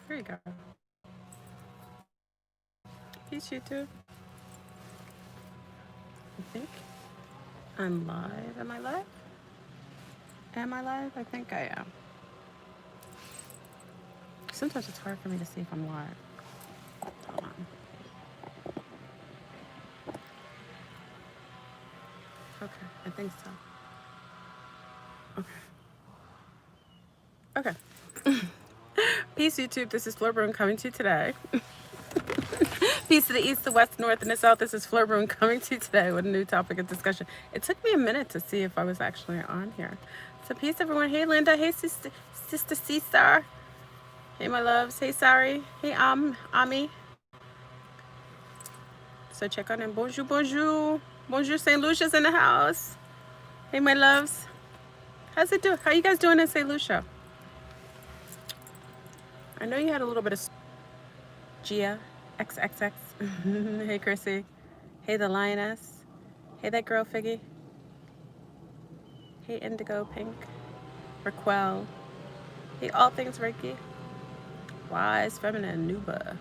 There you go. Peace, YouTube. I think I'm live. Am I live? Am I live? I think I am. Sometimes it's hard for me to see if I'm live. Hold on. Okay, I think so. Okay. Okay. Peace, YouTube. This is Fleurbrun coming to you today. Peace to the east, the west, the north, and the south. This is Fleurbrun coming to you today with a new topic of discussion. It took me a minute to see if I was actually on here. So peace, everyone. Hey, Linda. Hey, Sister C-Star. Hey, my loves. Hey, Sari. Hey, Ami. So check on them. Bonjour, bonjour. Bonjour, St. Lucia's in the house. Hey, my loves. How's it doing? How you guys doing in St. Lucia? I know you had a little bit of Gia XXX. Hey, Chrissy. Hey, the lioness. Hey, that girl Figgy. Hey, Indigo Pink. Raquel. Hey, all things Reiki. Wise Feminine Nuba.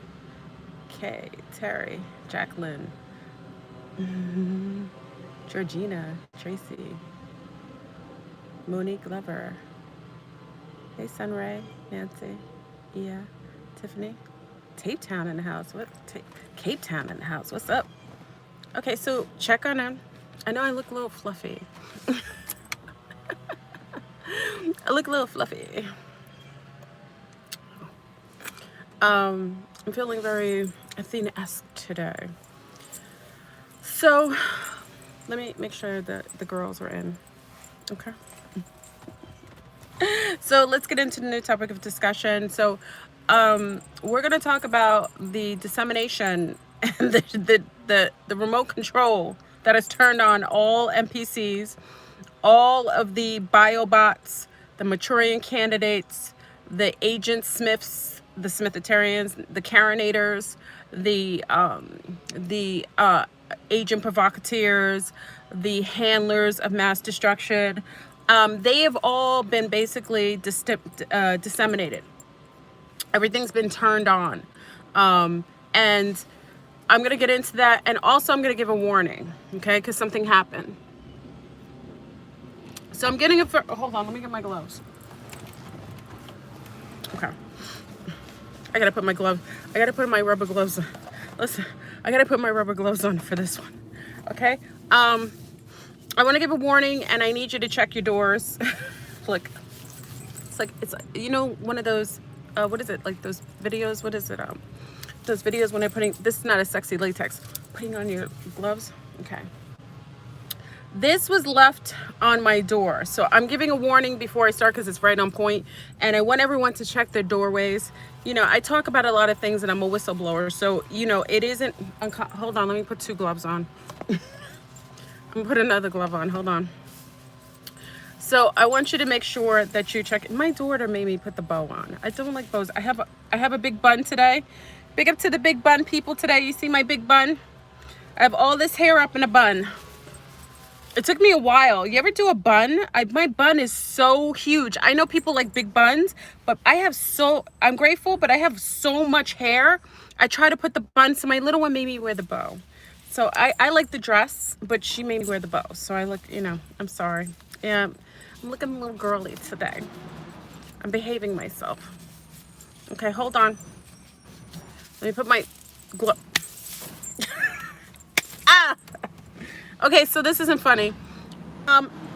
Kay, Terry, Jacqueline. Georgina, Tracy. Monique Glover. Hey, Sunray, Nancy. Yeah, Tiffany. Tape Town in the house. What? Cape Town in the house. What's up? Okay, so check on them. I know I look a little fluffy. I look a little fluffy. I'm feeling very Athena-esque today. So let me make sure that the girls are in. Okay. So let's get into the new topic of discussion. So we're going to talk about the dissemination and the remote control that has turned on all NPCs, all of the BioBots, the Manchurian candidates, the agent Smiths, the Smithitarians, the Karenstors, the agent provocateurs, the handlers of mass destruction. They have all been basically disseminated. Everything's been turned on. And I'm going to get into that. And also I'm going to give a warning, okay, because something happened. So I'm getting hold on, let me get my gloves. Okay. I got to put my rubber gloves on. Listen, I got to put my rubber gloves on for this one. Okay. I want to give a warning, and I need you to check your doors. Look, it's you know, one of those, what is it, like those videos, what is it, those videos when they're putting, this is not a sexy latex, putting on your gloves. Okay. This was left on my door, so I'm giving a warning before I start because it's right on point, and I want everyone to check their doorways. You know, I talk about a lot of things, and I'm a whistleblower, so, you know, it isn't, hold on, let me put two gloves on. I'm gonna put another glove on, hold on. So I want you to make sure that you check. My daughter made me put the bow on. I don't like bows. I have a big bun today. Big up to the big bun people today. You see my big bun? I have all this hair up in a bun. It took me a while. You ever do a bun? My bun is so huge. I know people like big buns, but I'm grateful, but I have so much hair. I try to put the bun, so my little one made me wear the bow. So I like the dress, but she made me wear the bow. So I look, you know, I'm sorry. Yeah, I'm looking a little girly today. I'm behaving myself. Okay, hold on. Let me put my glove. Ah! Okay, so this isn't funny.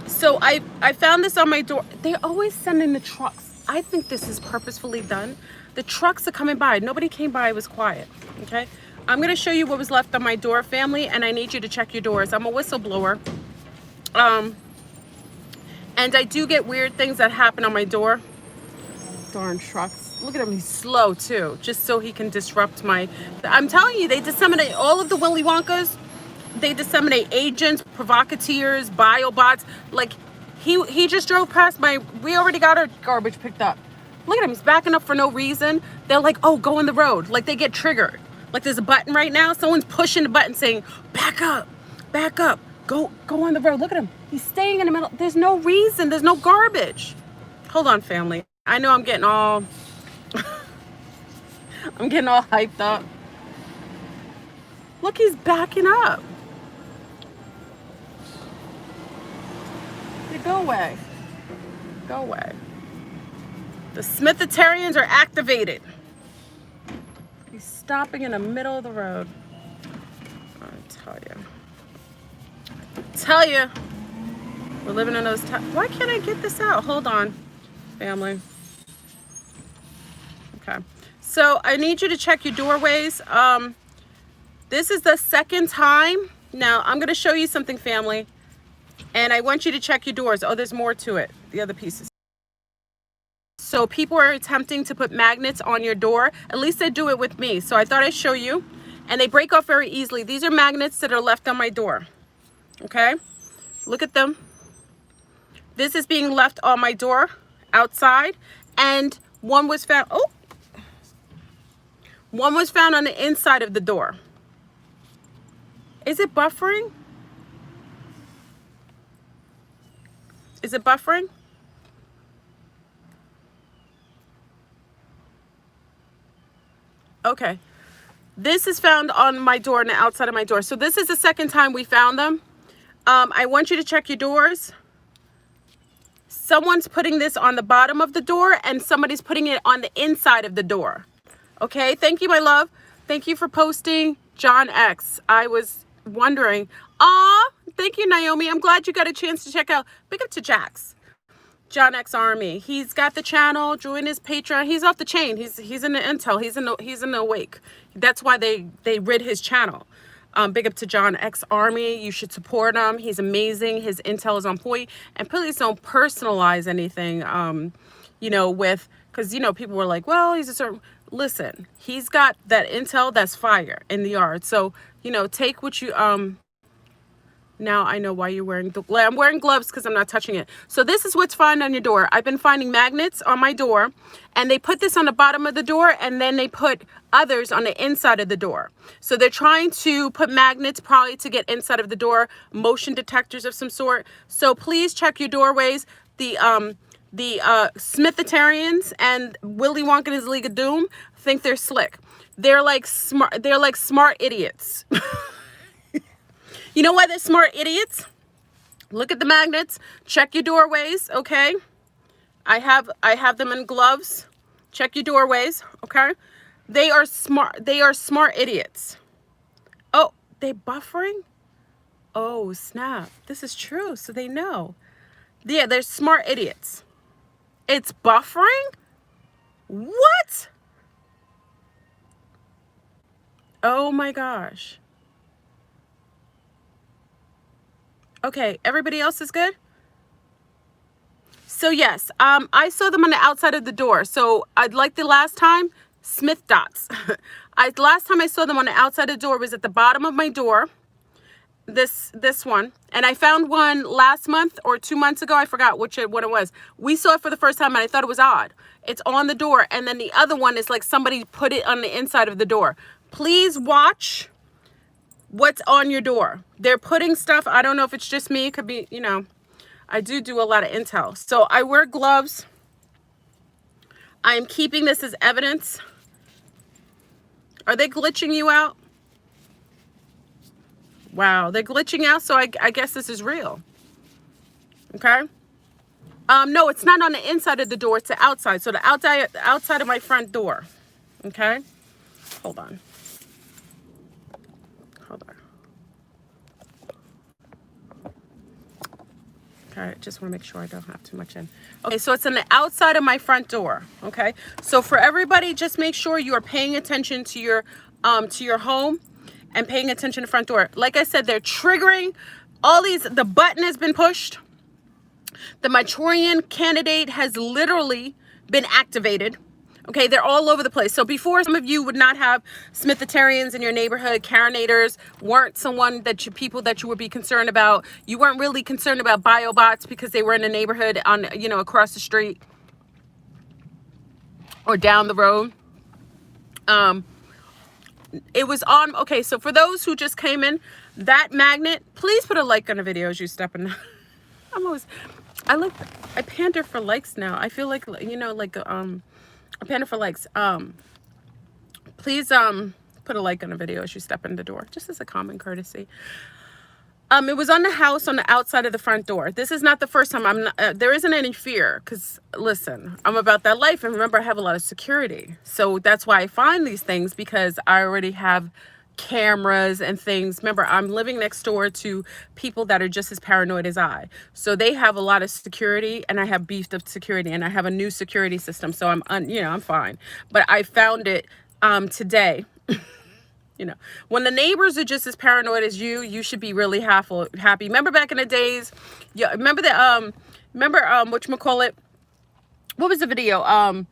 So I found this on my door. They always send in the trucks. I think this is purposefully done. The trucks are coming by. Nobody came by. It was quiet. Okay? I'm going to show you what was left on my door, family, and I need you to check your doors. I'm a whistleblower. And I do get weird things that happen on my door. Darn trucks. Look at him. He's slow, too. Just so he can disrupt my... I'm telling you, they disseminate all of the Willy Wonkas. They disseminate agents, provocateurs, BioBots. Like, he just drove past we already got our garbage picked up. Look at him, he's backing up for no reason. They're like, oh, go on the road. Like, they get triggered. Like, there's a button right now. Someone's pushing the button saying, back up, go on the road. Look at him. He's staying in the middle. There's no reason. There's no garbage. Hold on, family. I know I'm getting all... I'm getting all hyped up. Look, he's backing up. Hey, go away. Go away. The Smithitarians are activated. He's stopping in the middle of the road. I tell you. We're living in those times. Why can't I get this out? Hold on, family. Okay. So I need you to check your doorways. This is the second time. Now I'm going to show you something, family. And I want you to check your doors. Oh, there's more to it. The other pieces. So people are attempting to put magnets on your door. At least they do it with me. So I thought I'd show you. And they break off very easily. These are magnets that are left on my door. Okay? Look at them. This is being left on my door outside. And one was found. Oh! One was found on the inside of the door. Is it buffering? Is it buffering? Okay. This is found on my door, on the outside of my door. So this is the second time we found them. I want you to check your doors. Someone's putting this on the bottom of the door and somebody's putting it on the inside of the door. Okay, thank you, my love. Thank you for posting John X. I was wondering. Aw, thank you, Naomi. I'm glad you got a chance to check out. Big up to Jax. John X Army. He's got the channel. Join his Patreon. He's off the chain. He's in the intel. He's in the wake. That's why they rid his channel. Big up to John X Army. You should support him. He's amazing. His intel is on point. And please don't personalize anything. You know, because you know people were like, well, he's a certain. Listen, he's got that intel that's fire in the yard. So you know, take what you Now I know why you're wearing the glove. I'm wearing gloves because I'm not touching it. So this is what's found on your door. I've been finding magnets on my door, and they put this on the bottom of the door, and then they put others on the inside of the door. So they're trying to put magnets probably to get inside of the door, motion detectors of some sort. So please check your doorways. The Smithitarians and Willy Wonka and his League of Doom think they're slick. They're like smart idiots. You know why they're smart idiots? Look at the magnets. Check your doorways, okay? I have them in gloves. Check your doorways, okay? They are smart. They are smart idiots. Oh, they buffering? Oh, snap. This is true, so they know. Yeah, they're smart idiots. It's buffering? What? Oh my gosh. Okay, everybody else is good? So yes, I saw them on the outside of the door. So I'd like the last time, Smith dots. Last time I saw them on the outside of the door was at the bottom of my door. This one. And I found one last month or 2 months ago. I forgot what it was. We saw it for the first time and I thought it was odd. It's on the door. And then the other one is like somebody put it on the inside of the door. Please watch what's on your door. They're putting stuff. I don't know if it's just me. It could be, you know, I do a lot of intel. So I wear gloves. I am keeping this as evidence. Are they glitching you out? Wow, they're glitching out. So I guess this is real. Okay. No, it's not on the inside of the door. It's the outside. So the outside of my front door. Okay. Hold on. Hold on. Okay, just want to make sure I don't have too much in. Okay, so it's on the outside of my front door. Okay, so for everybody, just make sure you are paying attention to your home and paying attention to the front door. Like I said, they're triggering all these. The button has been pushed. The Manchurian candidate has literally been activated. Okay, they're all over the place. So before, some of you would not have Smithitarians in your neighborhood. Karenstors weren't someone people that you would be concerned about. You weren't really concerned about BioBots because they were in the neighborhood on, you know, across the street or down the road. It was on. Okay, so for those who just came in, that magnet, please put a like on the video as you step in. I pander for likes now. I feel like, you know, like a pander for likes. Please put a like on the video as you step in the door, just as a common courtesy. It was on the house on the outside of the front door. This is not the first time. I'm not, there isn't any fear, because listen, I'm about that life, and remember, I have a lot of security. So that's why I find these things, because I already have cameras and things. Remember, I'm living next door to people that are just as paranoid as I. So they have a lot of security, and I have beefed up security, and I have a new security system. So I'm fine. But I found it today. You know, when the neighbors are just as paranoid as you should be really happy. Remember back in the days, yeah, remember the whatchamacallit, what was the video?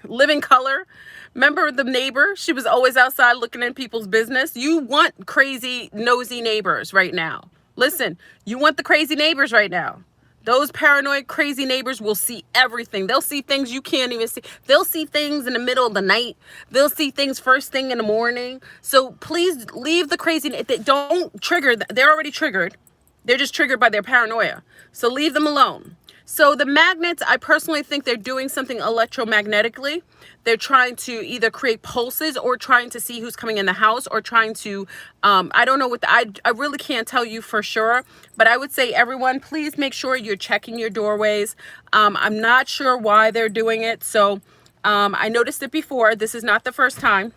Living Color. Remember the neighbor? She was always outside looking in people's business. You want crazy, nosy neighbors right now. Listen, you want the crazy neighbors right now. Those paranoid, crazy neighbors will see everything. They'll see things you can't even see. They'll see things in the middle of the night. They'll see things first thing in the morning. So please leave the crazy. They don't trigger. They're already triggered. They're just triggered by their paranoia. So leave them alone. So the magnets, I personally think they're doing something electromagnetically. They're trying to either create pulses, or trying to see who's coming in the house, or trying to, I don't know what, I really can't tell you for sure, but I would say everyone, please make sure you're checking your doorways. I'm not sure why they're doing it. So I noticed it before. This is not the first time.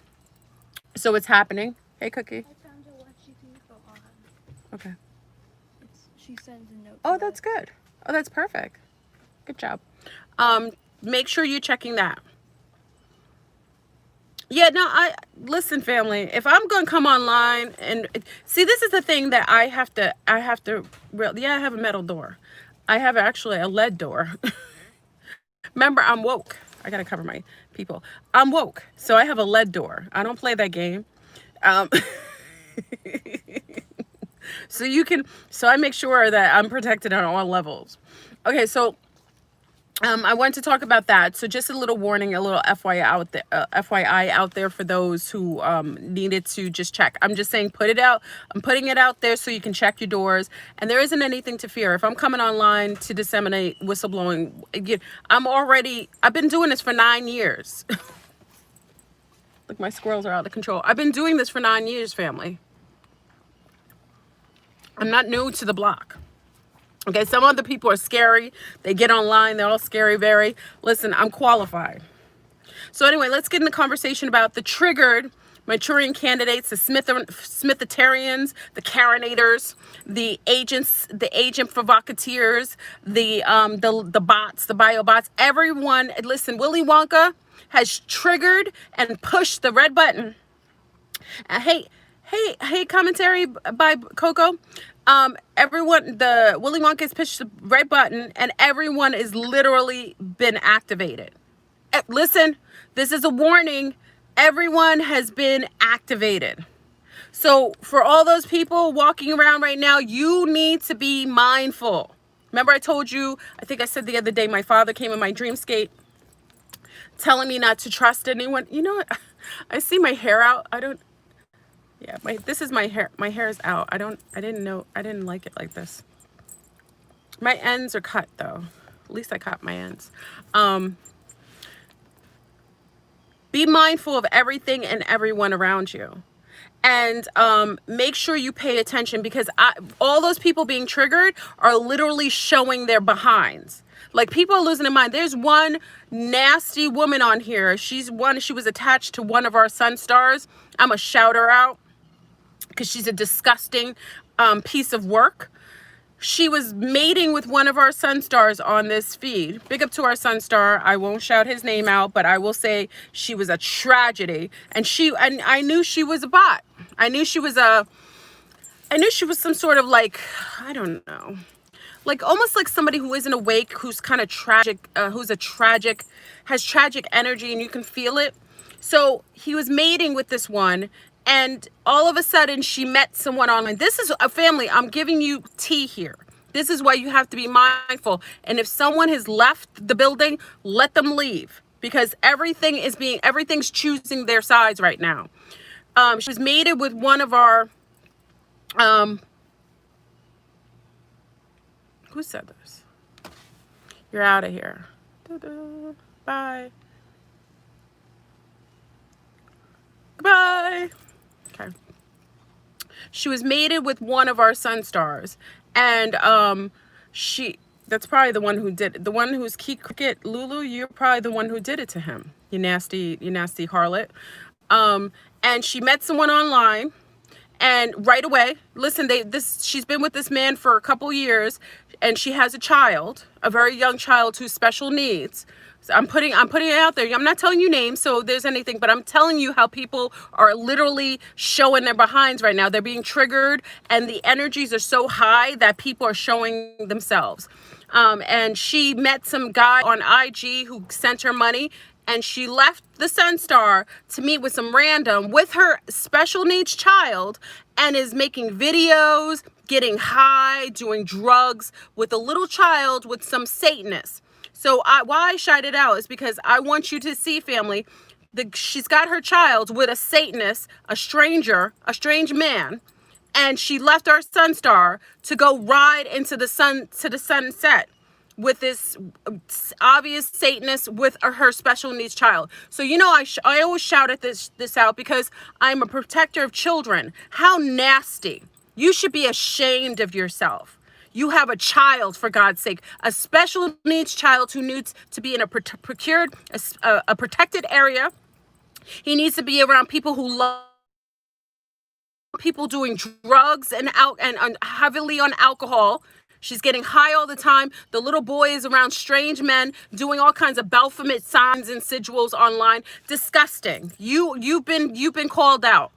So it's happening. Hey, Cookie. I found out what she can go on. Okay. She sends a note. Oh, that's good. Oh, that's perfect. Good job. Make sure you're checking that. Yeah, no, listen, family, if I'm going to come online and see, this is the thing that I have to, yeah, I have a metal door. I have actually a lead door. Remember, I'm woke. I got to cover my people. I'm woke. So I have a lead door. I don't play that game. So I make sure that I'm protected on all levels. Okay, so I want to talk about that. So just a little warning, a little FYI out there for those who needed to just check. I'm just saying, put it out. I'm putting it out there so you can check your doors. And there isn't anything to fear. If I'm coming online to disseminate whistleblowing, I've been doing this for 9 years. Look, my squirrels are out of control. I've been doing this for 9 years, family. I'm not new to the block. Okay, some other people are scary. They get online, they're all scary, very. Listen, I'm qualified. So anyway, let's get in the conversation about the triggered Manchurian candidates, the Smithitarians, the Karenstors, the agent provocateurs, the bots, the BioBots. Everyone, listen, Willy Wonka has triggered and pushed the red button. Hey, commentary by Coco. Everyone, the Willy Wonka has pushed the red button, and everyone is literally been activated. Listen, this is a warning. Everyone has been activated. So for all those people walking around right now, you need to be mindful. Remember I told you, I think I said the other day, my father came in my dreamscape telling me not to trust anyone. You know what? I see my hair out. Yeah, this is my hair. My hair is out. I didn't like it like this. My ends are cut though. At least I cut my ends. Be mindful of everything and everyone around you. And make sure you pay attention, because all those people being triggered are literally showing their behinds. Like, people are losing their mind. There's one nasty woman on here. She was attached to one of our sun stars. I'm going to shout her out, because she's a disgusting piece of work. She was mating with one of our sun stars on this feed. Big up to our sun star. I won't shout his name out, but I will say she was a tragedy. And I knew she was a bot. I knew she was some sort of, like, I don't know, like almost like somebody who isn't awake, who's kind of tragic, has tragic energy, and you can feel it. So he was mating with this one, and all of a sudden she met someone online. This is a family. I'm giving you tea here. This is why you have to be mindful. And if someone has left the building, let them leave, because everything's choosing their sides right now. She was mated with one of our, who said this? You're out of here. Bye. Okay. She was mated with one of our sun stars, and that's probably the one who did it. The one who's Key Cricket Lulu, you're probably the one who did it to him. You nasty harlot. And she met someone online, and right away, listen, she's been with this man for a couple years, and she has a child, a very young child who's special needs. So I'm putting it out there. I'm not telling you names, so if there's anything, but I'm telling you how people are literally showing their behinds right now. They're being triggered, and the energies are so high that people are showing themselves. And she met some guy on IG who sent her money, and she left the Sun Star to meet with some random with her special needs child, and is making videos, getting high, doing drugs with a little child with some Satanists. So why I shied it out is because I want you to see, family, she's got her child with a Satanist, a strange man, and she left our Sun Star to go ride into the sunset with this obvious Satanist with her special needs child. So I always shout at this out because I'm a protector of children. How nasty! You should be ashamed of yourself. You have a child, for God's sake, a special needs child who needs to be in a protected area. He needs to be around people who love people doing drugs and heavily on alcohol. She's getting high all the time. The little boy is around strange men doing all kinds of Baphomet signs and sigils online. Disgusting. You've been called out.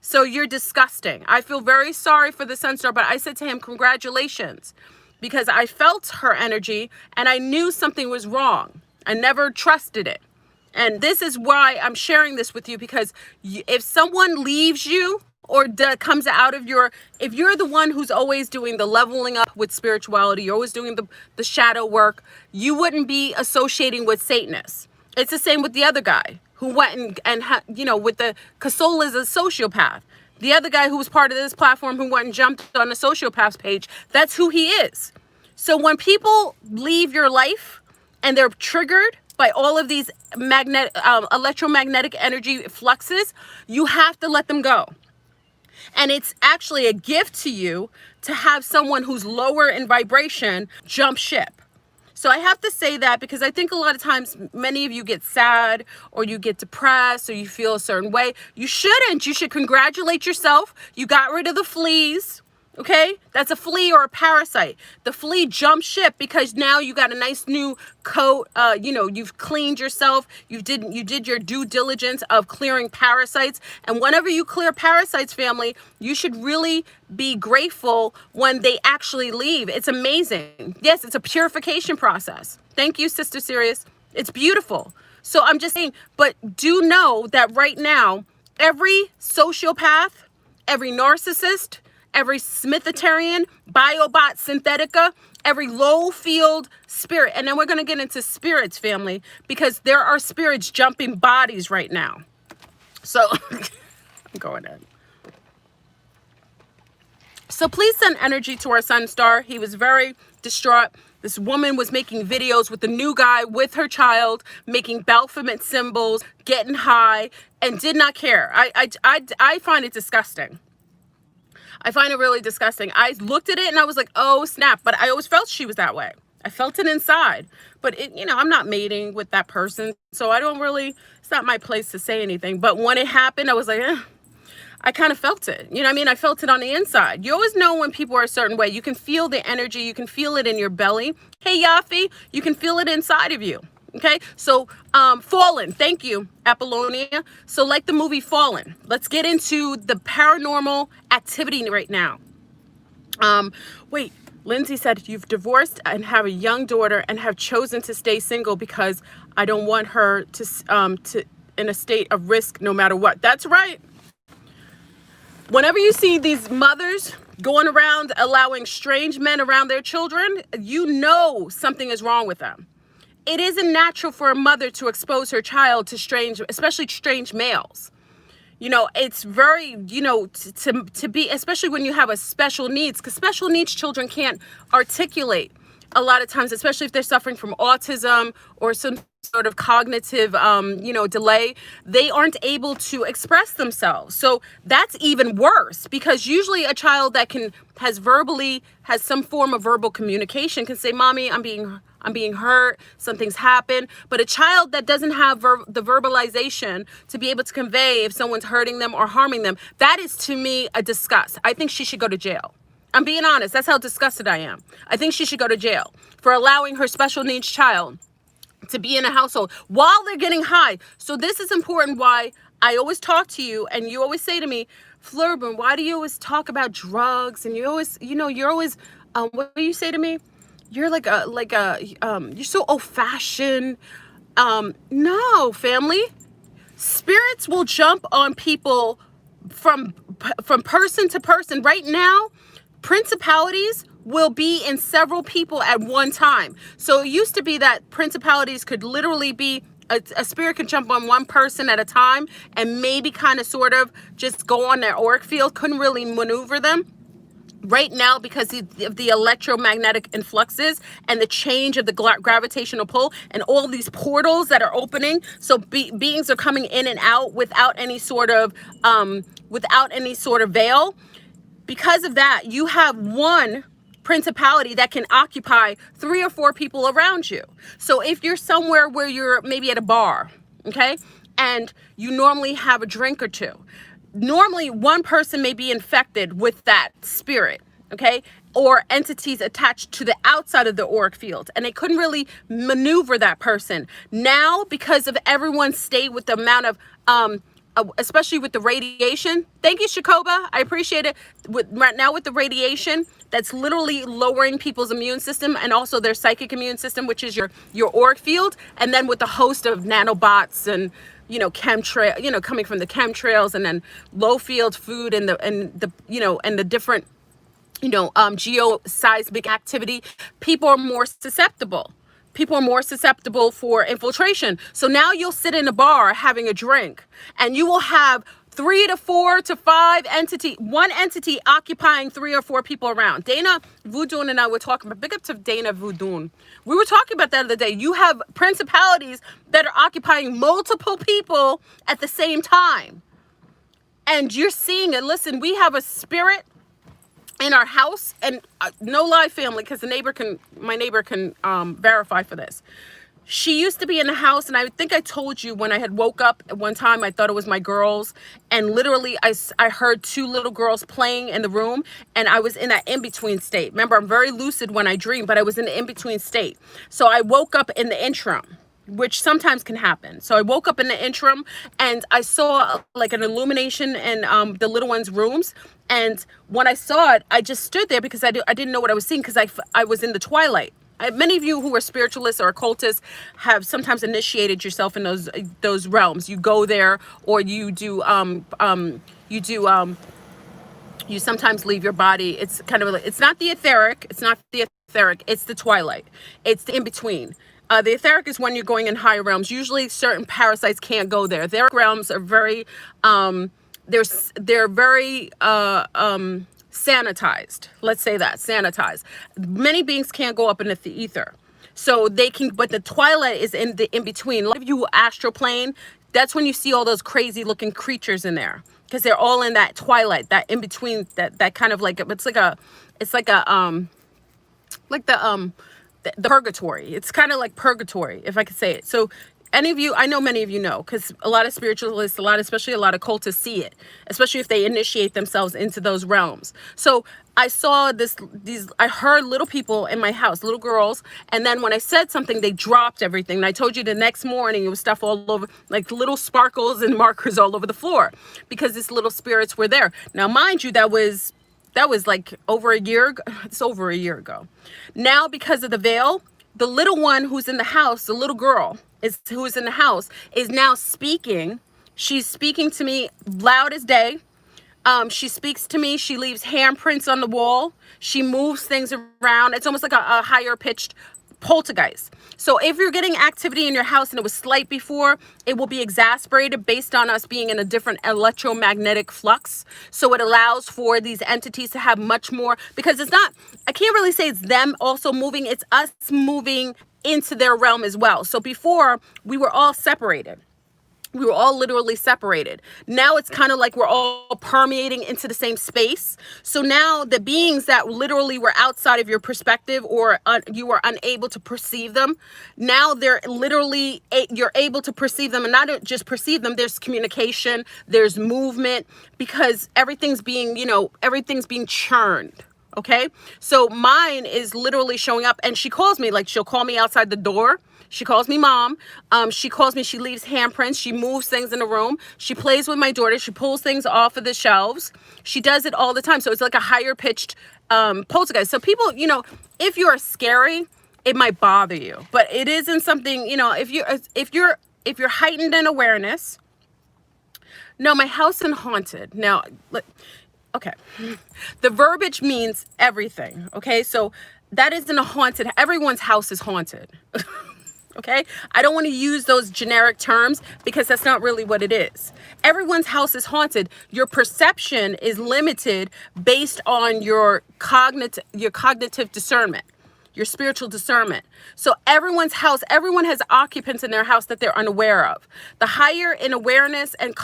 So you're disgusting. I feel very sorry for the Sun Star, but I said to him, congratulations, because I felt her energy and I knew something was wrong. I never trusted it. And this is why I'm sharing this with you, because if someone leaves you or comes out of if you're the one who's always doing the leveling up with spirituality, you're always doing the shadow work, you wouldn't be associating with Satanists. It's the same with the other guy who went with the Casola is a sociopath. The other guy who was part of this platform who went and jumped on the sociopath's page, that's who he is. So when people leave your life and they're triggered by all of these electromagnetic energy fluxes, you have to let them go. And it's actually a gift to you to have someone who's lower in vibration jump ship. So I have to say that because I think a lot of times many of you get sad or you get depressed or you feel a certain way. You shouldn't. You should congratulate yourself. You got rid of the fleas. Okay, that's a flea or a parasite. The flea jumped ship because now you got a nice new coat. You've cleaned yourself. You did your due diligence of clearing parasites. And whenever you clear parasites, family, you should really be grateful when they actually leave. It's amazing. Yes, it's a purification process. Thank you, Sister Sirius. It's beautiful. So I'm just saying, but do know that right now, every sociopath, every narcissist, every Smithitarian, BioBot Synthetica, every low field spirit. And then we're going to get into spirits, family, because there are spirits jumping bodies right now. So I'm going in. So please send energy to our Sun Star. He was very distraught. This woman was making videos with the new guy with her child, making Baphomet symbols, getting high, and did not care. I find it disgusting. I find it really disgusting. I looked at it and I was like, oh, snap. But I always felt she was that way. I felt it inside. But, I'm not mating with that person. So it's not my place to say anything. But when it happened, I was like, I kind of felt it. You know what I mean? I felt it on the inside. You always know when people are a certain way. You can feel the energy. You can feel it in your belly. Hey, Yafi, you can feel it inside of you. Okay, so Fallen, thank you, Apollonia. So like the movie Fallen, let's get into the paranormal activity right now. Wait, Lindsay said you've divorced and have a young daughter and have chosen to stay single because I don't want her to in a state of risk no matter what. That's right. Whenever you see these mothers going around allowing strange men around their children, you know something is wrong with them. It isn't natural for a mother to expose her child to especially strange males. It's very, to be, especially when you have a special needs, because special needs children can't articulate a lot of times, especially if they're suffering from autism or some sort of cognitive, delay, they aren't able to express themselves. So that's even worse, because usually a child that has some form of verbal communication can say, "Mommy, I'm being hurt, something's happened." But a child that doesn't have the verbalization to be able to convey if someone's hurting them or harming them, that is to me a disgust. I think she should go to jail. I'm being honest. That's how disgusted I am. I think she should go to jail for allowing her special needs child to be in a household while they're getting high. So this is important, why I always talk to you and you always say to me, "Fleurbrun, why do you always talk about drugs?" And you're always, what do you say to me? You're you're so old fashioned. No, family. Spirits will jump on people from person to person. Right now, principalities will be in several people at one time. So it used to be that principalities could literally be a spirit could jump on one person at a time and maybe kind of sort of just go on their auric field, couldn't really maneuver them. Right now, because of the electromagnetic influxes and the change of the gravitational pull and all these portals that are opening, so beings are coming in and out without any sort of veil. Because of that, you have one principality that can occupy 3 or 4 people around you. So if you're somewhere where you're maybe at a bar, okay, and you normally have a drink or two, normally one person may be infected with that spirit, okay, or entities attached to the outside of the auric field, and they couldn't really maneuver that person. Now, because of everyone's state with the amount of especially with the radiation. Thank you, Shakoba. I appreciate it. Right now with the radiation, that's literally lowering people's immune system and also their psychic immune system, which is your auric field. And then with the host of nanobots and chemtrail, coming from the chemtrails, and then low field food and the different geoseismic activity, people are more susceptible. People are more susceptible for infiltration. So now you'll sit in a bar having a drink and you will have 3 to 4 to 5 one entity occupying 3 or 4 people around. Dana Vudun and I were talking about, big up to Dana Vudun. We were talking about that the other day. You have principalities that are occupying multiple people at the same time. And you're seeing it. Listen, we have a spirit in our house, and no lie, family, because my neighbor can verify for this. She used to be in the house, and I think I told you when I had woke up at one time, I thought it was my girls, and literally I heard 2 little girls playing in the room, and I was in that in-between state. Remember, I'm very lucid when I dream, but I was in the in-between state. So I woke up in the interim, which sometimes can happen. So I woke up in the interim and I saw like an illumination in the little one's rooms. And when I saw it, I just stood there because I didn't know what I was seeing, because I was in the twilight. Many of you who are spiritualists or occultists have sometimes initiated yourself in those realms. You go there, or you do you sometimes leave your body. It's kind of it's not the etheric. It's not the etheric. It's the twilight. It's the in between. The etheric is when you're going in higher realms. Usually certain parasites can't go there. Their realms are very, they're very sanitized. Let's say that, sanitized. Many beings can't go up into the ether. So they can, but the twilight is in the in-between. A lot of you astral plane, that's when you see all those crazy looking creatures in there. Because they're all in that twilight, that in-between, that kind of like, the purgatory. It's kind of like purgatory, if I could say it. So any of you, I know many of you know, because a lot of spiritualists, especially a lot of cultists see it, especially if they initiate themselves into those realms. So I saw I heard little people in my house, little girls, and then when I said something, they dropped everything. And I told you the next morning, it was stuff all over, like little sparkles and markers all over the floor, because these little spirits were there. Now, mind you, that was like over a year ago. It's over a year ago. Now, because of the veil, the little one who's in the house, the little girl who is in the house, is now speaking. She's speaking to me loud as day. She speaks to me. She leaves handprints on the wall. She moves things around. It's almost like a higher pitched poltergeist. So if you're getting activity in your house and it was slight before, it will be exacerbated based on us being in a different electromagnetic flux. So it allows for these entities to have much more, because it's not, I can't really say it's them also moving, it's us moving into their realm as well. So before, we were all separated. We were all literally separated. Now it's kind of like we're all permeating into the same space. So now the beings that literally were outside of your perspective, or you were unable to perceive them, now they're literally, you're able to perceive them, and not just perceive them, there's communication, there's movement, because everything's being, everything's being churned. Okay. So mine is literally showing up, and she calls me, like she'll call me outside the door. She calls me mom. She calls me, she leaves handprints. She moves things in the room. She plays with my daughter. She pulls things off of the shelves. She does it all the time. So it's like a higher pitched poltergeist. So people, if you're scary, it might bother you, but it isn't something, if you're heightened in awareness. No, my house is haunted. Now, okay. The verbiage means everything. Okay. So that isn't a haunted. Everyone's house is haunted. Okay, I don't want to use those generic terms because that's not really what it is. Everyone's house is haunted. Your perception is limited based on your cognitive discernment, your spiritual discernment. So everyone's house, everyone has occupants in their house that they're unaware of. The higher in awareness and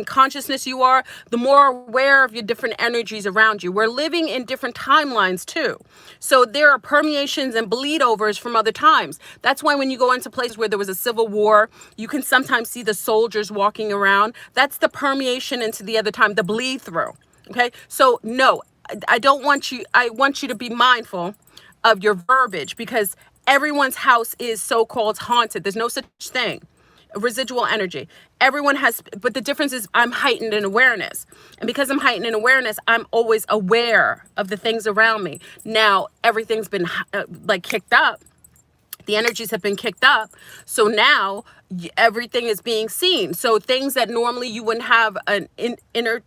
consciousness you are, the more aware of your different energies around you. We're living in different timelines too. So there are permeations and bleed overs from other times. That's why when you go into places where there was a civil war, you can sometimes see the soldiers walking around. That's the permeation into the other time, the bleed through. Okay. So no, I want you to be mindful of your verbiage, because everyone's house is so-called haunted. There's no such thing. Residual energy. Everyone has, but the difference is I'm heightened in awareness. And because I'm heightened in awareness, I'm always aware of the things around me. Now, everything's been kicked up. The energies have been kicked up. So now everything is being seen. So things that normally you wouldn't have an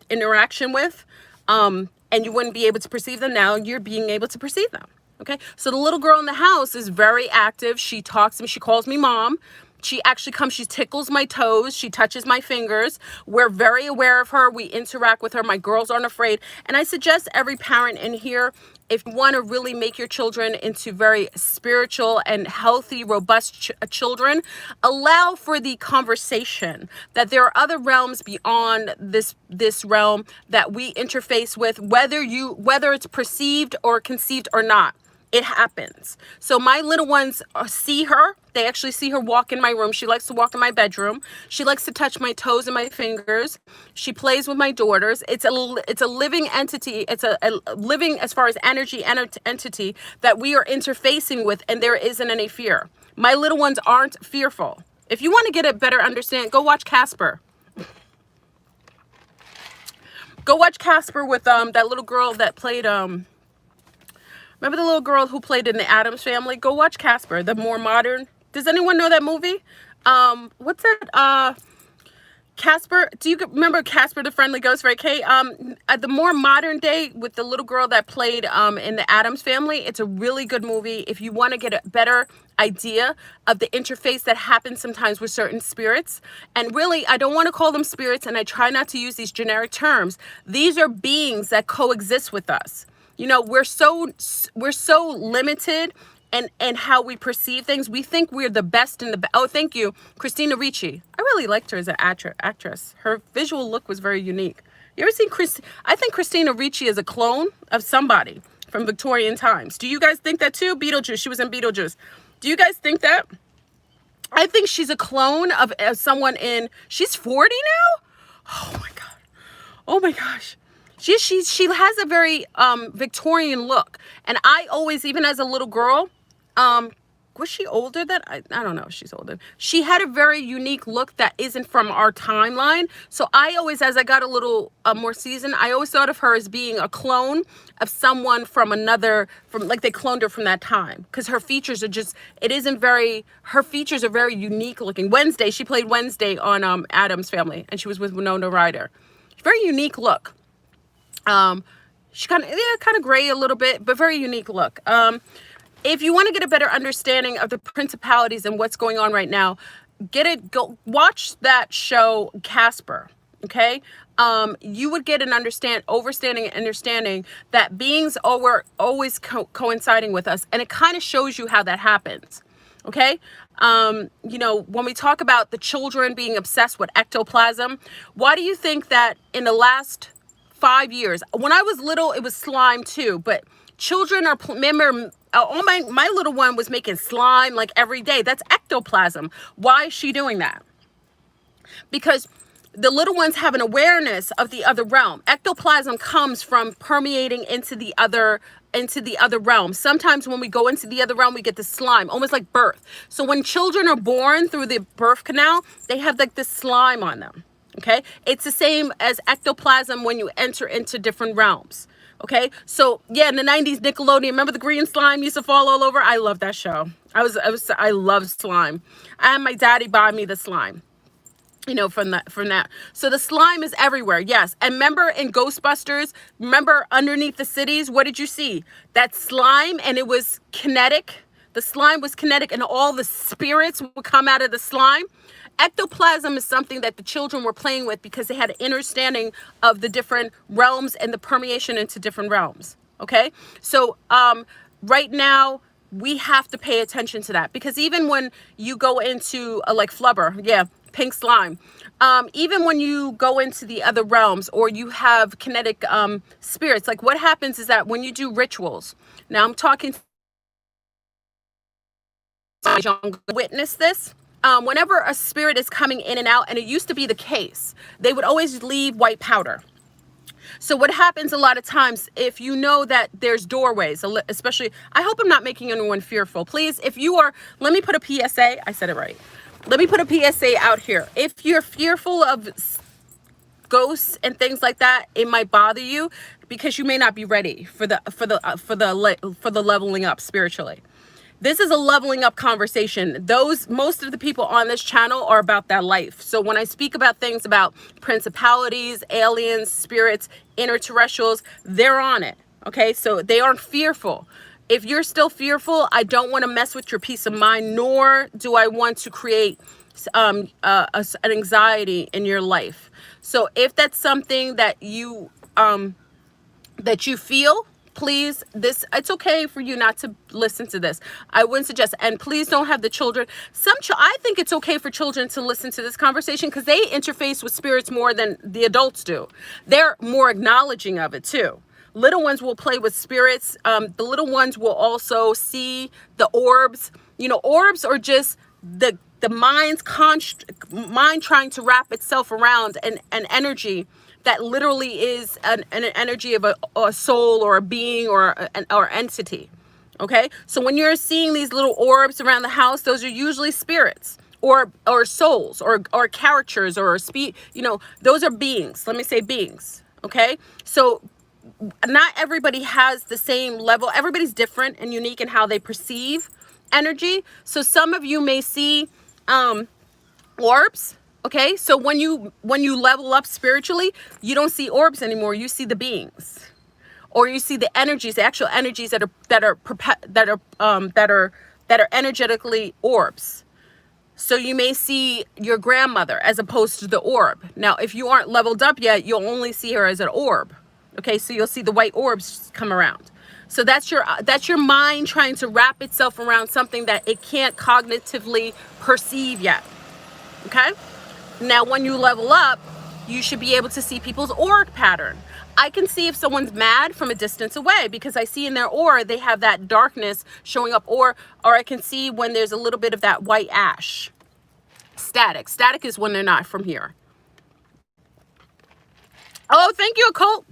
interaction with, and you wouldn't be able to perceive them, now you're being able to perceive them. Okay, so the little girl in the house is very active. She talks to me. She calls me mom. She actually comes, she tickles my toes. She touches my fingers. We're very aware of her. We interact with her. My girls aren't afraid. And I suggest every parent in here, if you want to really make your children into very spiritual and healthy, robust children, allow for the conversation that there are other realms beyond this realm that we interface with, whether it's perceived or conceived or not. It happens. So my little ones see her. They actually see her walk in my room. She likes to walk in my bedroom. She likes to touch my toes and my fingers. She plays with my daughters. It's a living entity. It's a living, as far as energy entity, that we are interfacing with, and there isn't any fear. My little ones aren't fearful. If you want to get a better understanding, go watch Casper. Go watch Casper with that little girl that played remember the little girl who played in the Addams Family? Go watch Casper, the more modern. Does anyone know that movie? What's that? Casper. Do you remember Casper the Friendly Ghost, right, Kate? The more modern day with the little girl that played in the Addams Family. It's a really good movie if you want to get a better idea of the interface that happens sometimes with certain spirits. And really, I don't want to call them spirits, and I try not to use these generic terms. These are beings that coexist with us. We're so limited and how we perceive things. We think we're the best in the oh, thank you, Christina Ricci. I really liked her as an actress. Her visual look was very unique. You ever seen I think Christina Ricci is a clone of somebody from Victorian times. Do you guys think that too? Beetlejuice. She was in Beetlejuice. Do you guys think that? I think she's a clone of someone she's 40 now? Oh my God. Oh my gosh. She has a very Victorian look. And I always, even as a little girl, was she older than, I don't know if she's older. She had a very unique look that isn't from our timeline. So I always, as I got a little more seasoned, I always thought of her as being a clone of someone from like they cloned her from that time. Because her features are her features are very unique looking. Wednesday, she played Wednesday on Addams Family, and she was with Winona Ryder. Very unique look. She kind of gray a little bit, but very unique look. if you want to get a better understanding of the principalities and what's going on right now, go watch that show Casper. Okay, you would get an understanding that beings are always coinciding with us, and it kind of shows you how that happens. Okay, you know, when we talk about the children being obsessed with ectoplasm, why do you think that in the last 5 years, when I was little, it was slime too, but children are, remember, all my little one was making slime like every day. That's ectoplasm. Why is she doing that? Because the little ones have an awareness of the other realm. Ectoplasm comes from permeating into the other realm. Sometimes when we go into the other realm, we get the slime, almost like birth. So when children are born through the birth canal, they have like this slime on them. Okay, it's the same as ectoplasm when you enter into different realms. Okay, so yeah, in the 90s, Nickelodeon, remember the green slime used to fall all over? I love that show. I love slime. I had my daddy buy me the slime, you know, from that. So the slime is everywhere. Yes. And remember in Ghostbusters, remember underneath the cities, what did you see? That slime, and it was kinetic. The slime was kinetic, and all the spirits would come out of the slime. Ectoplasm is something that the children were playing with because they had an understanding of the different realms and the permeation into different realms. Okay, so right now we have to pay attention to that, because even when you go into like flubber, yeah, pink slime, even when you go into the other realms or you have kinetic spirits, like what happens is that when you do rituals, now I'm talking to witness this. Whenever a spirit is coming in and out, and it used to be the case, they would always leave white powder. So what happens a lot of times, if you know that there's doorways, especially, I hope I'm not making anyone fearful. Please, if you are, let me put a PSA. I said it right. Let me put a PSA out here. If you're fearful of ghosts and things like that, it might bother you because you may not be ready for the leveling up spiritually. This is a leveling up conversation. Most of the people on this channel are about that life. So when I speak about things about principalities, aliens, spirits, interterrestrials, they're on it. Okay, so they aren't fearful. If you're still fearful, I don't want to mess with your peace of mind, nor do I want to create an anxiety in your life. So if that's something that you feel, please, it's okay for you not to listen to this. I wouldn't suggest, and please don't have the children. I think it's okay for children to listen to this conversation because they interface with spirits more than the adults do. They're more acknowledging of it too. Little ones will play with spirits. The little ones will also see the orbs. You know, orbs are just the mind trying to wrap itself around an energy that literally is an energy of a soul or a being or an entity. Okay, so when you're seeing these little orbs around the house, those are usually spirits or souls or characters or those are beings. Let me say beings. Okay, so not everybody has the same level. Everybody's different and unique in how they perceive energy. So some of you may see orbs. Okay, so when you level up spiritually, you don't see orbs anymore. You see the beings, or you see the energies, the actual energies that are energetically orbs. So you may see your grandmother as opposed to the orb. Now, if you aren't leveled up yet, you'll only see her as an orb. Okay, so you'll see the white orbs come around. So that's your mind trying to wrap itself around something that it can't cognitively perceive yet. Okay. Now, when you level up, you should be able to see people's aura pattern. I can see if someone's mad from a distance away because I see in their aura they have that darkness showing up, or I can see when there's a little bit of that white ash. Static. Static is when they're not from here. Oh, thank you, Occult.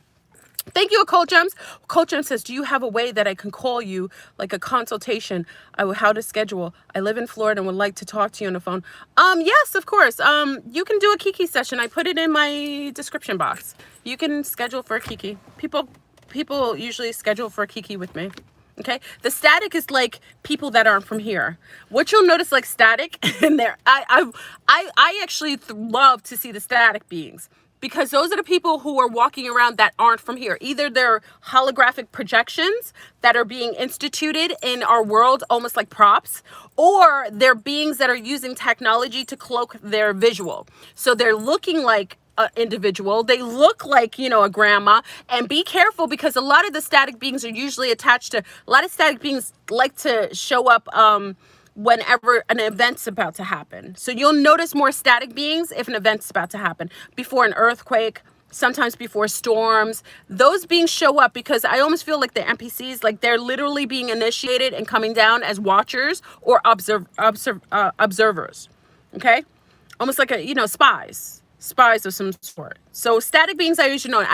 Thank you, Occult Gems. Occult Gems says, do you have a way that I can call you, like a consultation? How to schedule? I live in Florida and would like to talk to you on the phone. Yes, of course. You can do a Kiki session. I put it in my description box. You can schedule for a Kiki. People usually schedule for a Kiki with me. Okay. The static is like people that aren't from here. What you'll notice, like static in there. I actually love to see the static beings. because those are the people who are walking around that aren't from here. Either they're holographic projections that are being instituted in our world, almost like props, or they're beings that are using technology to cloak their visual. So they're looking like an individual. They look like, you know, a grandma. And be careful, because a lot of the static beings are usually attached to, a lot of static beings like to show up whenever an event's about to happen. So you'll notice more static beings if an event's about to happen, before an earthquake, sometimes before storms. Those beings show up because I almost feel like the NPCs, like they're literally being initiated and coming down as watchers or observers. Okay, almost like a, you know, spies of some sort. So static beings, I usually know.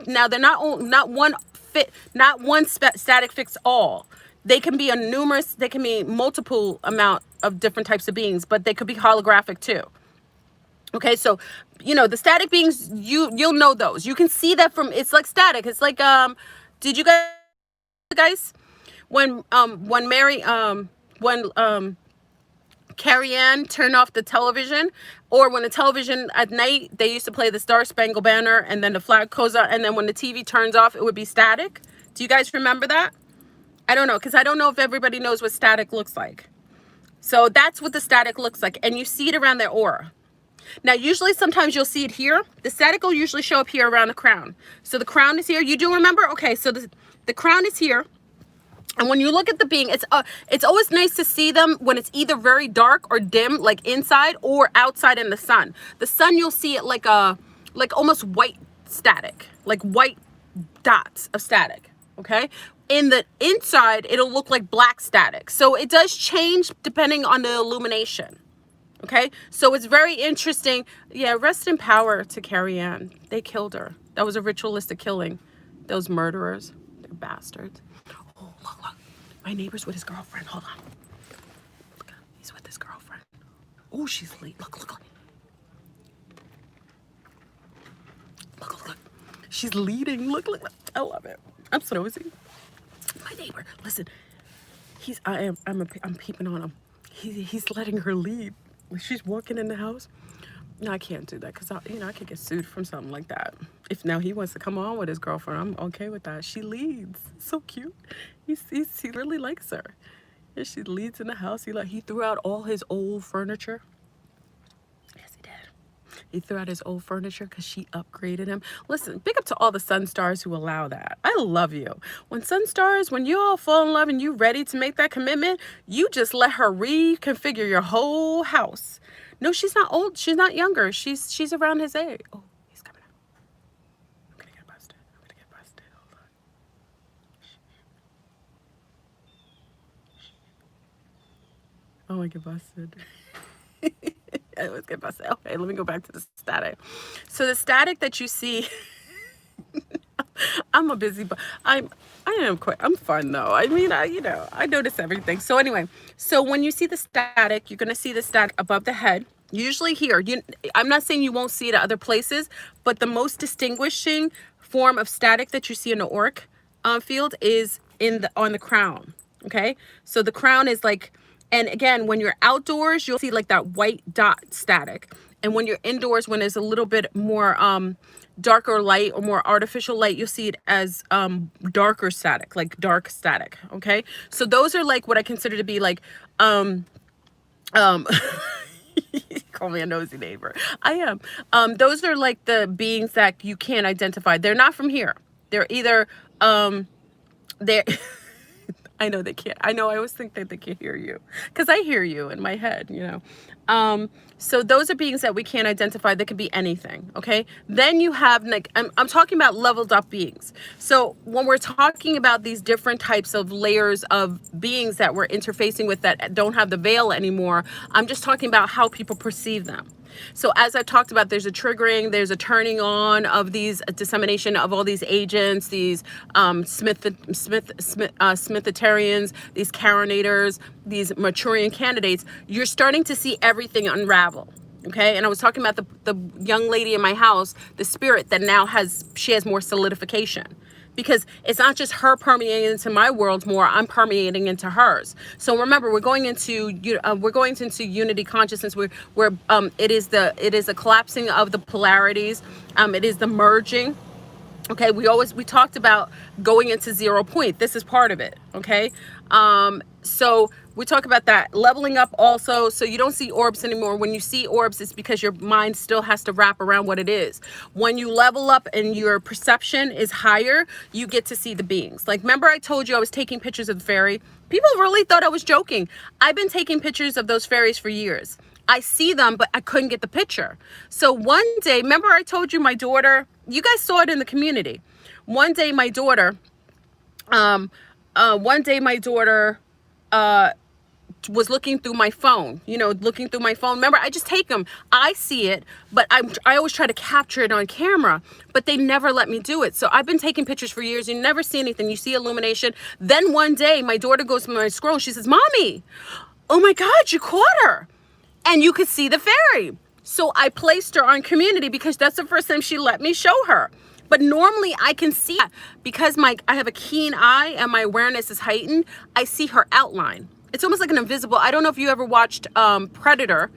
Now they're not one static fits all. They can be they can be multiple amount of different types of beings, but they could be holographic too. Okay, so, you know, the static beings, you'll know those. You can see that from, it's like static. It's like, did you guys, when Carrie Ann turned off the television, or when the television at night, they used to play the Star Spangled Banner, and then the flag goes out, and then when the TV turns off, it would be static. Do you guys remember that? I don't know, because I don't know if everybody knows what static looks like. So that's what the static looks like, and you see it around their aura. Now, usually, sometimes you'll see it here. The static will usually show up here around the crown. So the crown is here. You do remember? Okay, so the crown is here. And when you look at the being, it's always nice to see them when it's either very dark or dim, like inside, or outside in the sun. The sun, you'll see it like almost white static, like white dots of static, okay? In the inside, it'll look like black static. So it does change depending on the illumination. Okay, so it's very interesting. Yeah, rest in power to Carrie Ann. They killed her. That was a ritualistic killing. Those murderers, they're bastards. Oh, look. My neighbor's with his girlfriend. Hold on. Look, he's with his girlfriend. Oh, she's late. Look. Look. She's leading. Look. I love it. I'm so nosy. My neighbor, listen. I'm peeping on him. He's letting her lead. She's walking in the house. No, I can't do that, because I could get sued from something like that. If now he wants to come on with his girlfriend, I'm okay with that. She leads. So cute. He really likes her. Yeah, she leads in the house. He threw out all his old furniture. Yes, he did. He threw out his old furniture because she upgraded him. Listen, big up to all the sun stars who allow that. I love you. When sun stars, when you all fall in love and you ready to make that commitment, you just let her reconfigure your whole house. No, she's not old. She's not younger. She's around his age. Oh, he's coming out. I'm gonna get busted. Hold on. Oh, I get busted. I always get busted. Okay, let me go back to the static. So the static that you see, I'm a busy, but I'm fun though. I mean, I notice everything. So anyway, so when you see the static, you're gonna see the static above the head. Usually here. I'm not saying you won't see it at other places, but the most distinguishing form of static that you see in the auric field is on the crown. Okay, so the crown is like. And again, when you're outdoors, you'll see like that white dot static. And when you're indoors, when there's a little bit more darker light or more artificial light, you'll see it as darker static, like dark static. Okay, so those are like what I consider to be like call me a nosy neighbor. I am. Those are like the beings that you can't identify. They're not from here. They're either they're I know they can't. I know I always think that they can hear you, because I hear you in my head, So those are beings that we can't identify. They could be anything, okay? Then you have, like, I'm talking about leveled up beings. So when we're talking about these different types of layers of beings that we're interfacing with that don't have the veil anymore, I'm just talking about how people perceive them. So as I talked about, there's a triggering, there's a turning on of these dissemination of all these agents, these Smithitarians, these Karenstors, these Manchurian candidates. You're starting to see everything unravel. Okay, and I was talking about the young lady in my house, the spirit that now has more solidification. because it's not just her permeating into my world more, I'm permeating into hers. So remember, we're going into unity consciousness, where it is a collapsing of the polarities, it is the merging. Okay, we talked about going into 0 point. This is part of it. Okay, so we talk about that leveling up also. So you don't see orbs anymore. When you see orbs, it's because your mind still has to wrap around what it is. When you level up and your perception is higher, you get to see the beings. Like, remember I told you I was taking pictures of the fairy? People really thought I was joking. I've been taking pictures of those fairies for years. I see them, but I couldn't get the picture. So one day, remember I told you my daughter, you guys saw it in the community. One day my daughter, was looking through my phone, Remember, I just take them. I see it, but I always try to capture it on camera, but they never let me do it. So I've been taking pictures for years. You never see anything. You see illumination. Then one day my daughter goes to my scroll. She says, "Mommy, oh my God, you caught her." And you could see the fairy. So I placed her on community because that's the first time she let me show her. But normally I can see, because I have a keen eye and my awareness is heightened, I see her outline. It's almost like an invisible. I don't know if you ever watched Predator,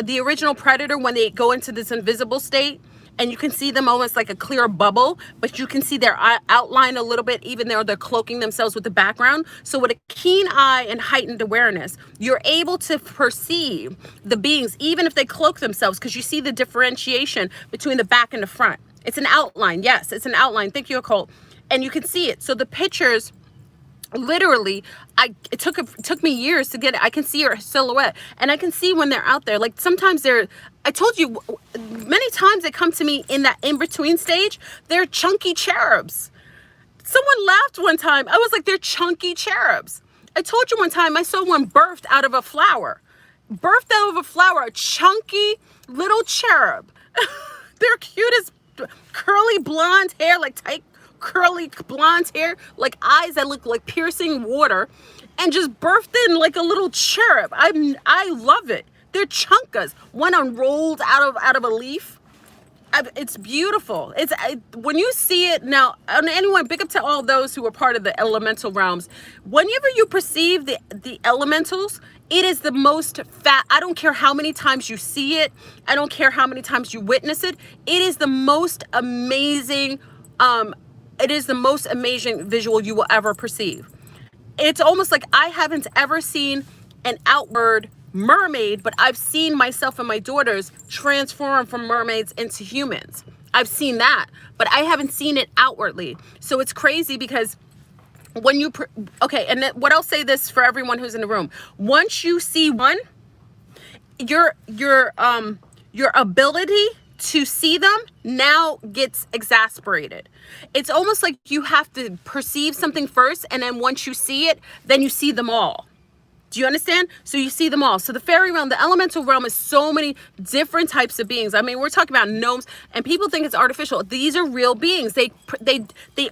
the original Predator, when they go into this invisible state and you can see them almost like a clear bubble, but you can see their outline a little bit, even though they're cloaking themselves with the background. So with a keen eye and heightened awareness, you're able to perceive the beings, even if they cloak themselves, because you see the differentiation between the back and the front. It's an outline. Yes, it's an outline. Thank you, Occult. And you can see it. So the pictures, literally, it took me years to get it. I can see her silhouette, and I can see when they're out there. Like, sometimes I told you many times they come to me in that in-between stage. They're chunky cherubs. Someone laughed one time. I was like, they're chunky cherubs. I told you one time I saw one birthed out of a flower. A chunky little cherub. They're cute as curly blonde hair, like tight curly blonde hair, like eyes that look like piercing water, and just birthed in like a little cherub. I love it. They're chunkas. One unrolled out of a leaf. It's beautiful. When you see it now, and anyone, big up to all those who are part of the elemental realms. Whenever you perceive the elementals, it is the most I don't care how many times you see it. I don't care how many times you witness it. It is the most amazing. It is the most amazing visual you will ever perceive. It's almost like I haven't ever seen an outward mermaid, but I've seen myself and my daughters transform from mermaids into humans. I've seen that, but I haven't seen it outwardly. So it's crazy because when you, and what I'll say this for everyone who's in the room, once you see one, your ability to see them now gets exasperated. It's almost like you have to perceive something first, and then once you see it, then you see them all. Do you understand? So you see them all. So the fairy realm, the elemental realm, is so many different types of beings. I mean, we're talking about gnomes, and people think it's artificial. These are real beings. They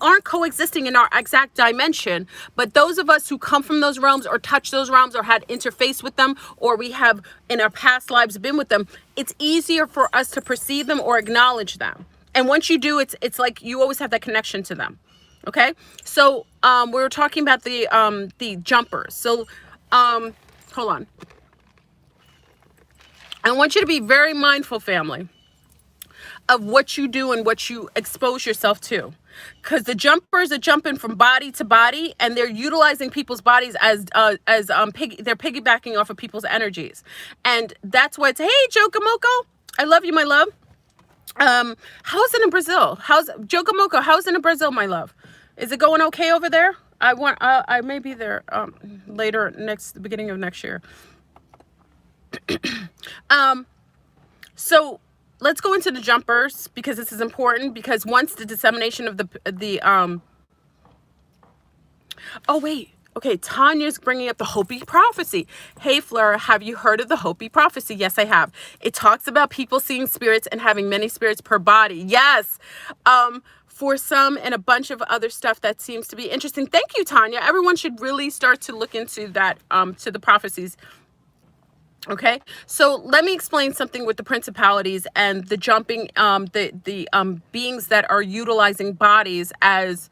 aren't coexisting in our exact dimension, but those of us who come from those realms or touch those realms or had interface with them, or we have in our past lives been with them, it's easier for us to perceive them or acknowledge them. And once you do, it's like you always have that connection to them. Okay? So we were talking about the jumpers. So hold on. I want you to be very mindful, family, of what you do and what you expose yourself to. Because the jumpers are jumping from body to body, and they're utilizing people's bodies as they're piggybacking off of people's energies. And that's why it's, hey, Jokamoko, I love you, my love. How's it in Brazil? How's it in Brazil, my love? Is it going okay over there? I may be there later, the beginning of next year. So let's go into the jumpers, because this is important, because once the dissemination of oh wait, okay, Tanya's bringing up the Hopi prophecy. Hey Fleur, have you heard of the Hopi prophecy? Yes, I have. It talks about people seeing spirits and having many spirits per body. Yes. For some, and a bunch of other stuff that seems to be interesting. Thank you, Tanya. Everyone should really start to look into that, to the prophecies. Okay, so let me explain something with the principalities and the jumping, the beings that are utilizing bodies as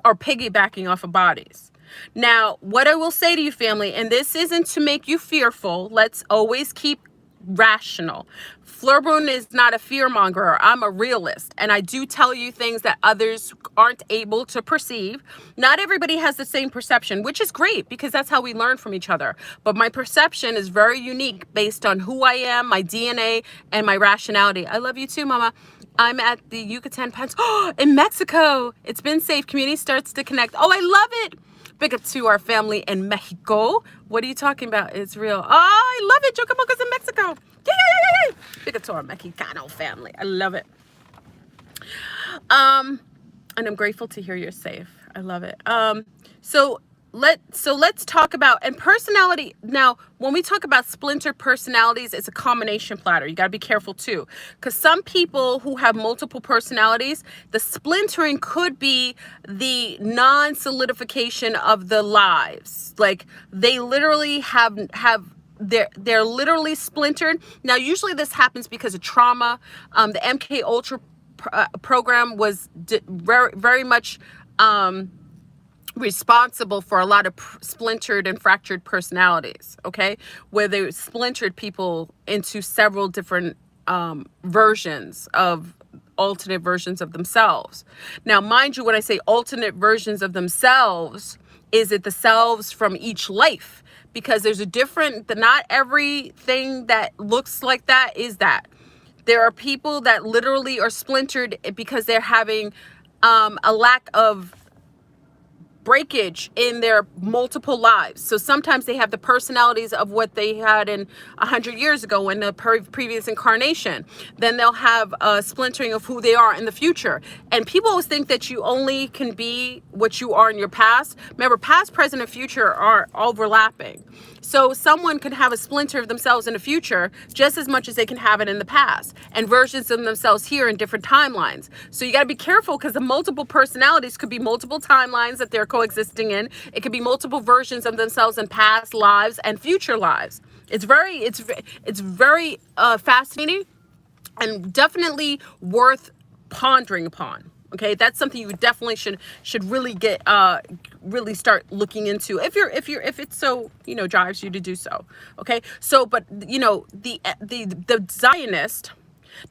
are piggybacking off of bodies. Now, what I will say to you, family, and this isn't to make you fearful, let's always keep rational. Fleurbrun is not a fear monger. I'm a realist, and I do tell you things that others aren't able to perceive. Not everybody has the same perception, which is great because that's how we learn from each other. But my perception is very unique based on who I am, my DNA, and my rationality. I love you too, Mama. I'm at the Yucatan Peninsula in Mexico. It's been safe. Community starts to connect. Oh, I love it. Big up to our family in Mexico. What are you talking about? It's real. Oh, I love it. Chocamoca's in Mexico. Yay! Big up to our Mexicano family. I love it. And I'm grateful to hear you're safe. I love it. So let's talk about, and personality. Now, when we talk about splinter personalities, it's a combination platter. You got to be careful too, because some people who have multiple personalities, the splintering could be the non-solidification of the lives. Like they literally they're literally splintered. Now, usually this happens because of trauma. The MK Ultra program was very much responsible for a lot of splintered and fractured personalities, okay, where they splintered people into several different versions of alternate versions of themselves. Now, mind you, when I say alternate versions of themselves, is it the selves from each life? Because there's a different, not everything that looks like that is that. There are people that literally are splintered because they're having a lack of breakage in their multiple lives. So sometimes they have the personalities of what they had in 100 years ago in the previous incarnation. Then they'll have a splintering of who they are in the future. And people always think that you only can be what you are in your past. Remember, past, present, and future are overlapping. So someone could have a splinter of themselves in the future just as much as they can have it in the past, and versions of themselves here in different timelines. So you got to be careful, because the multiple personalities could be multiple timelines that they're coexisting in. It could be multiple versions of themselves in past lives and future lives. It's very fascinating and definitely worth pondering upon. Okay, that's something you definitely should really get really start looking into if it's so, you know, drives you to do so. Okay, so but you know, the Zionist,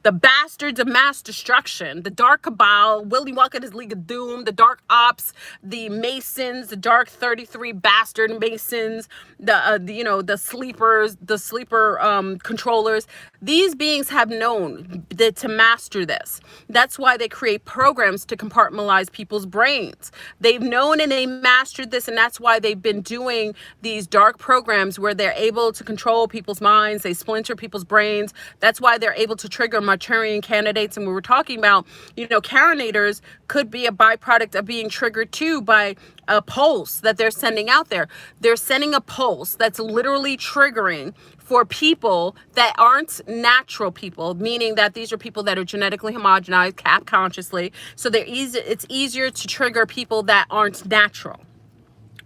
the bastards of mass destruction, the dark cabal, Willy Wonka and his League of Doom, the dark ops, the Masons, the dark 33 bastard Masons, the sleepers, the sleeper controllers. These beings have known to master this. That's why they create programs to compartmentalize people's brains. They've known and they mastered this, and that's why they've been doing these dark programs where they're able to control people's minds. They splinter people's brains. That's why they're able to trigger Manchurian candidates. And we were talking about, you know, Karenstors could be a byproduct of being triggered too by a pulse that they're sending out there. They're sending a pulse that's literally triggering for people that aren't natural people, meaning that these are people that are genetically homogenized, cap consciously. So it's easier to trigger people that aren't natural.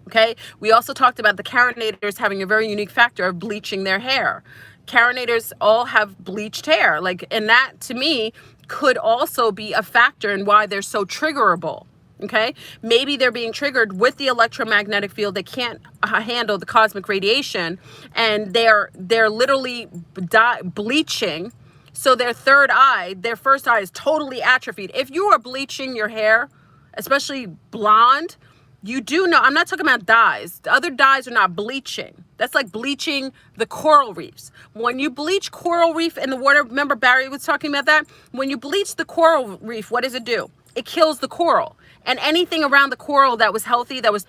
Okay. We also talked about the Karenstors having a very unique factor of bleaching their hair. Karenstors all have bleached hair, and that to me could also be a factor in why they're so triggerable. Okay, maybe they're being triggered with the electromagnetic field. They can't handle the cosmic radiation, and they're literally bleaching. So their first eye is totally atrophied. If you are bleaching your hair, especially blonde, you do know, I'm not talking about dyes. The other dyes are not bleaching. That's like bleaching the coral reefs. When you bleach coral reef in the water, remember Barry was talking about that? When you bleach the coral reef, what does it do? It kills the coral. And anything around the coral that was healthy, that was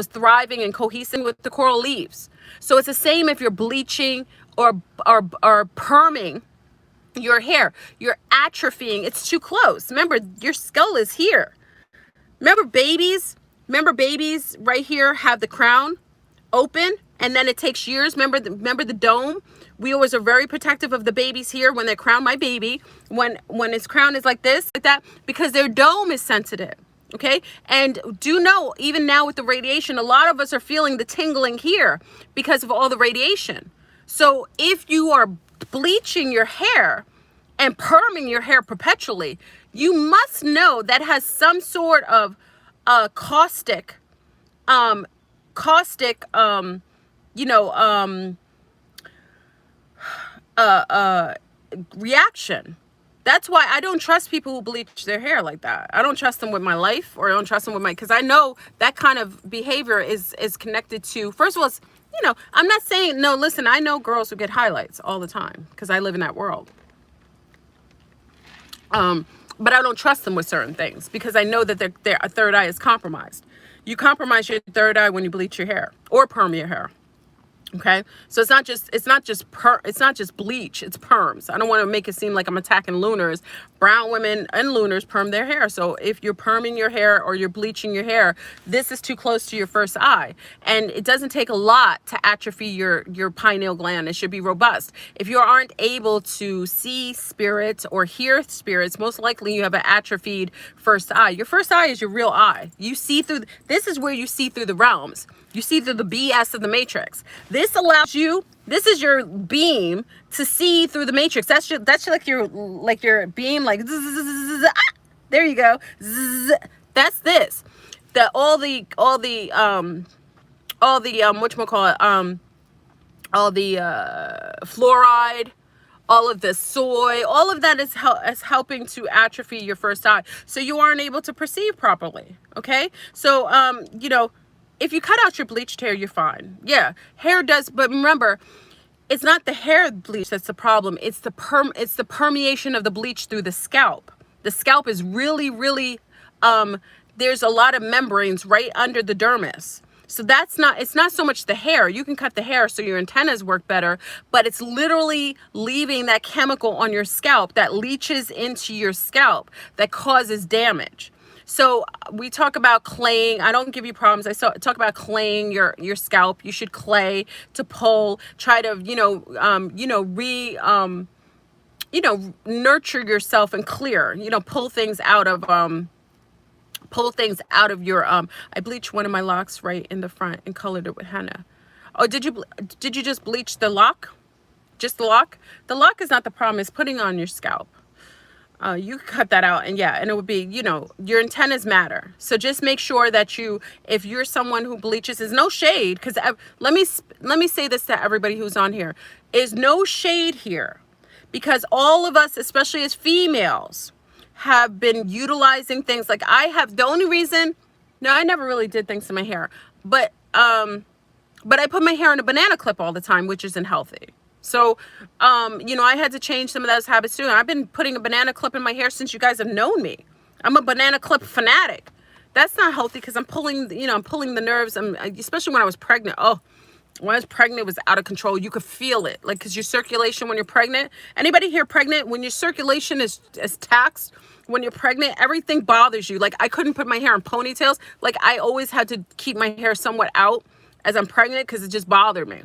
thriving and cohesive with the coral leaves. So it's the same if you're bleaching or perming your hair. You're atrophying. It's too close. Remember, your skull is here. Remember babies right here have the crown open, and then it takes years. Remember the dome? We always are very protective of the babies here when they crown my baby. When his crown is like this, like that, because their dome is sensitive. Okay, and do know, even now with the radiation, a lot of us are feeling the tingling here because of all the radiation. So if you are bleaching your hair and perming your hair perpetually, you must know that has some sort of caustic, caustic, you know, reaction. That's why I don't trust people who bleach their hair like that. I don't trust them with my life, or I don't trust them with my, because I know that kind of behavior is connected to, first of all, it's, you know, I'm not saying, no, listen, I know girls who get highlights all the time because I live in that world. But I don't trust them with certain things because I know that their third eye is compromised. You compromise your third eye when you bleach your hair or perm your hair. Okay, so it's not just bleach, it's perms. I don't want to make it seem like I'm attacking lunars. Brown women and lunars perm their hair. So if you're perming your hair or you're bleaching your hair, this is too close to your first eye. And it doesn't take a lot to atrophy your pineal gland. It should be robust. If you aren't able to see spirits or hear spirits, most likely you have an atrophied first eye. Your first eye is your real eye. You see through, this is where you see through the realms. You see through the BS of the matrix. This allows you, this is your beam to see through the matrix. That's like your beam, like zzz, ah, there you go. Zzz, that's this. All the whatchamacallit, all the fluoride, all of the soy, all of that is helping to atrophy your first eye. So you aren't able to perceive properly. Okay. So, you know, if you cut out your bleached hair, you're fine. Yeah, hair does, but remember, it's not the hair bleach that's the problem. It's the permeation of the bleach through the scalp. The scalp is really, really, there's a lot of membranes right under the dermis. So it's not so much the hair. You can cut the hair so your antennas work better, but it's literally leaving that chemical on your scalp that leaches into your scalp that causes damage. So we talk about claying. I don't give you problems. I talk about claying your scalp. You should clay to pull. Try to nurture yourself and clear. Pull things out of your. I bleached one of my locks right in the front and colored it with henna. Oh, did you just bleach the lock? Just the lock? The lock is not the problem. It's putting on your scalp. You could cut that out, and it would be, your antennas matter. So just make sure that if you're someone who bleaches, is no shade, because let me say this to everybody who's on here, is no shade here, because all of us, especially as females, have been utilizing things like I have. The only reason, no, I never really did things to my hair, but I put my hair in a banana clip all the time, which isn't healthy. So, I had to change some of those habits too. And I've been putting a banana clip in my hair since you guys have known me. I'm a banana clip fanatic. That's not healthy because I'm pulling the nerves. Especially when I was pregnant. Oh, when I was pregnant, it was out of control. You could feel it. Like, because your circulation when you're pregnant, anybody here pregnant, when your circulation is taxed, when you're pregnant, everything bothers you. Like, I couldn't put my hair in ponytails. Like, I always had to keep my hair somewhat out as I'm pregnant because it just bothered me.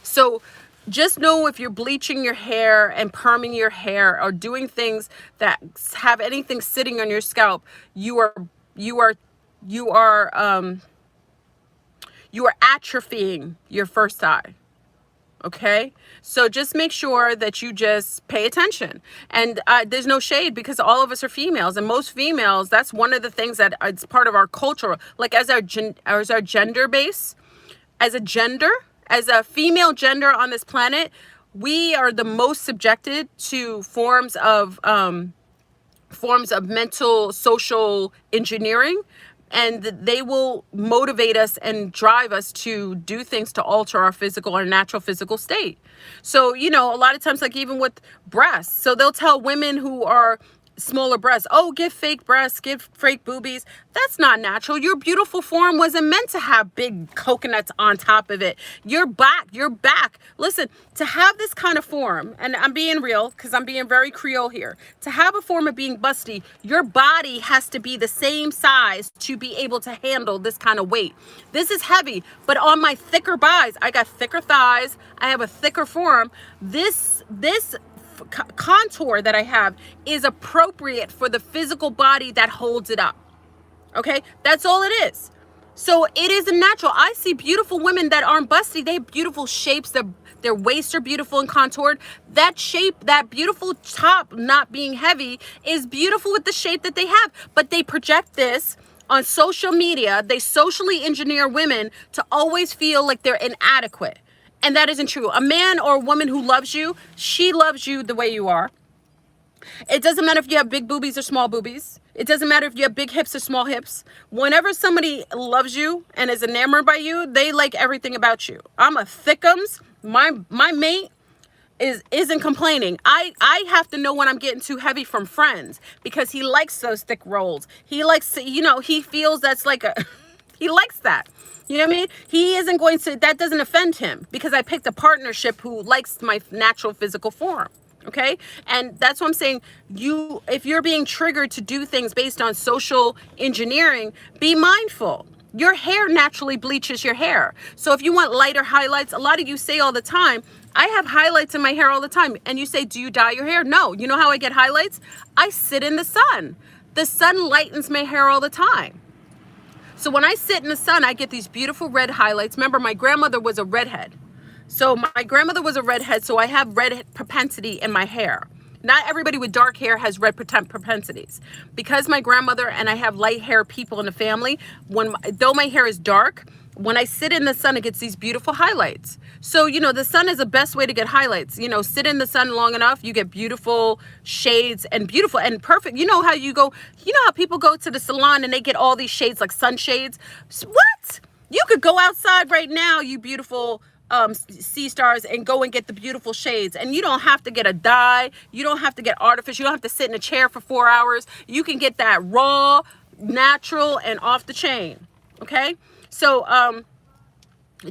So just know if you're bleaching your hair and perming your hair or doing things that have anything sitting on your scalp, you are atrophying your first eye. Okay. So just make sure that you just pay attention, and there's no shade because all of us are females, and most females, that's one of the things that it's part of our culture, like as our gender base, as a female gender on this planet, we are the most subjected to forms of mental, social engineering, and they will motivate us and drive us to do things to alter our natural physical state. So, a lot of times, like even with breasts, so they'll tell women who are smaller breasts, oh, give fake breasts, give fake boobies. That's not natural. Your beautiful form wasn't meant to have big coconuts on top of it. Your back. Listen, to have this kind of form, and I'm being real because I'm being very Creole here, to have a form of being busty, your body has to be the same size to be able to handle this kind of weight. This is heavy, but on my thicker thighs, I got thicker thighs, I have a thicker form. This contour that I have is appropriate for the physical body that holds it up. Okay, that's all it is. So it is a natural. I see beautiful women that aren't busty. They have beautiful shapes. Their Their waists are beautiful and contoured. That shape, that beautiful top not being heavy is beautiful with the shape that they have. But they project this on social media. They socially engineer women to always feel like they're inadequate. And that isn't true. A man or a woman who loves you, she loves you the way you are. It doesn't matter if you have big boobies or small boobies. It doesn't matter if you have big hips or small hips. Whenever somebody loves you and is enamored by you, they like everything about you. I'm a thickums. My mate isn't complaining. I have to know when I'm getting too heavy from friends because he likes those thick rolls. He likes, you know, he feels that's like a, he likes that. You know what I mean? He isn't going to, that doesn't offend him because I picked a partnership who likes my natural physical form. Okay. And that's what I'm saying. If you're being triggered to do things based on social engineering, be mindful. Your hair naturally bleaches your hair. So if you want lighter highlights, a lot of you say all the time, I have highlights in my hair all the time. And you say, do you dye your hair? No. You know how I get highlights? I sit in the sun. The sun lightens my hair all the time. So when I sit in the sun, I get these beautiful red highlights. Remember, my grandmother was a redhead. So my grandmother was a redhead, so I have red propensity in my hair. Not everybody with dark hair has red propensities. Because my grandmother and I have light hair people in the family, though my hair is dark, when I sit in the sun, it gets these beautiful highlights. So, you know, the sun is the best way to get highlights. You know, sit in the sun long enough, you get beautiful shades and beautiful and perfect. You know how you go, you know how people go to the salon and they get all these shades like sunshades? What? You could go outside right now, you beautiful sea stars, and go and get the beautiful shades, and you don't have to get a dye, you don't have to get artificial, you don't have to sit in a chair for 4 hours. You can get that raw, natural, and off the chain. Okay, so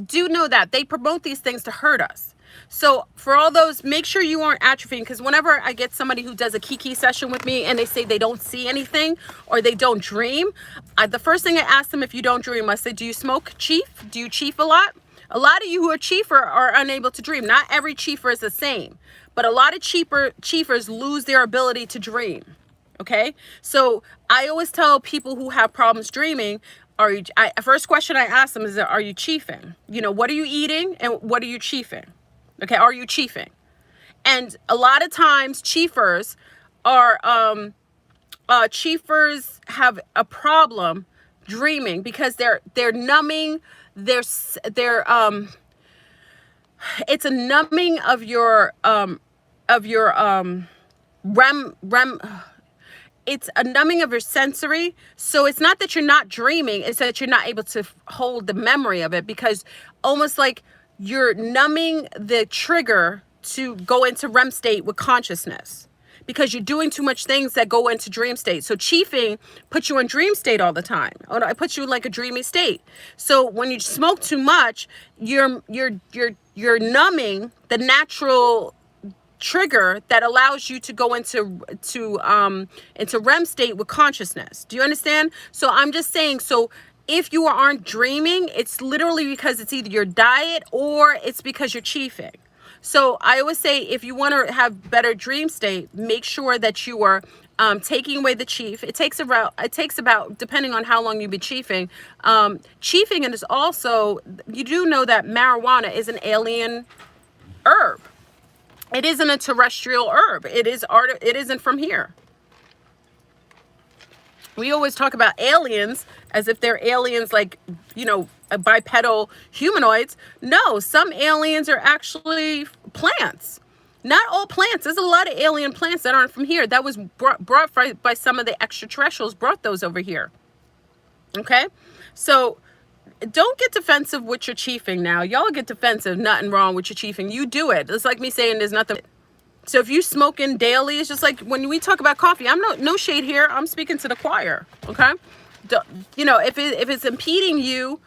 do know that they promote these things to hurt us. So for all those, make sure you aren't atrophying, because whenever I get somebody who does a kiki session with me and they say they don't see anything or they don't dream, the first thing I ask them, if you don't dream, I say, do you smoke chief? Do you chief a lot? A lot of you who are chiefer are unable to dream. Not every chiefer is the same, but a lot of chiefers lose their ability to dream. Okay, so I always tell people who have problems dreaming, first question I ask them is, are you chiefing? You know, what are you eating and what are you chiefing? Okay, are you chiefing? And a lot of times chiefers have a problem dreaming because they're numbing. It's a numbing of your REM. It's a numbing of your sensory. So it's not that you're not dreaming, it's that you're not able to hold the memory of it, because almost like you're numbing the trigger to go into REM state with consciousness, because you're doing too much things that go into dream state. So chiefing puts you in dream state all the time. Or it puts you in like a dreamy state. So when you smoke too much, you're numbing the natural trigger that allows you to go into REM state with consciousness. Do you understand? So I'm just saying, so if you aren't dreaming, it's literally because it's either your diet or it's because you're chiefing. So I always say, if you want to have better dream state, make sure that you are taking away the chief. It takes about, depending on how long you've been chiefing. Chiefing, and is also, you do know that marijuana is an alien herb. It isn't a terrestrial herb. It isn't from here. We always talk about aliens as if they're aliens, like, you know, bipedal humanoids. No, some aliens are actually plants. Not all plants. There's a lot of alien plants that aren't from here. That was brought by some of the extraterrestrials, brought those over here. Okay? So don't get defensive with your chiefing now. Y'all get defensive. Nothing wrong with your chiefing. You do it. It's like me saying there's nothing. So if you smoking daily, it's just like when we talk about coffee. I'm no shade here. I'm speaking to the choir. Okay? You know, if it's impeding you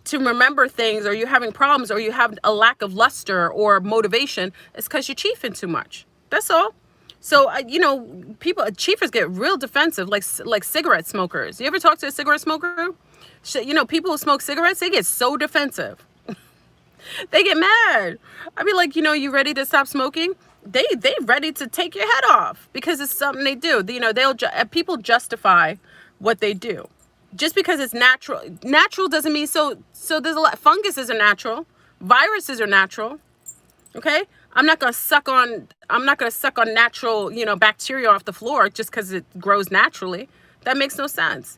to remember things, or you're having problems, or you have a lack of luster or motivation, it's because you're chiefing too much. That's all. So, you know, chiefers get real defensive, like cigarette smokers. You ever talk to a cigarette smoker? You know, people who smoke cigarettes, they get so defensive. They get mad. I be like, you know, you ready to stop smoking? They ready to take your head off because it's something they do. You know, people justify what they do. Just because it's natural. Natural doesn't mean so there's a lot. Funguses are natural. Viruses are natural. Okay? I'm not going to suck on natural, bacteria off the floor just cuz it grows naturally. That makes no sense.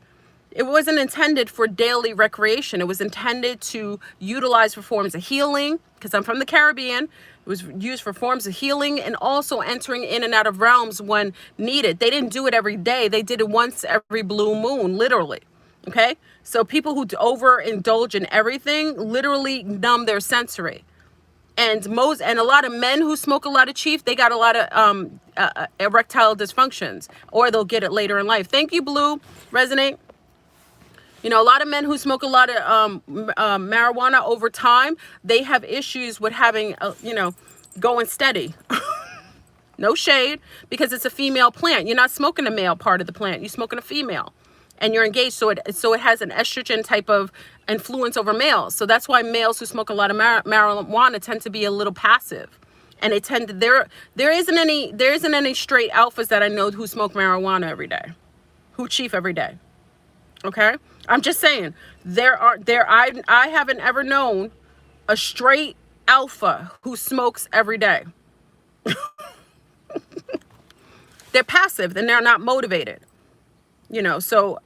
It wasn't intended for daily recreation. It was intended to utilize for forms of healing, because I'm from the Caribbean. It was used for forms of healing and also entering in and out of realms when needed. They didn't do it every day. They did it once every blue moon, literally. Okay? So people who overindulge in everything literally numb their sensory. And a lot of men who smoke a lot of chief, they got a lot of erectile dysfunctions, or they'll get it later in life. Thank you, Blue. Resonate. A lot of men who smoke a lot of marijuana over time, they have issues with having, going steady. No shade, because it's a female plant. You're not smoking the male part of the plant. You're smoking a female, and you're engaged. So it has an estrogen type of influence over males. So that's why males who smoke a lot of marijuana tend to be a little passive, and they tend to there isn't any straight alphas that I know who smoke marijuana every day, who chief every day. Okay, I'm just saying I haven't ever known a straight alpha who smokes every day. They're passive and they're not motivated. So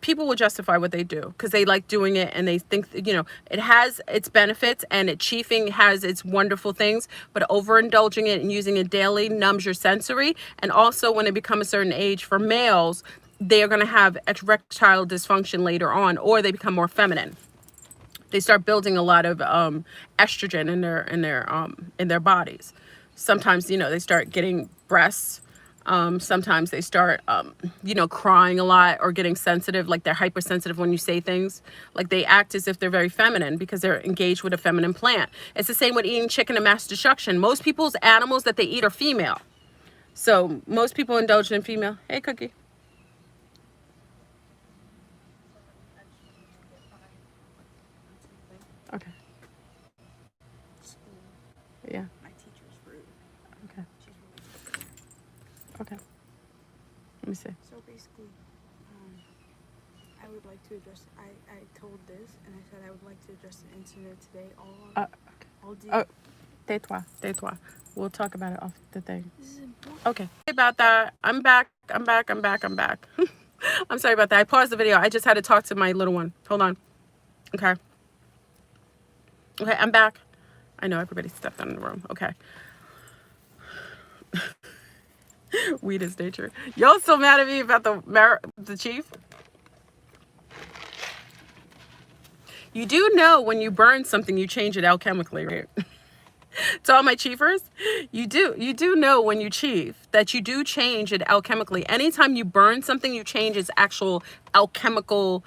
people will justify what they do because they like doing it, and they think it has its benefits, and chiefing has its wonderful things, but overindulging it and using it daily numbs your sensory. And also, when they become a certain age, for males, they are going to have erectile dysfunction later on, or they become more feminine. They start building a lot of estrogen in their bodies. Sometimes they start getting breasts. Sometimes they start crying a lot, or getting sensitive, like they're hypersensitive when you say things. Like they act as if they're very feminine because they're engaged with a feminine plant. It's the same with eating chicken and mass destruction. Most people's animals that they eat are female. So most people indulge in female. Hey, Cookie. Okay. Yeah. My teacher's rude. Okay. She's really rude. Okay. Let me see. So basically, I would like to address. I told this, and I said I would like to address the incident today. All day. Oh, tais-toi. We'll talk about it off the thing. This is important. Okay. Sorry about that. I'm back. I'm sorry about that. I paused the video. I just had to talk to my little one. Hold on. Okay. Okay, I'm back. I know everybody stepped out in the room. Okay. Weed is nature. Y'all still mad at me about the chief? You do know when you burn something, you change it alchemically, right? To all my chiefers, you do know when you chief that you do change it alchemically. Anytime you burn something, you change its actual alchemical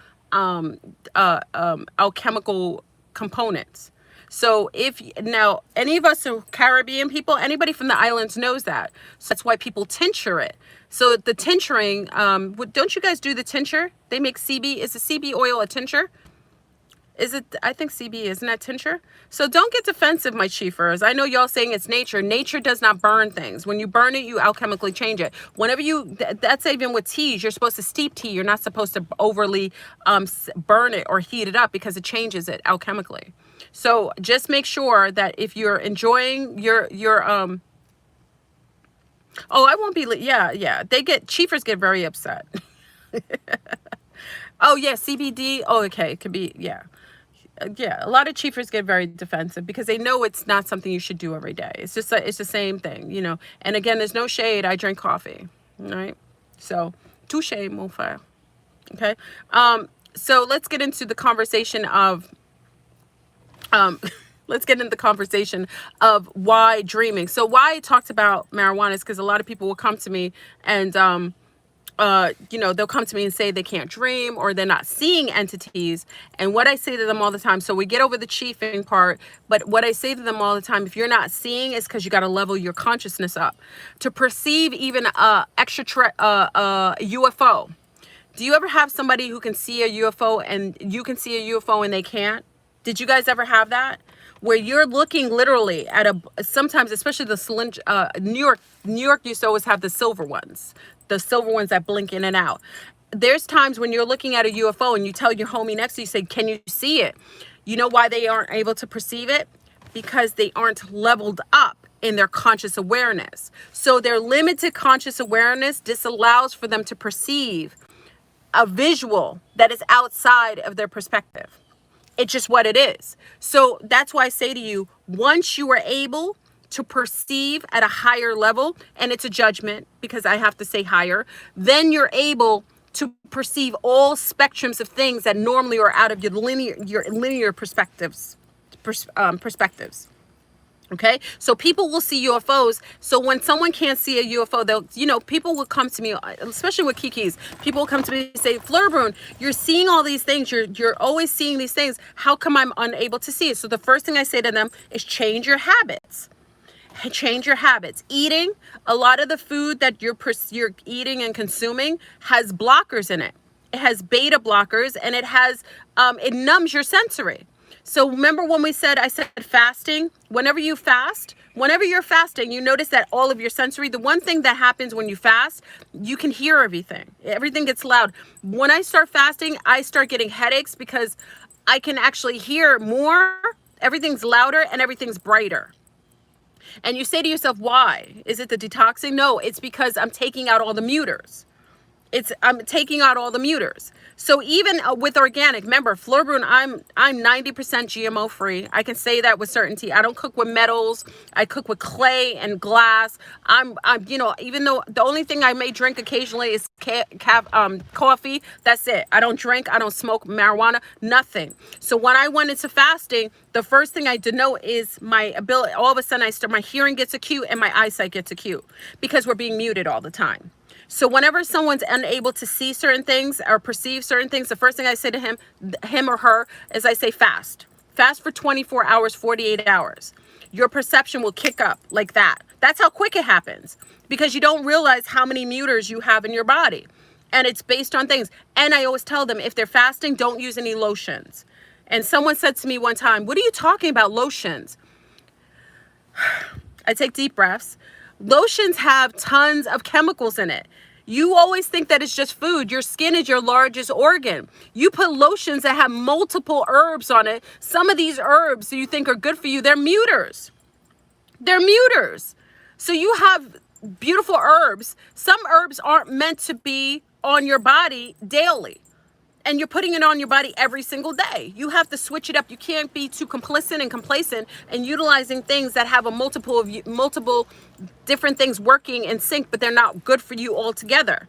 alchemical components. So if now any of us are Caribbean people, anybody from the islands knows that. So that's why people tincture it. So the tincturing, don't you guys do the tincture? They make CB. Is the CB oil a tincture? Is it? I think CB, isn't that tincture? So don't get defensive, my chiefers. I know y'all saying it's nature. Nature does not burn things. When you burn it, you alchemically change it. Whenever that's even with teas, you're supposed to steep tea. You're not supposed to overly burn it or heat it up because it changes it alchemically. So just make sure that if you're enjoying your oh, I won't be, yeah. Chiefers get very upset. Oh yeah, CBD. Oh, okay, it could be, yeah. A lot of chiefers get very defensive because they know it's not something you should do every day. It's just it's the same thing, And again, there's no shade. I drink coffee, all right? So, touche, mon frère. Okay. So let's get into the conversation of why dreaming. So why I talked about marijuana is because a lot of people will come to me and they'll come to me and say they can't dream or they're not seeing entities. And what I say to them all the time, so we get over the chiefing part, but what I say to them all the time, if you're not seeing, it's because you got to level your consciousness up to perceive even UFO. Do you ever have somebody who can see a UFO and you can see a UFO and they can't? Did you guys ever have that? Where you're looking literally at sometimes, especially the New York used to always have the silver ones that blink in and out. There's times when you're looking at a UFO and you tell your homie next to you, say, can you see it? You know why they aren't able to perceive it? because they aren't leveled up in their conscious awareness. So their limited conscious awareness disallows for them to perceive a visual that is outside of their perspective. It's just what it is. So that's why I say to you, once you are able to perceive at a higher level, and it's a judgment because I have to say higher, then you're able to perceive all spectrums of things that normally are out of your linear perspectives. Okay, so people will see UFOs. So when someone can't see a UFO, they'll, you know, people will come to me, especially with Kikis. People will come to me and say, Fleurbrun, you're seeing all these things. You're always seeing these things. How come I'm unable to see it? So the first thing I say to them is change your habits. Change your habits. Eating, a lot of the food that you're eating and consuming has blockers in it. It has beta blockers, and it has it numbs your sensory. So remember when I said fasting? Whenever you're fasting, you notice that all of your sensory, the one thing that happens when you fast, you can hear everything. Everything gets loud. When I start fasting, I start getting headaches because I can actually hear more. Everything's louder and everything's brighter. And you say to yourself, why? Is it the detoxing? No, it's because I'm taking out all the muters. I'm taking out all the muters. So even with organic, remember, Fleurbrun, I'm 90% GMO free. I can say that with certainty. I don't cook with metals. I cook with clay and glass. I'm you know, even though the only thing I may drink occasionally is coffee, that's it. I don't drink. I don't smoke marijuana, nothing. So when I went into fasting, the first thing I denote is my ability. All of a sudden, my hearing gets acute and my eyesight gets acute because we're being muted all the time. So whenever someone's unable to see certain things or perceive certain things, the first thing I say to him or her, is I say fast. Fast for 24 hours, 48 hours. Your perception will kick up like that. That's how quick it happens because you don't realize how many muters you have in your body. And it's based on things. And I always tell them if they're fasting, don't use any lotions. And someone said to me one time, what are you talking about, lotions? I take deep breaths. Lotions have tons of chemicals in it. You always think that it's just food. Your skin is your largest organ. You put lotions that have multiple herbs on it. Some of these herbs you think are good for you, they're muters. They're muters. So you have beautiful herbs. Some herbs aren't meant to be on your body daily. And you're putting it on your body every single day. You have to switch it up. You can't be too complicit and complacent and utilizing things that have a multiple different things working in sync, but they're not good for you altogether.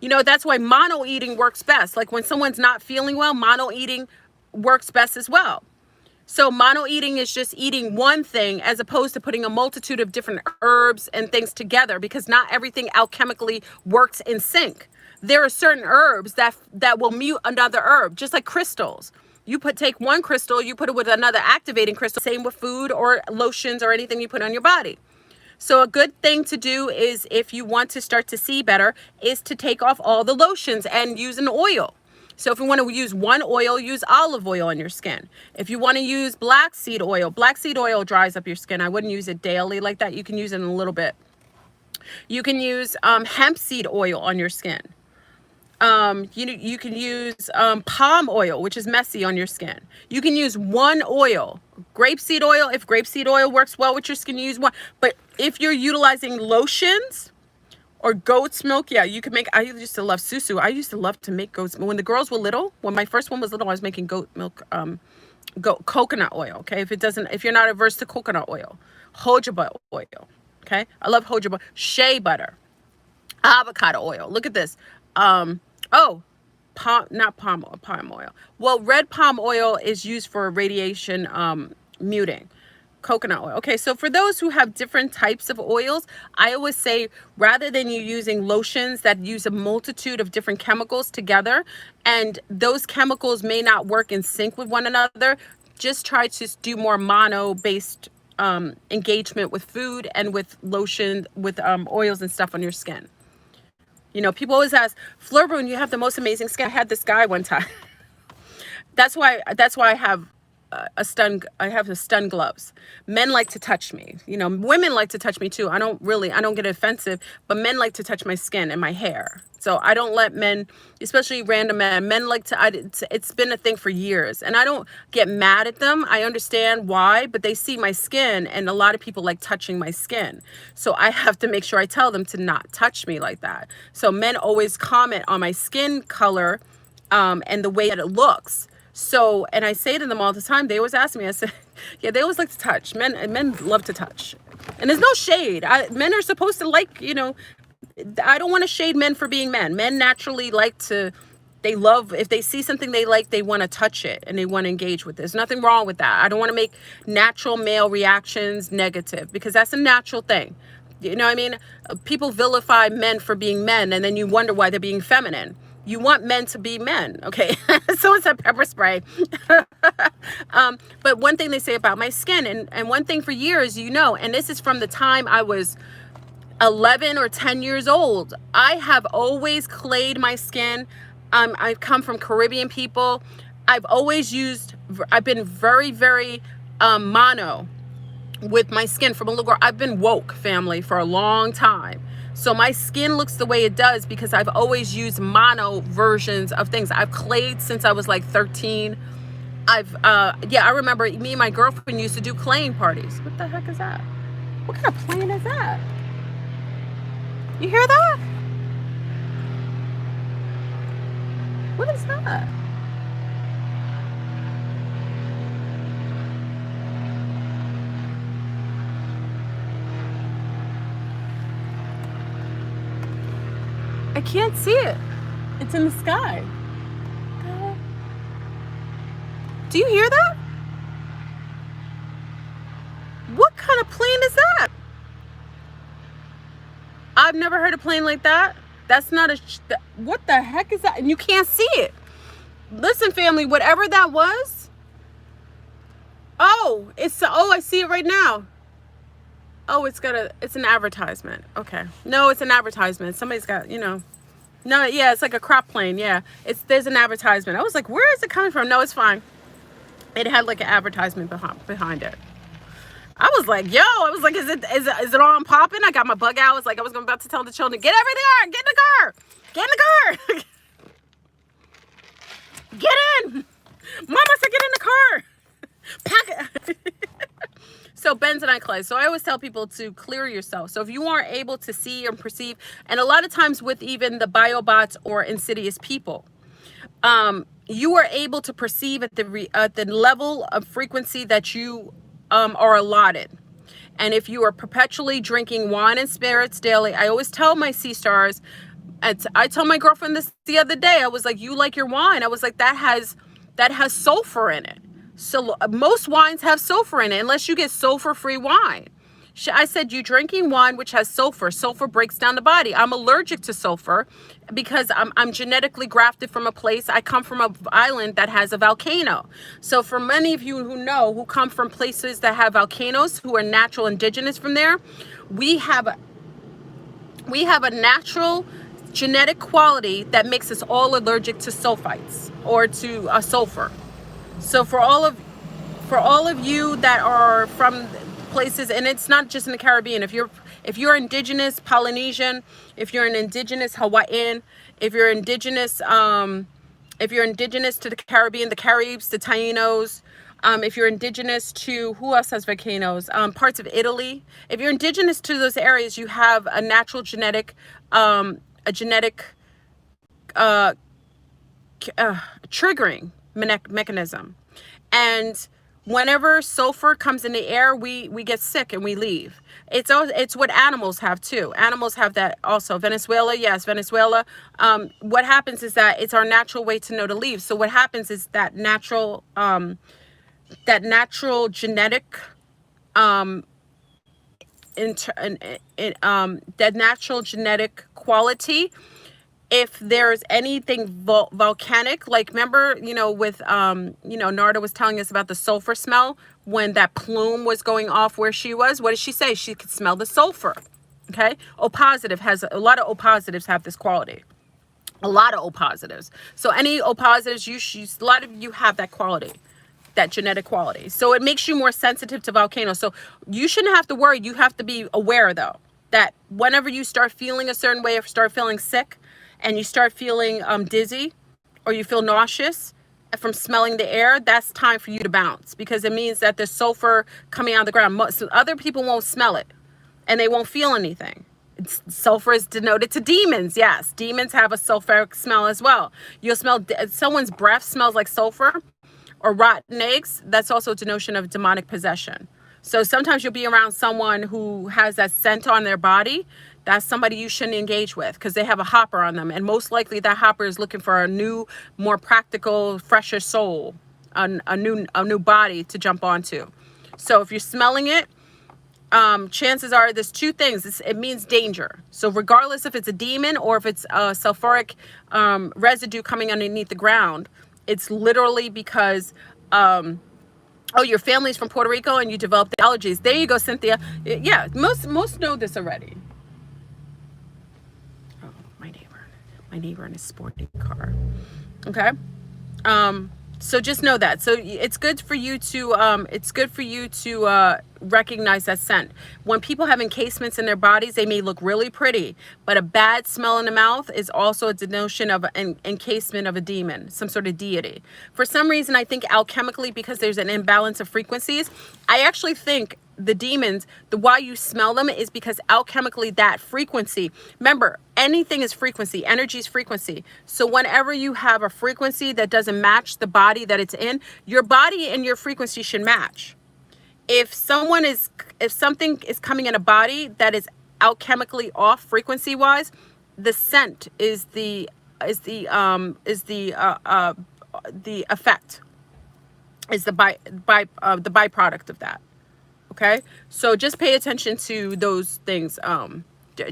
You know, that's why mono eating works best. Like when someone's not feeling well, mono eating works best as well. So mono eating is just eating one thing as opposed to putting a multitude of different herbs and things together because not everything alchemically works in sync. There are certain herbs that will mute another herb, just like crystals. You take one crystal, you put it with another activating crystal, same with food or lotions or anything you put on your body. So a good thing to do is if you want to start to see better is to take off all the lotions and use an oil. So if you want to use one oil, use olive oil on your skin. If you want to use black seed oil dries up your skin. I wouldn't use it daily like that. You can use it in a little bit. You can use hemp seed oil on your skin. You can use palm oil, which is messy on your skin. You can use one oil, grapeseed oil. If grapeseed oil works well with your skin, you use one. But if you're utilizing lotions or goat's milk, yeah, you can make. I used to love susu. I used to love to make goat's milk. When the girls were little, when my first one was little, I was making goat milk, coconut oil. Okay, if you're not averse to coconut oil, jojoba oil. Okay, I love jojoba. Shea butter, avocado oil. Look at this. Palm oil. Well, red palm oil is used for radiation muting. Coconut oil. Okay, so for those who have different types of oils, I always say rather than you using lotions that use a multitude of different chemicals together, and those chemicals may not work in sync with one another, just try to do more mono-based engagement with food and with lotion, with oils and stuff on your skin. You know, people always ask, Fleurbrun, you have the most amazing skin. I had this guy one time. That's why I have I have the stun gloves. Men like to touch me. You know, women like to touch me too. I don't get offensive, but men like to touch my skin and my hair. So I don't let men, especially random men like to, it's been a thing for years, and I don't get mad at them. I understand why, but they see my skin, and a lot of people like touching my skin. So I have to make sure I tell them to not touch me like that. So men always comment on my skin color, and the way that it looks. So, and I say to them all the time, they always ask me, I said, yeah, they always like to touch. Men love to touch. And there's no shade. Men are supposed to like, you know, I don't want to shade men for being men. Men naturally like to, they love, if they see something they like, they want to touch it and they want to engage with it. There's nothing wrong with that. I don't want to make natural male reactions negative, because that's a natural thing. You know what I mean? People vilify men for being men, and then you wonder why they're being feminine. You want men to be men, okay? So it's a pepper spray. But one thing they say about my skin, and one thing for years, you know, and this is from the time I was 11 or 10 years old, I have always clayed my skin. I've come from Caribbean people. I've been very, very mono with my skin from a little girl. I've been woke, family, for a long time. So my skin looks the way it does because I've always used mono versions of things. I've clayed since I was like 13. I remember me and my girlfriend used to do claying parties. What the heck is that? What kind of plane is that? You hear that? What is that? I can't see it. It's in the sky. Do you hear that? What kind of plane is that? I've never heard a plane like that. That's not what the heck is that? And you can't see it. Listen, family, whatever that was. Oh, I see it right now. Oh, it's an advertisement. Okay. No, it's an advertisement. Somebody's got, you know. No, yeah, it's like a crop plane. Yeah. There's an advertisement. I was like, where is it coming from? No, it's fine. It had like an advertisement behind it. I was like, is it on popping? I got my bug out. I was like, I was about to tell the children, get everything, get in the car. Get in the car. Get in. Mama said get in the car. Pack it. So bentonite clay. So I always tell people to clear yourself. So if you aren't able to see and perceive, and a lot of times with even the BioBots or insidious people, you are able to perceive at the level of frequency that you are allotted. And if you are perpetually drinking wine and spirits daily, I always tell my sea stars, I told my girlfriend this the other day, I was like, you like your wine? I was like, that has sulfur in it. So most wines have sulfur in it, unless you get sulfur-free wine. I said, you drinking wine which has sulfur. Sulfur breaks down the body. I'm allergic to sulfur because I'm genetically grafted from a place. I come from an island that has a volcano. So for many of you who come from places that have volcanoes, who are natural indigenous from there, we have a natural genetic quality that makes us all allergic to sulfites or to sulfur. So for all of you that are from places, and it's not just in the Caribbean, if you're indigenous Polynesian, if you're an indigenous Hawaiian, if you're indigenous to the Caribbean, the Caribs, the Tainos, if you're indigenous to, who else has volcanoes? Parts of Italy. If you're indigenous to those areas, you have a natural genetic triggering mechanism. And whenever sulfur comes in the air, we get sick and we leave. It's what animals have too. Animals have that also. Venezuela, yes, Venezuela. What happens is that it's our natural way to know to leave. So what happens is that natural genetic that natural genetic quality, if there's anything volcanic, like remember, with, Narda was telling us about the sulfur smell when that plume was going off where she was. What did she say? She could smell the sulfur. Okay. A lot of O positives have this quality. A lot of O positives. So any O positives, a lot of you have that quality. that genetic quality. So it makes you more sensitive to volcanoes. So you shouldn't have to worry. You have to be aware though, that whenever you start feeling a certain way or start feeling sick and you start feeling dizzy or you feel nauseous from smelling the air, that's time for you to bounce, because it means that there's sulfur coming out of the ground. So other people won't smell it and they won't feel anything. Sulfur is denoted to demons. Yes, demons have a sulfuric smell as well. You'll smell someone's breath smells like sulfur or rotten eggs. That's also a denotion of demonic possession. So sometimes you'll be around someone who has that scent on their body. That's somebody you shouldn't engage with, because they have a hopper on them. And most likely that hopper is looking for a new, more practical, fresher soul, a new body to jump onto. So if you're smelling it, chances are there's two things. It means danger. So regardless if it's a demon or if it's a sulfuric residue coming underneath the ground, it's literally because, oh, your family's from Puerto Rico and you developed the allergies. There you go, Cynthia. Yeah, most know this already. Oh, my neighbor in a sporty car. Okay. So just know that. So it's good for you to recognize that scent. When people have encasements in their bodies, they may look really pretty, but a bad smell in the mouth is also a denotion of an encasement of a demon, some sort of deity. For some reason, I think alchemically, because there's an imbalance of frequencies, I actually think the demons, why you smell them is because alchemically that frequency, remember, anything is frequency, energy is frequency. So whenever you have a frequency that doesn't match the body that it's in, your body and your frequency should match. If something is coming in a body that is alchemically off frequency wise, the scent is the effect, is the byproduct of that. Okay, so just pay attention to those things.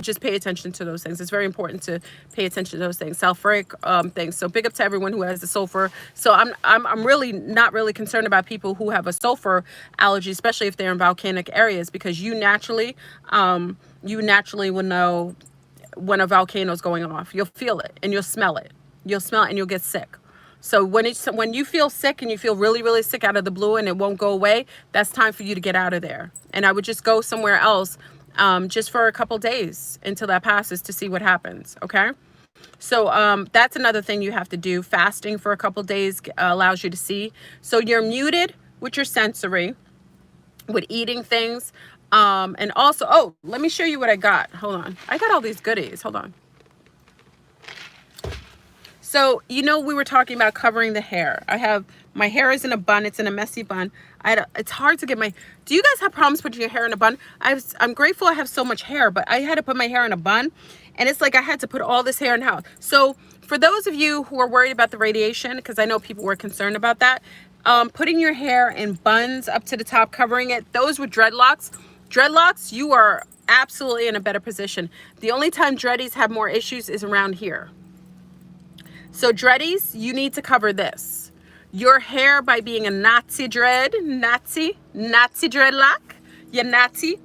Just pay attention to those things. It's very important to pay attention to those things. Sulfuric things. So big up to everyone who has the sulfur. So I'm really not really concerned about people who have a sulfur allergy, especially if they're in volcanic areas, because you naturally will know when a volcano is going off. You'll feel it and you'll smell it. You'll smell it and you'll get sick. So when you feel sick and you feel really, really sick out of the blue and it won't go away, that's time for you to get out of there. And I would just go somewhere else just for a couple days until that passes to see what happens. Okay. So that's another thing you have to do. Fasting for a couple days allows you to see. So you're muted with your sensory, with eating things. And also, oh, let me show you what I got. Hold on. I got all these goodies. Hold on. So, you know, we were talking about covering the hair. My hair is in a bun. It's in a messy bun. It's hard to get do you guys have problems putting your hair in a bun? I'm grateful I have so much hair, but I had to put my hair in a bun, and it's like I had to put all this hair in house. So for those of you who are worried about the radiation, because I know people were concerned about that, putting your hair in buns up to the top, covering it, those with dreadlocks, you are absolutely in a better position. The only time dreadies have more issues is around here. So dreadies, you need to cover this. Your hair by being a Nazi dreadlock, your Nazi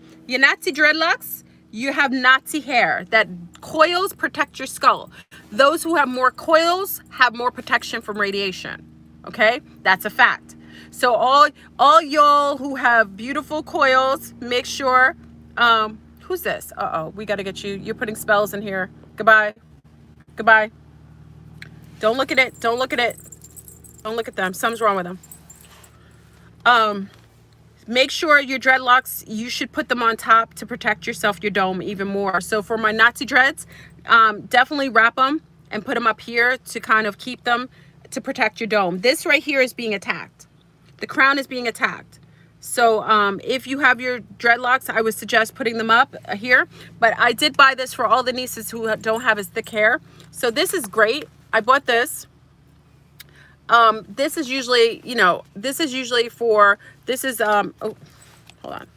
dreadlocks, you have Nazi hair. That coils protect your skull. Those who have more coils have more protection from radiation. Okay, that's a fact. So all y'all who have beautiful coils, make sure, who's this? We got to get you. You're putting spells in here. Goodbye. Don't look at it. Don't look at them. Something's wrong with them. Make sure your dreadlocks, you should put them on top to protect yourself, your dome even more. So for my Nazi dreads, definitely wrap them and put them up here to kind of keep them to protect your dome. This right here is being attacked. The crown is being attacked. So if you have your dreadlocks, I would suggest putting them up here. But I did buy this for all the nieces who don't have as thick hair. So this is great. I bought this. This is usually, hold on.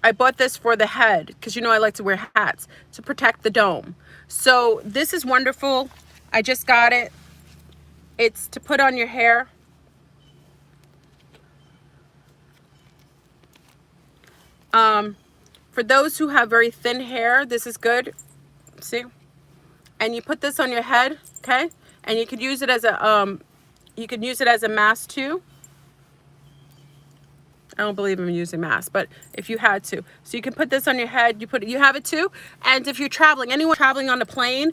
I bought this for the head because I like to wear hats to protect the dome. So this is wonderful. I just got it. It's to put on your hair. For those who have very thin hair, this is good. See? And you put this on your head, okay? And you could use it as a You can use it as a mask too. I don't believe in using masks, but if you had to, so you can put this on your head. You have it too. And if you're traveling, anyone traveling on the plane,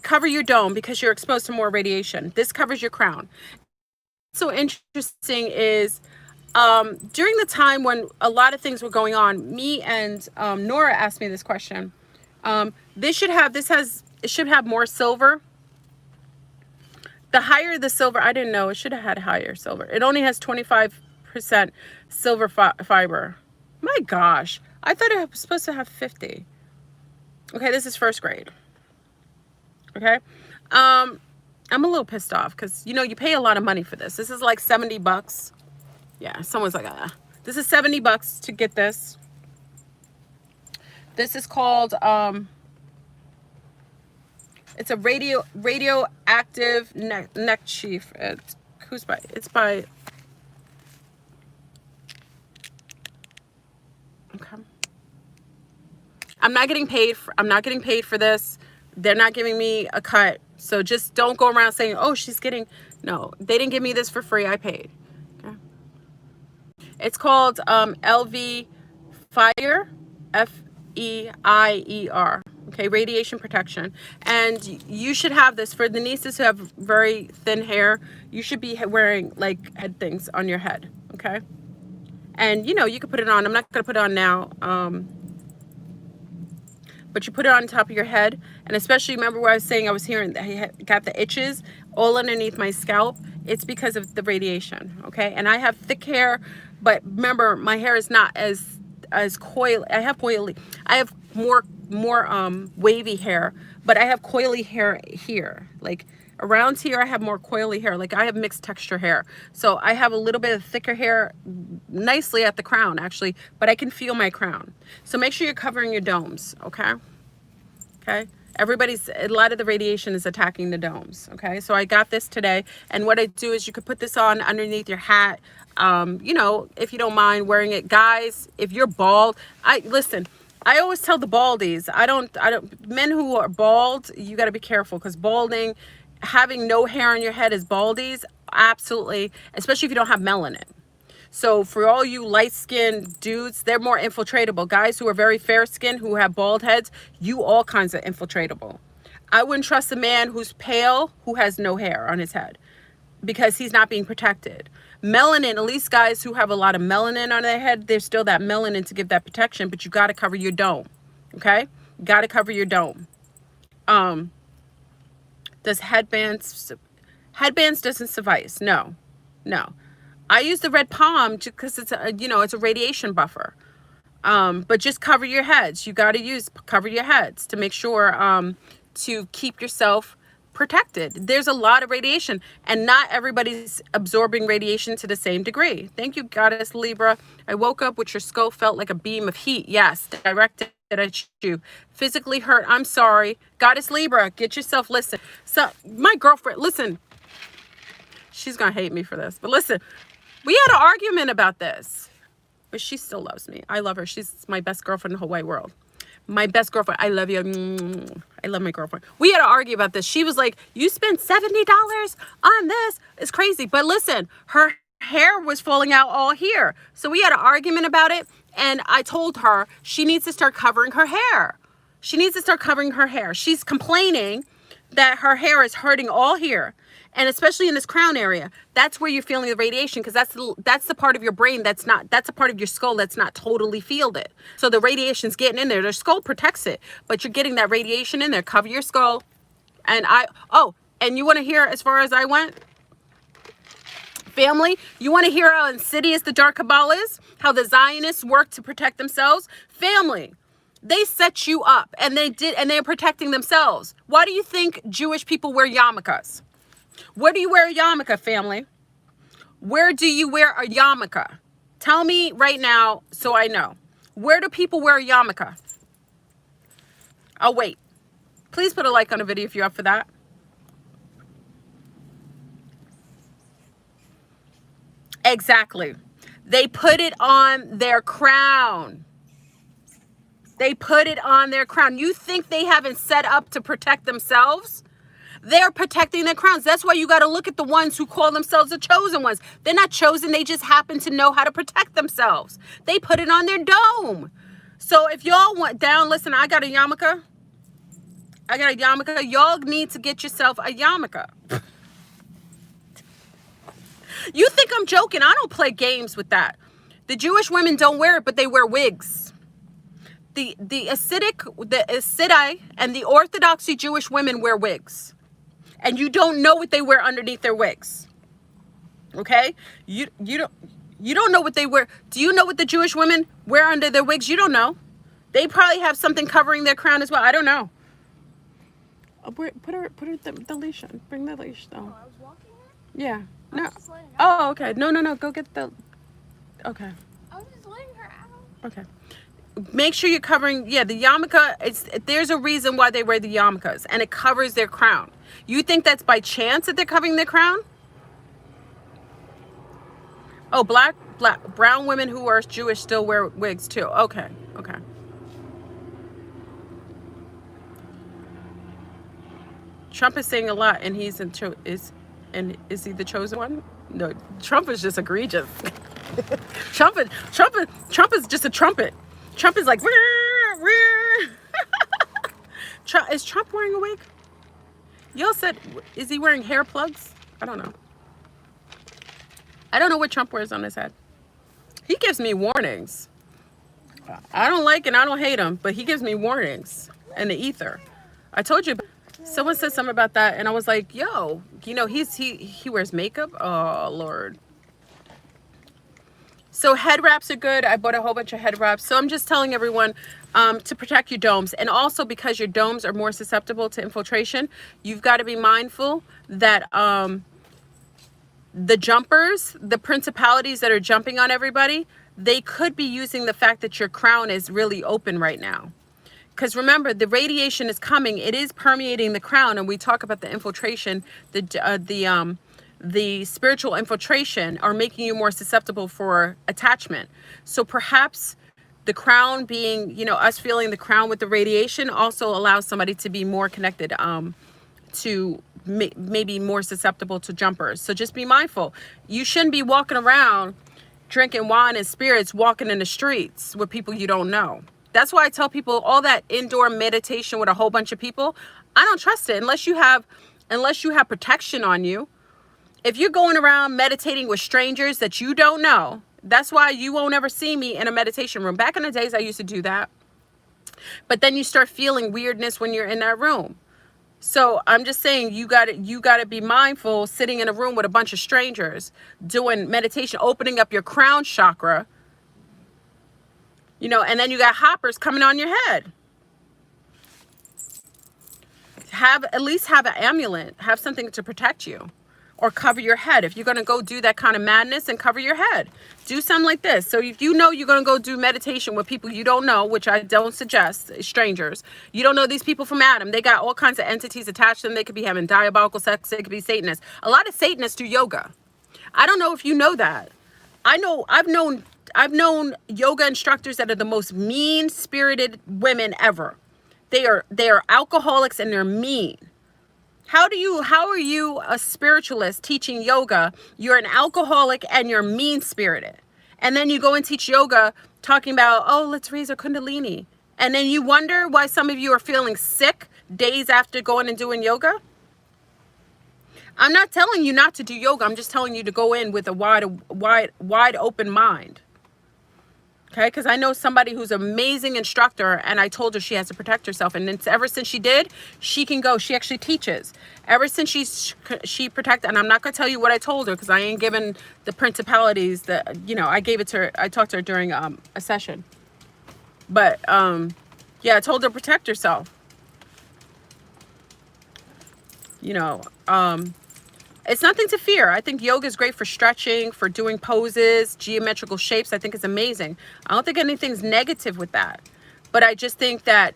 cover your dome because you're exposed to more radiation. This covers your crown. So interesting is during the time when a lot of things were going on, me and Nora asked me this question. It should have more silver. The higher the silver, I didn't know it should have had higher silver. It only has 25% silver fiber. My gosh, I thought it was supposed to have 50. Okay, this is first grade. Okay, I'm a little pissed off because you pay a lot of money for this. This is like $70. Yeah, someone's like, this is $70 to get this. This is called it's a radioactive neck sheath. It's by okay. I'm not getting paid for this. They're not giving me a cut. So just don't go around saying, "Oh, she's getting." No, they didn't give me this for free. I paid. Okay. It's called LV Fire, FEIER. Okay, radiation protection. And you should have this for the nieces who have very thin hair. You should be wearing like head things on your head. Okay. And you can put it on. I'm not going to put it on now. But you put it on top of your head. And especially, remember where I was saying I was hearing that I got the itches all underneath my scalp. It's because of the radiation. Okay. And I have thick hair, but remember, my hair is not as coily. I have more wavy hair, but I have coily hair here. Like around here, I have more coily hair. Like I have mixed texture hair. So I have a little bit of thicker hair nicely at the crown actually, but I can feel my crown. So make sure you're covering your domes. Okay. Okay. A lot of the radiation is attacking the domes. Okay. So I got this today. And what I do is you could put this on underneath your hat. If you don't mind wearing it, guys, if you're bald, listen, I always tell the baldies, men who are bald, you got to be careful because balding, having no hair on your head is baldies. Absolutely. Especially if you don't have melanin. So for all you light-skinned dudes, they're more infiltratable. Guys who are very fair-skinned, who have bald heads, you all kinds of infiltratable. I wouldn't trust a man who's pale, who has no hair on his head because he's not being protected. Melanin, at least guys who have a lot of melanin on their head, there's still that melanin to give that protection, but you got to cover your dome. Okay? You got to cover your dome. Does headbands doesn't suffice? No. I use the red palm because it's a radiation buffer. But just cover your heads. You got to cover your heads to make sure to keep yourself protected. There's a lot of radiation and not everybody's absorbing radiation to the same degree. Thank you, Goddess Libra. I woke up with your skull felt like a beam of heat. Yes, directed at you. Physically hurt. I'm sorry. Goddess Libra, get yourself, listen. So my girlfriend, listen, she's going to hate me for this, but listen, we had an argument about this, but she still loves me. I love her. She's my best girlfriend in the whole wide world. My best girlfriend. I love you. I love my girlfriend. We had to argue about this. She was like, you spent $70 on this. It's crazy. But listen, her hair was falling out all here. So we had an argument about it. And I told her she needs to start covering her hair. She's complaining that her hair is hurting all here. And especially in this crown area, that's where you're feeling the radiation because that's the part of your brain that's a part of your skull that's not totally fielded. So the radiation's getting in there. The skull protects it, but you're getting that radiation in there. Cover your skull. And and you want to hear as far as I went? Family, you want to hear how insidious the dark Kabbalah is? How the Zionists work to protect themselves? Family, they set you up and they're protecting themselves. Why do you think Jewish people wear yarmulkes? Where do you wear a yarmulke, family? Where do you wear a yarmulke? Tell me right now so I know. Where do people wear a yarmulke? I'll wait. Please put a like on the video if you're up for that. Exactly. They put it on their crown. You think they haven't set up to protect themselves? They're protecting their crowns. That's why you got to look at the ones who call themselves the chosen ones. They're not chosen. They just happen to know how to protect themselves. They put it on their dome. So if y'all want down, listen, I got a yarmulke. Y'all need to get yourself a yarmulke. You think I'm joking? I don't play games with that. The Jewish women don't wear it, but they wear wigs. The Hasidic and the Orthodoxy Jewish women wear wigs. And you don't know what they wear underneath their wigs. Okay? You don't know what they wear. Do you know what the Jewish women wear under their wigs? You don't know. They probably have something covering their crown as well. I don't know. Put her the leash on. Bring the leash though. Oh, I was walking her? Yeah. No. Just letting her out. Oh, okay. No. Go get the. Okay. I was just letting her out. Okay. Make sure you're covering. Yeah, the yarmulke. There's a reason why they wear the yarmulkes, and it covers their crown. You think that's by chance that they're covering their crown? Oh, brown women who are Jewish still wear wigs too. Okay. Trump is saying a lot, and is he the chosen one? No, Trump is just egregious. Trump is just a trumpet. Trump is like, is Trump wearing a wig? Y'all said, is he wearing hair plugs? I don't know. I don't know what Trump wears on his head. He gives me warnings. I don't like and I don't hate him, but he gives me warnings in the ether. I told you. Someone said something about that, and I was like, yo, he wears makeup? Oh, Lord. So head wraps are good. I bought a whole bunch of head wraps. So I'm just telling everyone to protect your domes. And also because your domes are more susceptible to infiltration, you've got to be mindful that the jumpers, the principalities that are jumping on everybody, they could be using the fact that your crown is really open right now. Because remember, the radiation is coming. It is permeating the crown. And we talk about the infiltration, the spiritual infiltration are making you more susceptible for attachment. So perhaps the crown being, us feeling the crown with the radiation also allows somebody to be more connected to maybe more susceptible to jumpers. So just be mindful. You shouldn't be walking around drinking wine and spirits, walking in the streets with people you don't know. That's why I tell people all that indoor meditation with a whole bunch of people, I don't trust it unless you have protection on you. If you're going around meditating with strangers that you don't know, that's why you won't ever see me in a meditation room. Back in the days, I used to do that. But then you start feeling weirdness when you're in that room. So I'm just saying you got to be mindful sitting in a room with a bunch of strangers doing meditation, opening up your crown chakra. And then you got hoppers coming on your head. At least have an amulet. Have something to protect you. Or cover your head. If you're going to go do that kind of madness, and cover your head. Do something like this. So if you're going to go do meditation with people you don't know, which I don't suggest, strangers. You don't know these people from Adam. They got all kinds of entities attached to them. They could be having diabolical sex. They could be Satanists. A lot of Satanists do yoga. I don't know if you know that. I've known yoga instructors that are the most mean-spirited women ever. They are alcoholics and they're mean. How are you a spiritualist teaching yoga? You're an alcoholic and you're mean-spirited. And then you go and teach yoga talking about, oh, let's raise our kundalini. And then you wonder why some of you are feeling sick days after going and doing yoga. I'm not telling you not to do yoga. I'm just telling you to go in with a wide open mind. Okay, because I know somebody who's an amazing instructor, and I told her she has to protect herself. And it's ever since she did, she can go. She actually teaches. Ever since she protected, and I'm not going to tell you what I told her because I ain't given the principalities that, I gave it to her. I talked to her during a session. But, yeah, I told her to protect herself. It's nothing to fear. I think yoga is great for stretching, for doing poses, geometrical shapes. I think it's amazing. I don't think anything's negative with that. But I just think that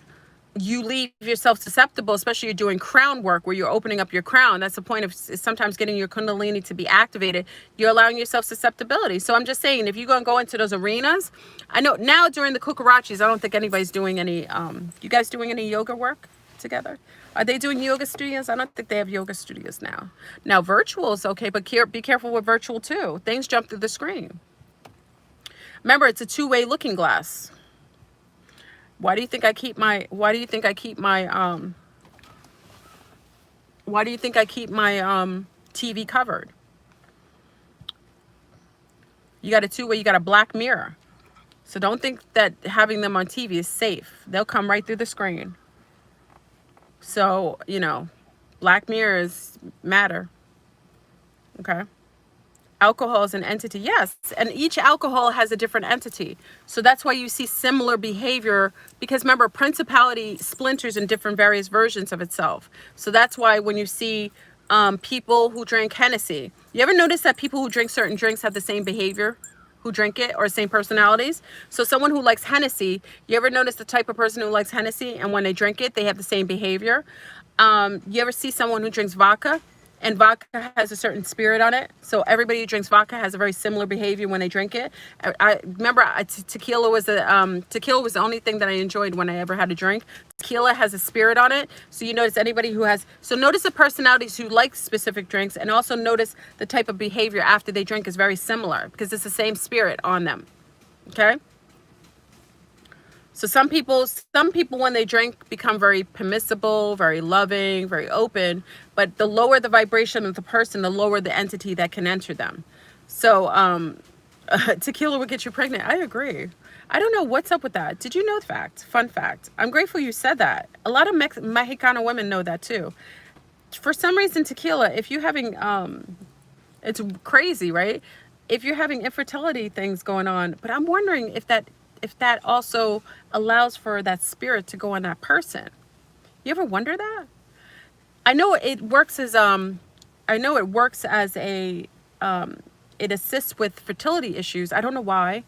you leave yourself susceptible, especially you're doing crown work where you're opening up your crown. That's the point of sometimes getting your kundalini to be activated. You're allowing yourself susceptibility. So I'm just saying, if you're going to go into those arenas, I know now during the cucarachis, I don't think anybody's doing any, you guys doing any yoga work together? Are they doing yoga studios? I don't think they have yoga studios now. Now, virtual is okay, but be careful with virtual too. Things jump through the screen. Remember, it's a two-way looking glass. Why do you think I keep my TV covered? You got a two-way, you got a black mirror. So don't think that having them on TV is safe. They'll come right through the screen. So, you know, black mirrors matter. Okay. Alcohol is an entity. Yes. And each alcohol has a different entity. So that's why you see similar behavior, because remember, principality splinters in different various versions of itself. So that's why when you see people who drink Hennessy, you ever notice that people who drink certain drinks have the same behavior who drink it, or same personalities? So someone who likes Hennessy, you ever notice the type of person who likes Hennessy, and when they drink it, they have the same behavior? You ever see someone who drinks vodka, and vodka has a certain spirit on it? So everybody who drinks vodka has a very similar behavior when they drink it. I remember tequila was the only thing that I enjoyed when I ever had a drink. Tequila has a spirit on it. So you notice anybody who has, so notice the personalities who like specific drinks, and also notice the type of behavior after they drink is very similar, because it's the same spirit on them. Okay. So some people when they drink become very permissible, very loving, very open, but the lower the vibration of the person, the lower the entity that can enter them. So tequila will get you pregnant. I agree. I don't know what's up with that. Did you know the fact? Fun fact. I'm grateful you said that. A lot of Mexicana women know that too. For some reason, tequila, if you're having, it's crazy, right? If you're having infertility things going on, but I'm wondering if that also allows for that spirit to go on that person. You ever wonder that? I know it works as it assists with fertility issues. I don't know why.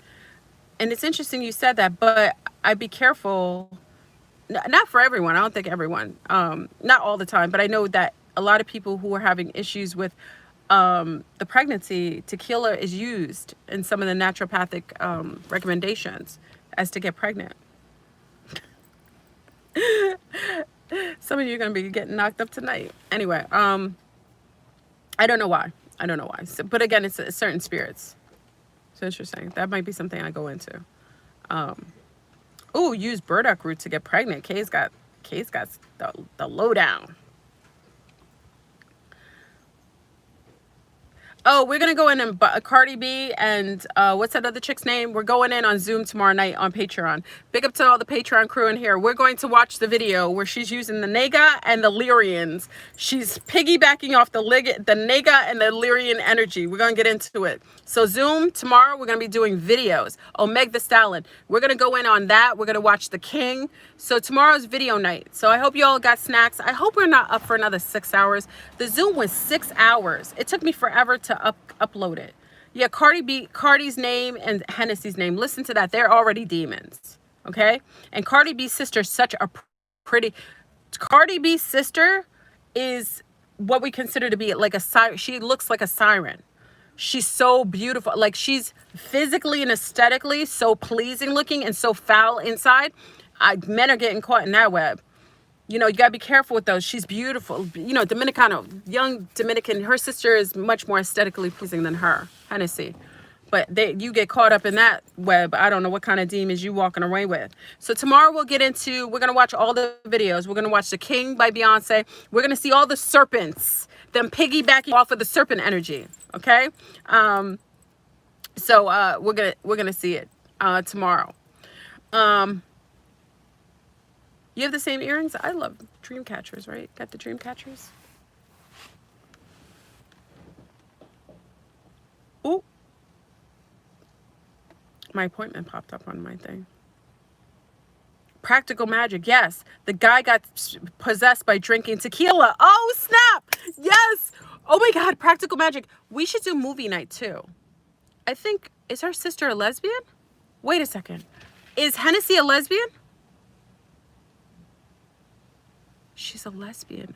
And it's interesting you said that, but I'd be careful. Not for everyone. I don't think everyone. Not all the time, but I know that a lot of people who are having issues with the pregnancy, tequila is used in some of the naturopathic recommendations as to get pregnant. Some of you are going to be getting knocked up tonight. Anyway, I don't know why. So, but again, it's certain spirits. It's interesting. That might be something I go into. Use burdock root to get pregnant. Kay's got the lowdown. Oh, we're going to go in and Cardi B and what's that other chick's name? We're going in on Zoom tomorrow night on Patreon. Big up to all the Patreon crew in here. We're going to watch the video where she's using the Nega and the Lyrians. She's piggybacking off the Nega and the Lyrian energy. We're going to get into it. So Zoom, tomorrow we're going to be doing videos. Oh, Meg the Stallion. We're going to go in on that. We're going to watch The King. So tomorrow's video night. So I hope you all got snacks. I hope we're not up for another 6 hours. The Zoom was 6 hours. It took me forever to upload it. Yeah, Cardi's name and Hennessy's name. Listen to that. They're already demons. Okay? And Cardi B's sister is such a pretty... Cardi B's sister is what we consider to be like a siren. She looks like a siren. She's so beautiful. Like, she's physically and aesthetically so pleasing looking and so foul inside. Men are getting caught in that web. You know, you got to be careful with those. She's beautiful. You know, young Dominican. Her sister is much more aesthetically pleasing than her, Hennessy. But you get caught up in that web. I don't know what kind of demons you walking away with. So tomorrow we're going to watch all the videos. We're going to watch The King by Beyonce. We're going to see all the serpents, them piggybacking off of the serpent energy. Okay? So we're going to see it tomorrow. You have the same earrings? I love dream catchers, right? Got the dream catchers? Ooh. My appointment popped up on my thing. Practical magic, yes. The guy got possessed by drinking tequila. Oh, snap! Yes! Oh my God, practical magic. We should do movie night too. I think, is her sister a lesbian? Wait a second. Is Hennessy a lesbian? She's a lesbian.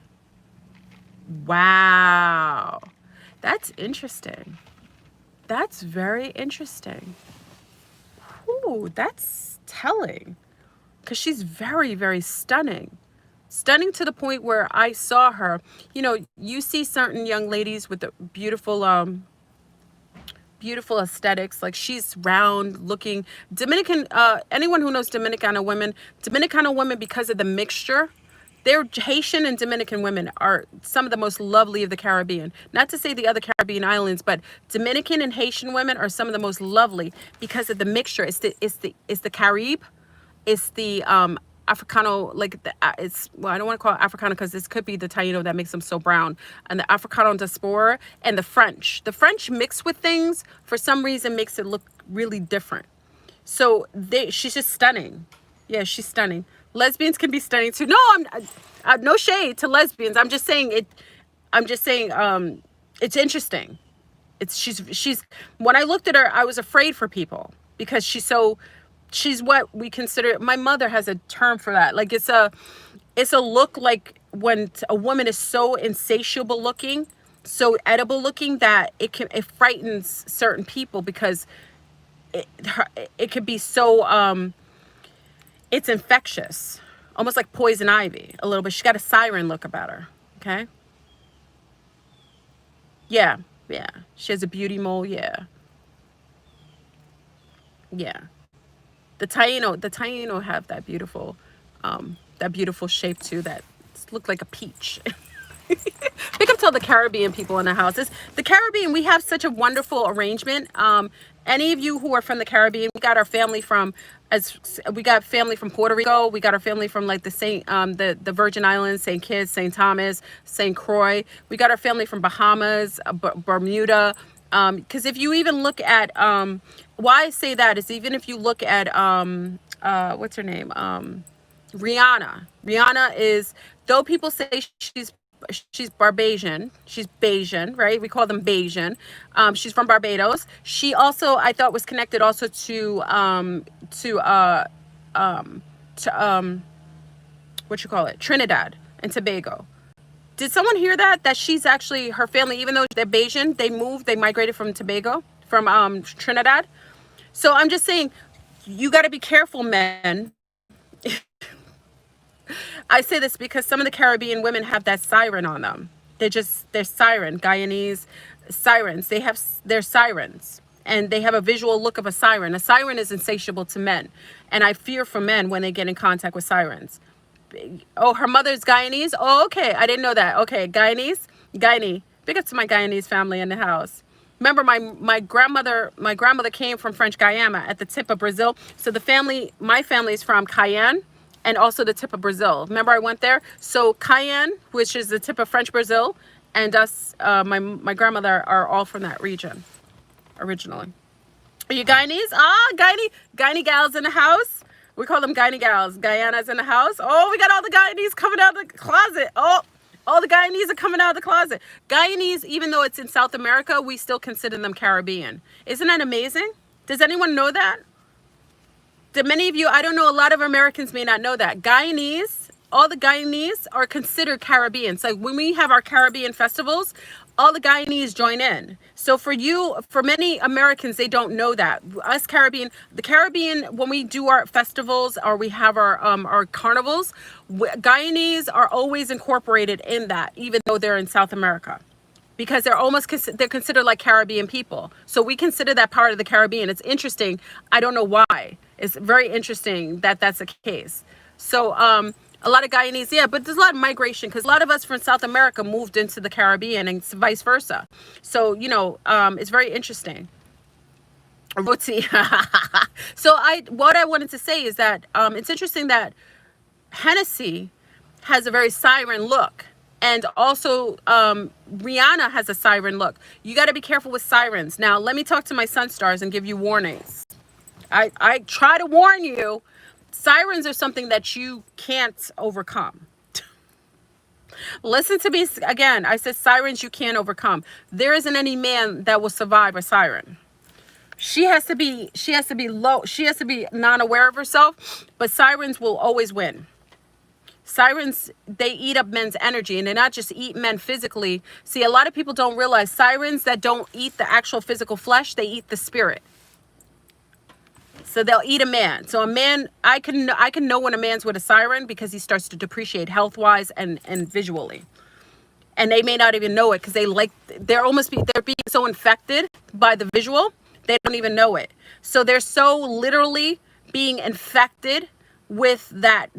Wow. That's interesting. That's very interesting. Ooh, that's telling. Because she's very, very stunning. Stunning to the point where I saw her, you know, you see certain young ladies with the beautiful beautiful aesthetics, like she's round looking. Dominican, anyone who knows Dominicana women, because of the mixture, they're Haitian and Dominican women are some of the most lovely of the Caribbean. Not to say the other Caribbean islands, but Dominican and Haitian women are some of the most lovely because of the mixture. It's the Caribe, it's the Africano, like the it's, well, I don't want to call it Africano because this could be the Taino that makes them so brown, and the Africano diaspora and the French. The French mixed with things for some reason makes it look really different. So she's just stunning. Yeah, she's stunning. Lesbians can be stunning too. No, I'm no shade to lesbians. I'm just saying it. I'm just saying it's interesting. She's when I looked at her, I was afraid for people because she's what we consider, my mother has a term for that. Like it's a look like when a woman is so insatiable looking, so edible looking that it frightens certain people because it could be so it's infectious, almost like poison ivy a little bit. She got a siren look about her. Okay. Yeah. Yeah. She has a beauty mole. Yeah. Yeah. The Taino have that beautiful shape too that look like a peach. Pick up to all the Caribbean people in the house. The Caribbean, we have such a wonderful arrangement. Any of you who are from the Caribbean, we got family from Puerto Rico. We got our family from like the Virgin Islands, St. Kitts, St. Thomas, St. Croix. We got our family from Bahamas, Bermuda. Because if you even look at why I say that is even if you look at what's her name, Rihanna is, though people say she's Barbadian, she's Bayesian, right? We call them Bayesian. She's from Barbados. She also, I thought, was connected also to what you call it, Trinidad and Tobago. Did someone hear that she's actually, her family, even though they're Bayesian, they migrated from Tobago, from Trinidad. So I'm just saying, you got to be careful, men. I say this because some of the Caribbean women have that siren on them. They're siren, Guyanese sirens. They're sirens, and they have a visual look of a siren. A siren is insatiable to men, and I fear for men when they get in contact with sirens. Oh, her mother's Guyanese? Oh, okay. I didn't know that. Okay, Guyanese? Big up to my Guyanese family in the house. Remember, my grandmother came from French Guiana at the tip of Brazil. So my family is from Cayenne and also the tip of Brazil. Remember I went there? So Cayenne, which is the tip of French Brazil, and us, my grandmother are all from that region originally. Are you Guyanese? Guyanese gals in the house. We call them Guyanese gals. Guyana's in the house. Oh, we got all the Guyanese coming out of the closet. Oh, all the Guyanese are coming out of the closet. Guyanese, even though it's in South America, we still consider them Caribbean. Isn't that amazing? Does anyone know that? To many of you, I don't know, a lot of Americans may not know that. Guyanese, all the Guyanese are considered Caribbean. So when we have our Caribbean festivals, all the Guyanese join in. So for many Americans, they don't know that. Us the Caribbean, when we do our festivals or we have our carnivals, Guyanese are always incorporated in that, even though they're in South America. Because they're considered like Caribbean people. So we consider that part of the Caribbean. It's interesting. I don't know why. It's very interesting that that's the case. So a lot of Guyanese, yeah, but there's a lot of migration because a lot of us from South America moved into the Caribbean and vice versa. So, it's very interesting. Roti. So what I wanted to say is that it's interesting that Hennessy has a very siren look. And also, Rihanna has a siren look. You got to be careful with sirens. Now, let me talk to my sun stars and give you warnings. I try to warn you. Sirens are something that you can't overcome. Listen to me again. I said sirens you can't overcome. There isn't any man that will survive a siren. She has to be low. She has to be non-aware of herself. But sirens will always win. Sirens, they eat up men's energy, and they not just eat men physically. See, a lot of people don't realize sirens that don't eat the actual physical flesh, they eat the spirit. So they'll eat a man. So a man, I can know when a man's with a siren because he starts to depreciate health-wise and visually. And they may not even know it because they're being so infected by the visual, they don't even know it. So they're so literally being infected with that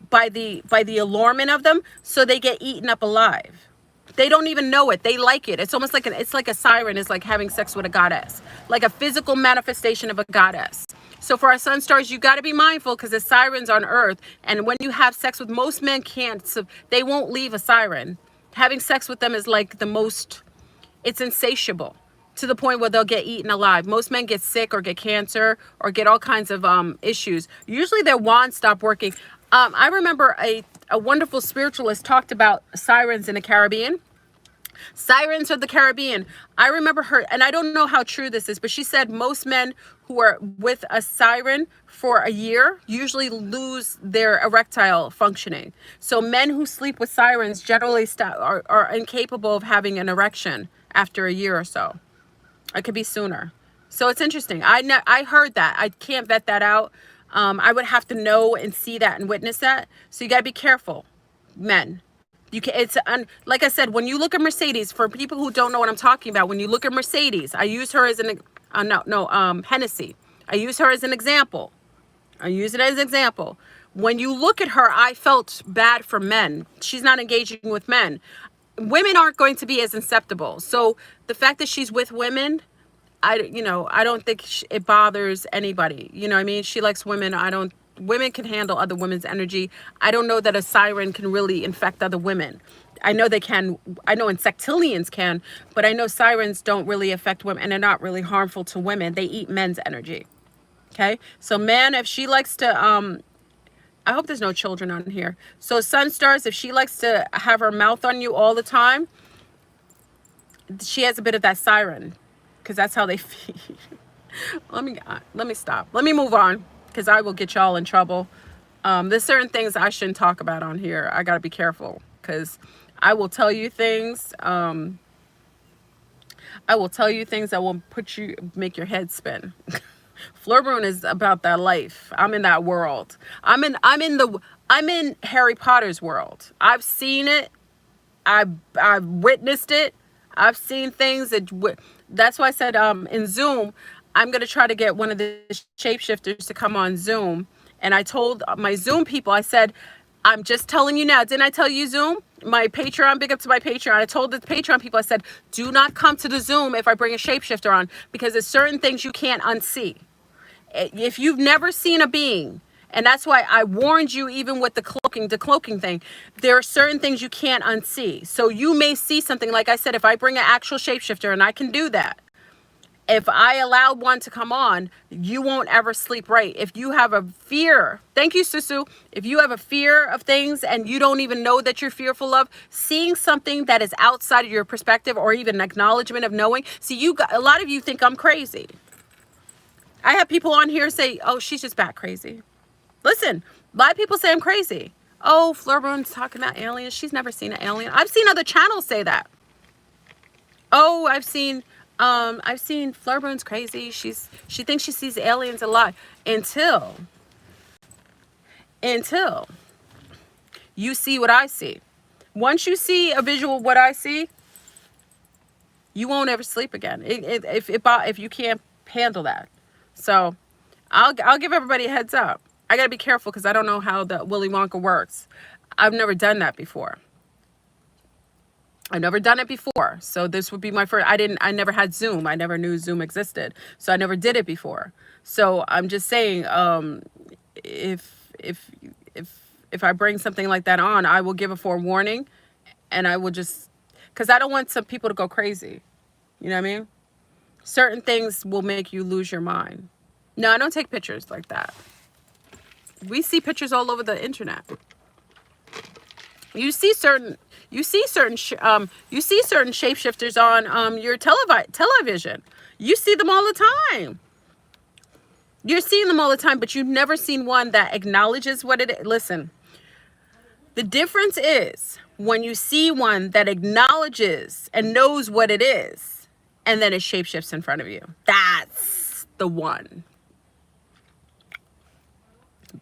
by the allurement of them, so they get eaten up alive. They don't even know it. They like it. It's almost like it's like a siren is like having sex with a goddess, like a physical manifestation of a goddess. So for our sun stars, you got to be mindful because the sirens on Earth, and when you have sex with, most men can't, so they won't leave a siren. Having sex with them is like the most, it's insatiable to the point where they'll get eaten alive. Most men get sick or get cancer or get all kinds of issues. Usually their wands stop working. I remember a wonderful spiritualist talked about sirens in the Caribbean. Sirens of the Caribbean. I remember her, and I don't know how true this is, but she said most men who are with a siren for a year usually lose their erectile functioning. So men who sleep with sirens generally are incapable of having an erection after a year or so. It could be sooner. So it's interesting. I heard that. I can't vet that out. I would have to know and see that and witness that. So you got to be careful, men. You can, like I said, when you look at Mercedes, for people who don't know what I'm talking about, when you look at Mercedes, I use her as Hennessy. I use her as an example. I use it as an example. When you look at her, I felt bad for men. She's not engaging with men. Women aren't going to be as inceptible. So the fact that she's with women, I don't think it bothers anybody. You know what I mean? She likes women. Women can handle other women's energy. I don't know that a siren can really infect other women. I know they can. I know insectilians can, but I know sirens don't really affect women, and they're not really harmful to women. They eat men's energy. Okay? So man, if she likes to, I hope there's no children on here. So sun stars, if she likes to have her mouth on you all the time, she has a bit of that siren, because that's how they feed. Let me stop. Let me move on, because I will get y'all in trouble. There's certain things I shouldn't talk about on here. I got to be careful, because I will tell you things. I will tell you things that will make your head spin. Fleurbrun is about that life. I'm in that world. I'm in Harry Potter's world. I've seen it. I've witnessed it. I've seen things that's why I said in Zoom, I'm going to try to get one of the shapeshifters to come on Zoom. And I told my Zoom people, I said, I'm just telling you now. Didn't I tell you Zoom? My Patreon, big up to my Patreon. I told the Patreon people, I said, do not come to the Zoom if I bring a shapeshifter on, because there's certain things you can't unsee. If you've never seen a being, and that's why I warned you even with the cloaking thing, there are certain things you can't unsee. So you may see something, like I said, if I bring an actual shapeshifter, and I can do that, if I allow one to come on, you won't ever sleep right. If you have a fear, thank you, Susu. If you have a fear of things and you don't even know that you're fearful of, seeing something that is outside of your perspective, or even acknowledgement of knowing. See, a lot of you think I'm crazy. I have people on here say, oh, she's just bat crazy. Listen, a lot of people say I'm crazy. Oh, Fleurbrun's talking about aliens. She's never seen an alien. I've seen other channels say that. Oh, I've seen Fleurbrun's crazy. She thinks she sees aliens a lot until you see what I see. Once you see a visual of what I see, you won't ever sleep again. If you can't handle that. So I'll give everybody a heads up. I got to be careful because I don't know how the Willy Wonka works. I've never done that before. I've never done it before. So this would be my first. I never had Zoom. I never knew Zoom existed. So I never did it before. So I'm just saying, if I bring something like that on, I will give a forewarning, and I will just, because I don't want some people to go crazy. You know what I mean? Certain things will make you lose your mind. No, I don't take pictures like that. We see pictures all over the internet. You see certain shapeshifters on your television. You see them all the time. You're seeing them all the time, but you've never seen one that acknowledges what it is. Listen, the difference is when you see one that acknowledges and knows what it is, and then it shapeshifts in front of you. That's the one.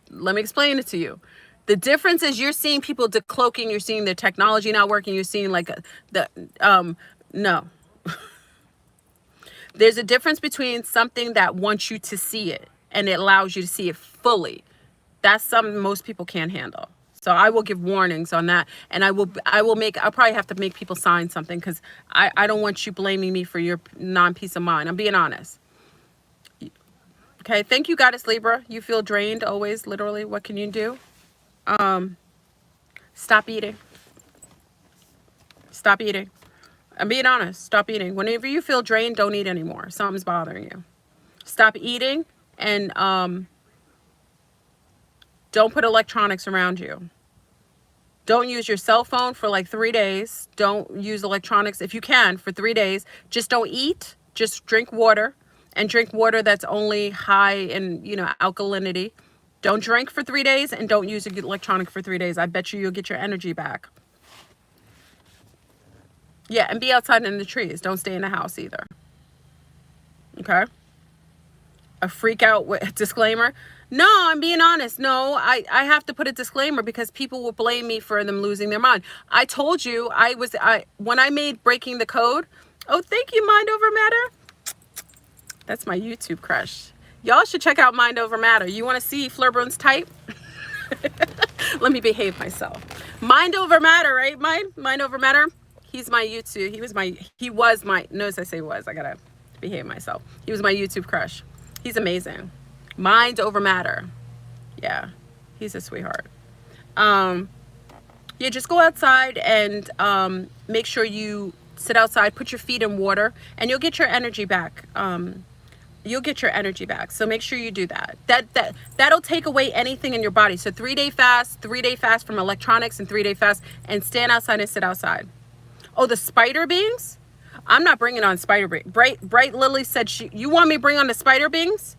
Let me explain it to you. The difference is you're seeing people decloaking, you're seeing their technology not working, you're seeing like no. There's a difference between something that wants you to see it and it allows you to see it fully. That's something most people can't handle. So I will give warnings on that, and I'll probably have to make people sign something, because I don't want you blaming me for your non-peace of mind. I'm being honest. Okay, thank you, Goddess Libra. You feel drained always, literally. What can you do? Stop eating. Stop eating. I'm being honest. Stop eating. Whenever you feel drained, don't eat anymore. Something's bothering you. Stop eating, and don't put electronics around you. Don't use your cell phone for like 3 days. Don't use electronics if you can for 3 days. Just don't eat. Just drink water, and drink water that's only high in, alkalinity. Don't drink for 3 days, and don't use electronic for 3 days. I bet you'll get your energy back. Yeah, and be outside in the trees. Don't stay in the house either. Okay? A freak out disclaimer. No, I'm being honest. No, I have to put a disclaimer because people will blame me for them losing their mind. I told you when I made Breaking the Code. Oh, thank you, Mind Over Matter. That's my YouTube crush. Y'all should check out Mind Over Matter. You want to see Fleurbrun's type? Let me behave myself. Mind Over Matter, right? Mind Over Matter. He's my YouTube. He was my, notice I say was. I gotta behave myself. He was my YouTube crush. He's amazing. Mind over matter. Yeah, he's a sweetheart. Yeah, just go outside and make sure you sit outside, put your feet in water, and you'll get your energy back. You'll get your energy back. So make sure you do that. That'll take away anything in your body. So 3-day fast, 3-day fast from electronics, and 3-day fast, and stand outside and sit outside. Oh, the spider beings? I'm not bringing on spider beings. Bright Lily said you want me to bring on the spider beings?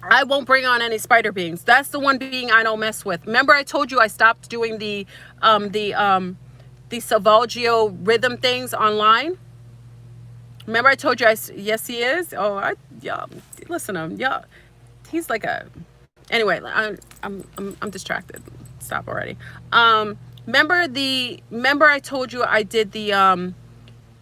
I won't bring on any spider beings. That's the one being I don't mess with. Remember I told you I stopped doing the Salvaggio rhythm things online? Remember I told you yes he is? Oh, yeah, listen to him. Yeah. He's like a, anyway, I'm distracted. Stop already. Remember I told you I did the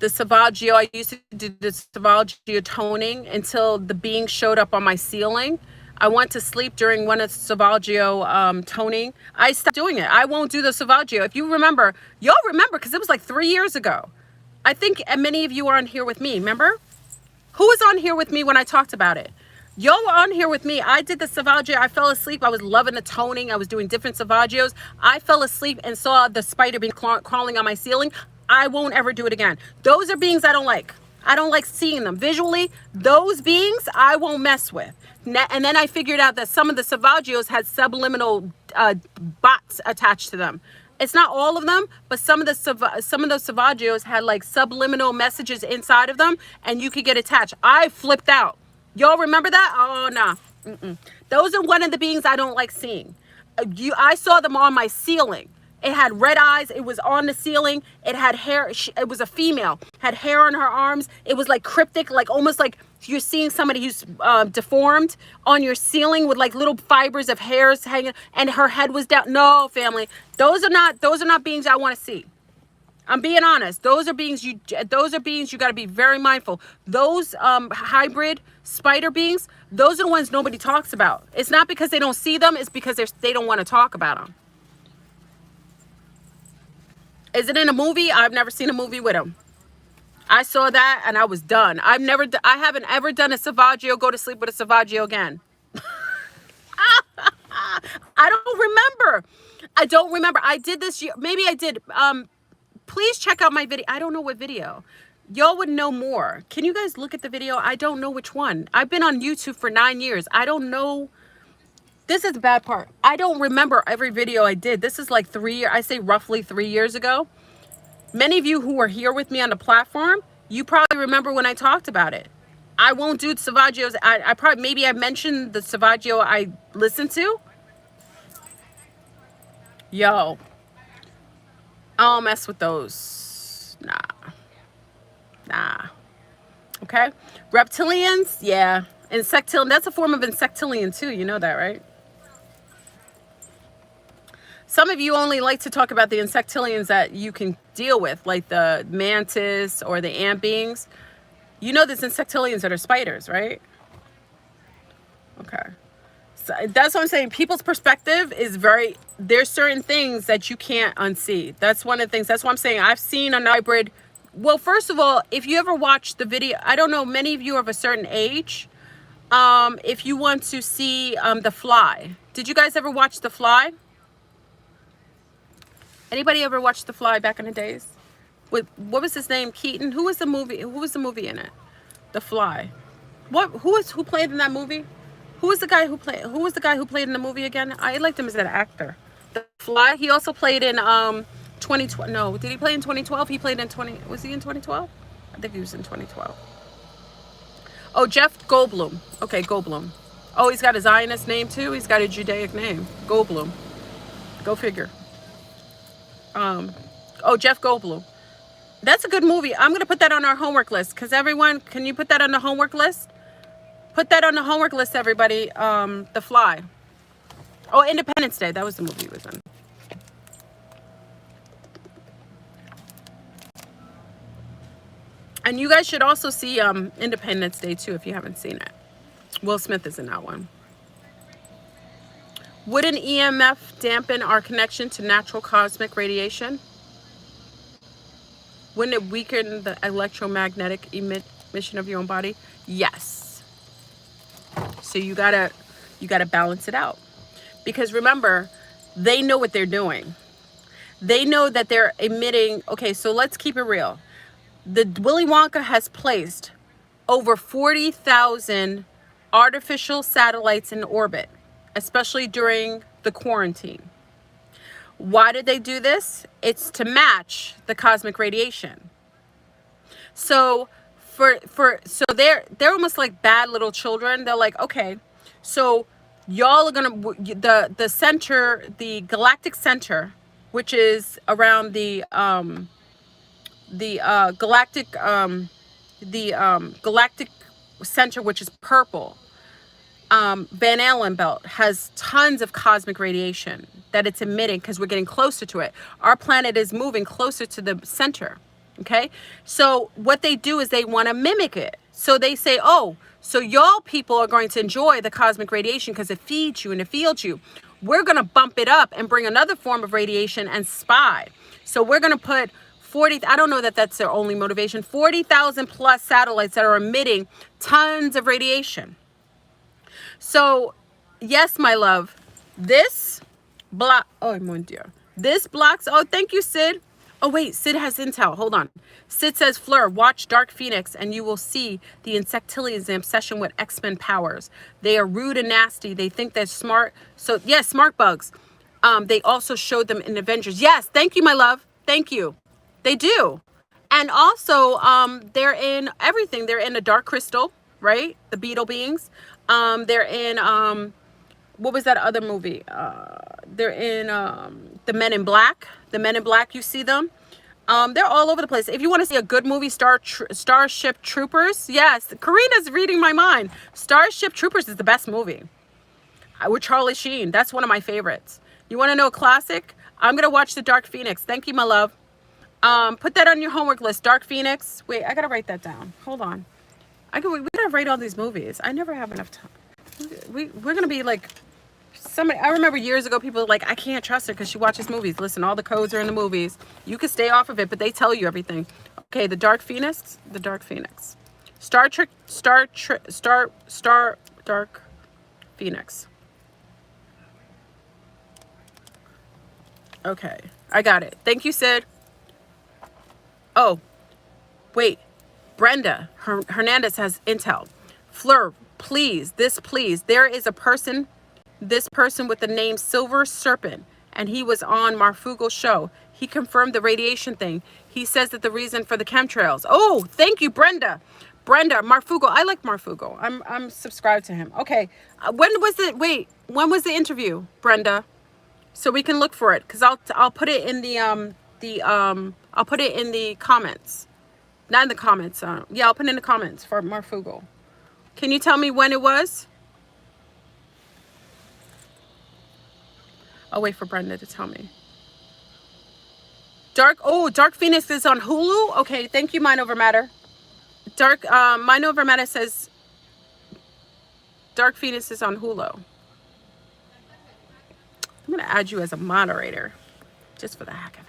Salvaggio. I used to do the Salvaggio toning until the being showed up on my ceiling. I went to sleep during one of the Salvaggio toning. I stopped doing it. I won't do the Salvaggio. If you remember, y'all remember, because it was like 3 years ago. I think many of you are on here with me. Remember? Who was on here with me when I talked about it? Y'all were on here with me. I did the Salvaggio. I fell asleep. I was loving the toning. I was doing different Salvaggios. I fell asleep and saw the spider being crawling on my ceiling. I won't ever do it again. Those are beings I don't like. I don't like seeing them visually. Those beings I won't mess with. And then I figured out that some of the Salvaggios had subliminal bots attached to them. It's not all of them, but some of those Salvaggios had like subliminal messages inside of them, and you could get attached. I flipped out. Y'all remember that? Oh, nah. Those are one of the beings I don't like seeing. I saw them on my ceiling. It had red eyes. It was on the ceiling. It had hair. It was a female. Had hair on her arms. It was like cryptic, like almost like you're seeing somebody who's deformed on your ceiling with like little fibers of hairs hanging, and her head was down. No, family. Those are not beings I want to see. I'm being honest. Those are beings you got to be very mindful. Those hybrid spider beings, those are the ones nobody talks about. It's not because they don't see them. It's because they don't want to talk about them. Is it in a movie? I've never seen a movie with them. I saw that and I was done. I haven't ever done a Salvaggio, go to sleep with a Salvaggio again. I don't remember. I did this year. Maybe I did. Please check out my video. I don't know what video. Y'all would know more. Can you guys look at the video? I don't know which one. I've been on YouTube for 9 years. I don't know. This is the bad part. I don't remember every video I did. This is like roughly 3 years ago. Many of you who are here with me on the platform, you probably remember when I talked about it. I won't do Salvaggios. Maybe I mentioned the Salvaggio I listened to. Yo, I don't mess with those. Nah. Okay. Reptilians, yeah. Insectilian, that's a form of insectilian too. You know that, right? Some of you only like to talk about the insectillions that you can deal with, like the mantis or the ant beings. You know there's insectillions that are spiders, right? Okay. So that's what I'm saying. People's perspective is very, there's certain things that you can't unsee. That's one of the things. That's what I'm saying. I've seen a hybrid. Well, first of all, if you ever watched the video, I don't know, many of you are of a certain age. If you want to see The Fly. Did you guys ever watch The Fly? Anybody ever watched The Fly back in the days? With, what was his name? Keaton? Who was the movie? Who was the movie in it? The Fly. Who played in that movie? Who was the guy who played in the movie again? I liked him as an actor. The Fly. He also played in 2012. No, did he play in 2012? He played in was he in 2012? I think he was in 2012. Oh, Jeff Goldblum. Okay, Goldblum. Oh, he's got a Zionist name too. He's got a Judaic name. Goldblum. Go figure. Oh, Jeff Goldblum. That's a good movie. I'm going to put that on our homework list. Because everyone, can you put that on the homework list? Put that on the homework list, everybody. The Fly. Oh, Independence Day. That was the movie he was in. And you guys should also see Independence Day too if you haven't seen it. Will Smith is in that one. Would an EMF dampen our connection to natural cosmic radiation? Wouldn't it weaken the electromagnetic emission of your own body? Yes. So you gotta balance it out. Because remember, they know what they're doing. They know that they're emitting. Okay, so let's keep it real. The Willy Wonka has placed over 40,000 artificial satellites in orbit, especially during the quarantine. Why did they do this? It's to match the cosmic radiation. So so they're almost like bad little children. They're like, okay, so y'all are gonna the center, the galactic center, which is around the galactic center, which is purple. Van Allen belt has tons of cosmic radiation that it's emitting because we're getting closer to it. Our planet is moving closer to the center. Okay, so what they do is they want to mimic it. So they say, oh, so y'all people are going to enjoy the cosmic radiation because it feeds you and it fields you. We're going to bump it up and bring another form of radiation and spy. So we're going to put 40, I don't know that that's their only motivation, 40,000 plus satellites that are emitting tons of radiation. So, yes, my love, this block, oh, mon Dieu, this blocks, oh, thank you, Sid. Oh, wait, Sid has intel, hold on. Sid says, Fleur, watch Dark Phoenix and you will see the insectillions' obsession with X-Men powers. They are rude and nasty. They think they're smart. So, yes, smart bugs. They also showed them in Avengers. Yes, thank you, my love. Thank you. They do. And also, they're in everything. They're in a Dark Crystal, right? The beetle beings. They're in, what was that other movie? They're in the Men in Black. The Men in Black, you see them. They're all over the place. If you want to see a good movie, Starship Troopers. Yes, Karina's reading my mind. Starship Troopers is the best movie. With Charlie Sheen. That's one of my favorites. You want to know a classic? I'm going to watch The Dark Phoenix. Thank you, my love. Put that on your homework list. Dark Phoenix. Wait, I got to write that down. Hold on. We gotta rate all these movies. I never have enough time. We're gonna be like somebody. I remember years ago, people were like, I can't trust her because she watches movies. Listen, all the codes are in the movies. You can stay off of it, but they tell you everything. Okay, The Dark Phoenix. The Dark Phoenix. Dark Phoenix. Okay, I got it. Thank you, Sid. Oh, wait. Brenda Hernandez has intel. Fleur, please, there is this person with the name Silver Serpent, and he was on Marfugo's show. He confirmed the radiation thing. He says that the reason for the chemtrails. Oh, thank you, Brenda, Marfugo. I like Marfugo. I'm subscribed to him. Okay, when was the interview, Brenda? So we can look for it, because I'll put it in I'll put it in the comments. Not in the comments. Yeah, I'll put it in the comments for Marfugo. Can you tell me when it was? I'll wait for Brenda to tell me. Dark Phoenix is on Hulu. Okay, thank you, Mind Over Matter. Mind Over Matter says Dark Phoenix is on Hulu. I'm gonna add you as a moderator, just for the heck of it.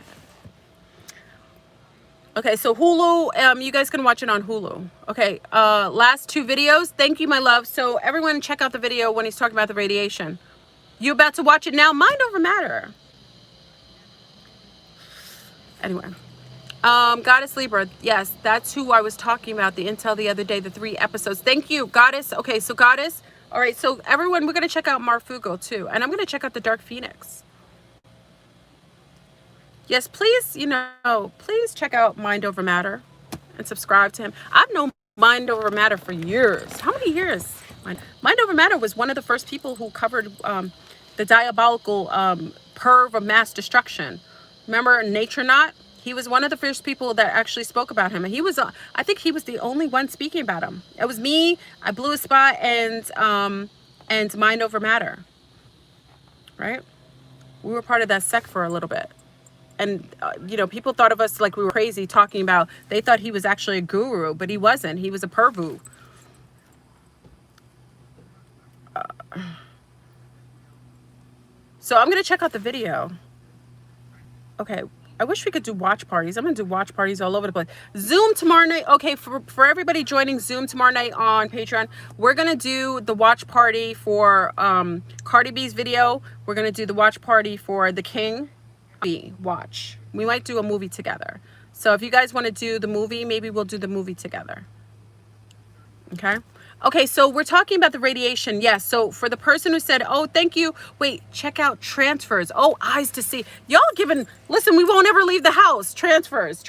Okay, so Hulu, you guys can watch it on Hulu. Okay, last 2 videos. Thank you, my love. So everyone check out the video when he's talking about the radiation. You about to watch it now? Mind Over Matter. Anyway, Goddess Libra. Yes, that's who I was talking about, the intel the other day, the 3 episodes. Thank you, Goddess. Okay, so Goddess. All right, so everyone, we're going to check out Marfugo too. And I'm going to check out the Dark Phoenix. Yes, please, please check out Mind Over Matter and subscribe to him. I've known Mind Over Matter for years. How many years? Mind Over Matter was one of the first people who covered the diabolical perv of mass destruction. Remember Nature Not? He was one of the first people that actually spoke about him. And he was, I think he was the only one speaking about him. It was me, I Blew a Spot, and Mind Over Matter. Right? We were part of that sect for a little bit. And, people thought of us like we were crazy talking about, they thought he was actually a guru, but he wasn't. He was a pervu. So I'm going to check out the video. Okay. I wish we could do watch parties. I'm going to do watch parties all over the place. Zoom tomorrow night. Okay, for everybody joining Zoom tomorrow night on Patreon, we're going to do the watch party for Cardi B's video. We're going to do the watch party for The King. Watch. We might do a movie together. So if you guys want to do the movie, maybe we'll do the movie together. Okay? Okay, so we're talking about the radiation. Yes, so for the person who said, oh, thank you. Wait, check out transfers. Oh, eyes to see. Y'all listen, we won't ever leave the house. Transfers.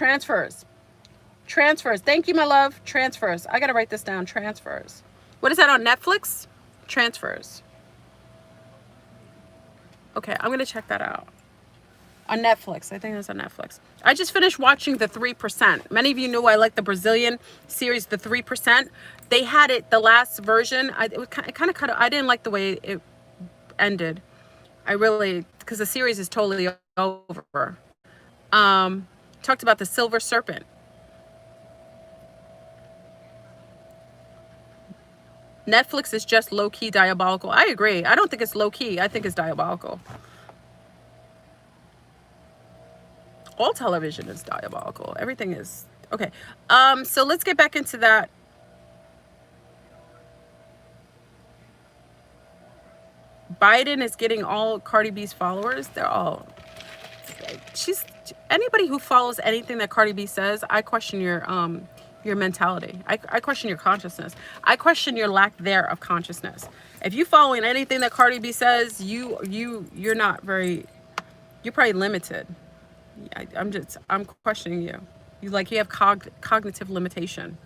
Thank you, my love. Transfers. I got to write this down. Transfers. What is that on Netflix? Transfers. Okay, I'm going to check that out. On Netflix. I think it's on Netflix. I just finished watching The 3%. Many of you know I like the Brazilian series, The 3%. They had it, the last version. It kind of cut. I didn't like the way it ended. Because the series is totally over. Talked about the silver serpent. Netflix is just low-key diabolical. I agree. I don't think it's low-key. I think it's diabolical. All television is diabolical. Everything is. Okay. So let's get back into that. Biden is getting all Cardi B's followers. They're all. Anybody who follows anything that Cardi B says, I question your mentality. I question your consciousness. I question your lack there of consciousness. If you following anything that Cardi B says, you're not very. You're probably limited. I'm questioning you. You have cognitive limitation.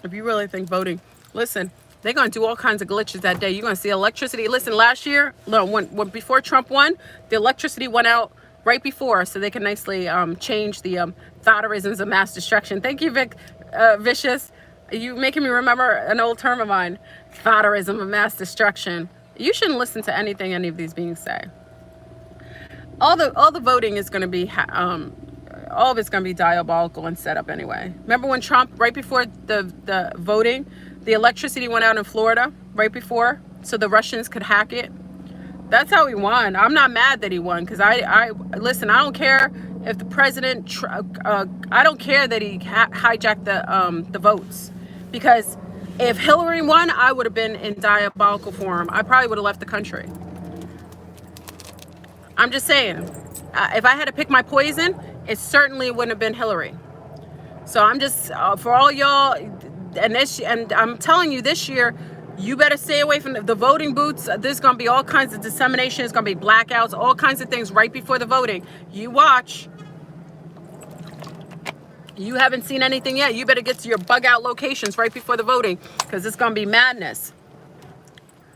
If you really think voting, listen, they're going to do all kinds of glitches that day. You're going to see electricity. Listen, last year, when before Trump won, the electricity went out right before, so they can nicely change the thoughtourisms of mass destruction. Thank you, Vicious. You making me remember an old term of mine, thoughtourism of mass destruction. You shouldn't listen to anything any of these beings say. All the voting is going to be, all of it's going to be diabolical and set up anyway. Remember when Trump, right before the voting, the electricity went out in Florida right before, so the Russians could hack it. That's how he won. I'm not mad that he won, because listen, I don't care if the president, I don't care that he hijacked the votes, because if Hillary won, I would have been in diabolical form. I probably would have left the country. I'm just saying, if I had to pick my poison, it certainly wouldn't have been Hillary. So I'm just, for all y'all, and I'm telling you, this year, you better stay away from the voting booths. There's going to be all kinds of dissemination. There's going to be blackouts, all kinds of things right before the voting. You watch. You haven't seen anything yet. You better get to your bug out locations right before the voting, because it's going to be madness.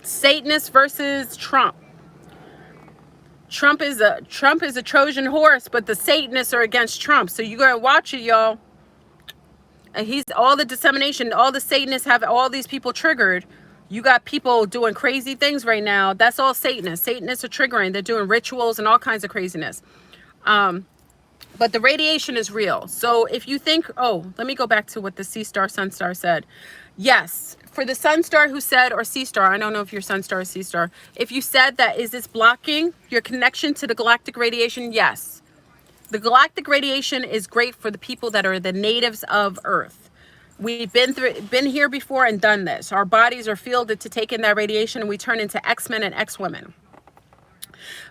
Satanists versus Trump. Trump is a Trojan horse, but the Satanists are against Trump. So you got to watch it, y'all. And he's all the dissemination, all the Satanists have all these people triggered You got people doing crazy things right now. That's all Satanists. Satanists are triggering. They're doing rituals and all kinds of craziness. But the radiation is real. So if you think, oh, let me go back to what the Sea Star, Sun Star said. Yes, for the Sun Star who said, or Sea Star, I don't know if you're Sun Star or Sea Star. If you said that, is this blocking your connection to the galactic radiation? Yes. The galactic radiation is great for the people that are the natives of Earth. We've been here before and done this. Our bodies are fielded to take in that radiation, and we turn into X-Men and X-Women.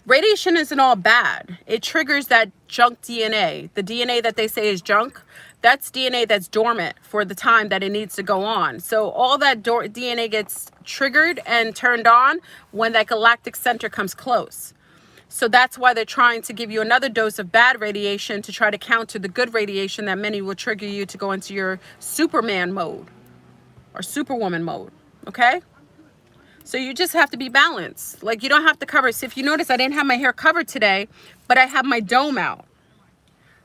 Radiation isn't all bad. It triggers that junk DNA. The DNA that they say is junk, that's DNA that's dormant for the time that it needs to go on. So all that DNA gets triggered and turned on when that galactic center comes close. So that's why they're trying to give you another dose of bad radiation to try to counter the good radiation that many will trigger you to go into your Superman mode or Superwoman mode, okay? So you just have to be balanced. Like, you don't have to cover. So if you notice, I didn't have my hair covered today, but I have my dome out.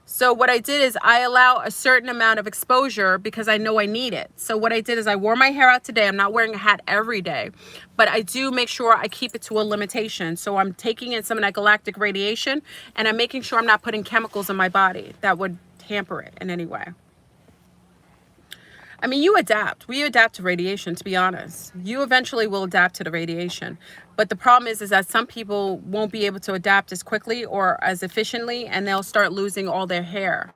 So what I did is I allow a certain amount of exposure because I know I need it. So what I did is I wore my hair out today. I'm not wearing a hat every day, but I do make sure I keep it to a limitation. So I'm taking in some of that galactic radiation, and I'm making sure I'm not putting chemicals in my body that would hamper it in any way. I mean, you adapt. We adapt to radiation, to be honest. You eventually will adapt to the radiation. But the problem is that some people won't be able to adapt as quickly or as efficiently, and they'll start losing all their hair.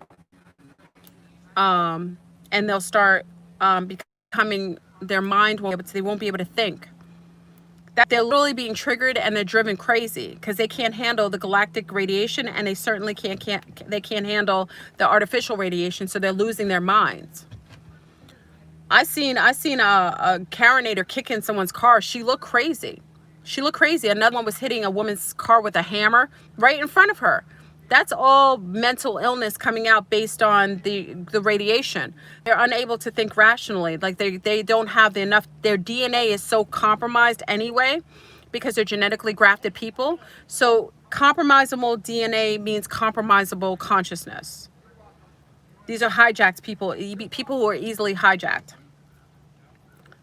And they'll start becoming, their mind won't be able to, they won't be able to think. That they're literally being triggered, and they're driven crazy because they can't handle the galactic radiation, and they certainly can't handle the artificial radiation, so they're losing their minds. I seen a Karenator kicking someone's car. She looked crazy. She looked crazy. Another one was hitting a woman's car with a hammer right in front of her. That's all mental illness coming out based on the radiation. They're unable to think rationally. Like they don't have enough. Their DNA is so compromised anyway because they're genetically grafted people. So compromisable DNA means compromisable consciousness. These are hijacked people who are easily hijacked.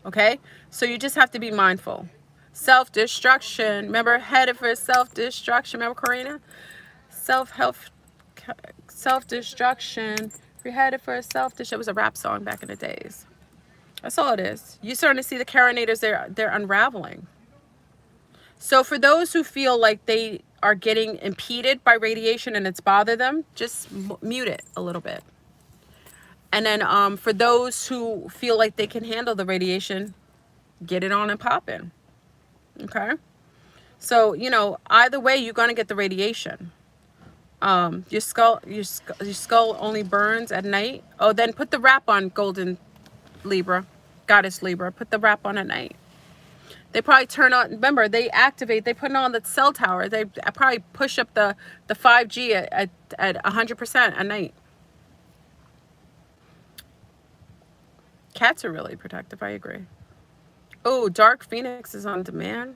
Okay? So you just have to be mindful. Self-destruction. Remember, headed for self-destruction. Remember, Karina? Self-destruction. You're headed for self-destruction. It was a rap song back in the days. That's all it is. You're starting to see the Karenators, they're unraveling. So for those who feel like they are getting impeded by radiation and it's bothered them, just mute it a little bit. And then for those who feel like they can handle the radiation, get it on and pop in. Okay? So, you know, either way, you're going to get the radiation. Your skull only burns at night. Oh, then put the wrap on, Golden Libra, Goddess Libra. Put the wrap on at night. They probably turn on, remember, they put on the cell tower. They probably push up the 5G at 100% at night. Cats are really protective, I agree. Oh, Dark Phoenix is on demand.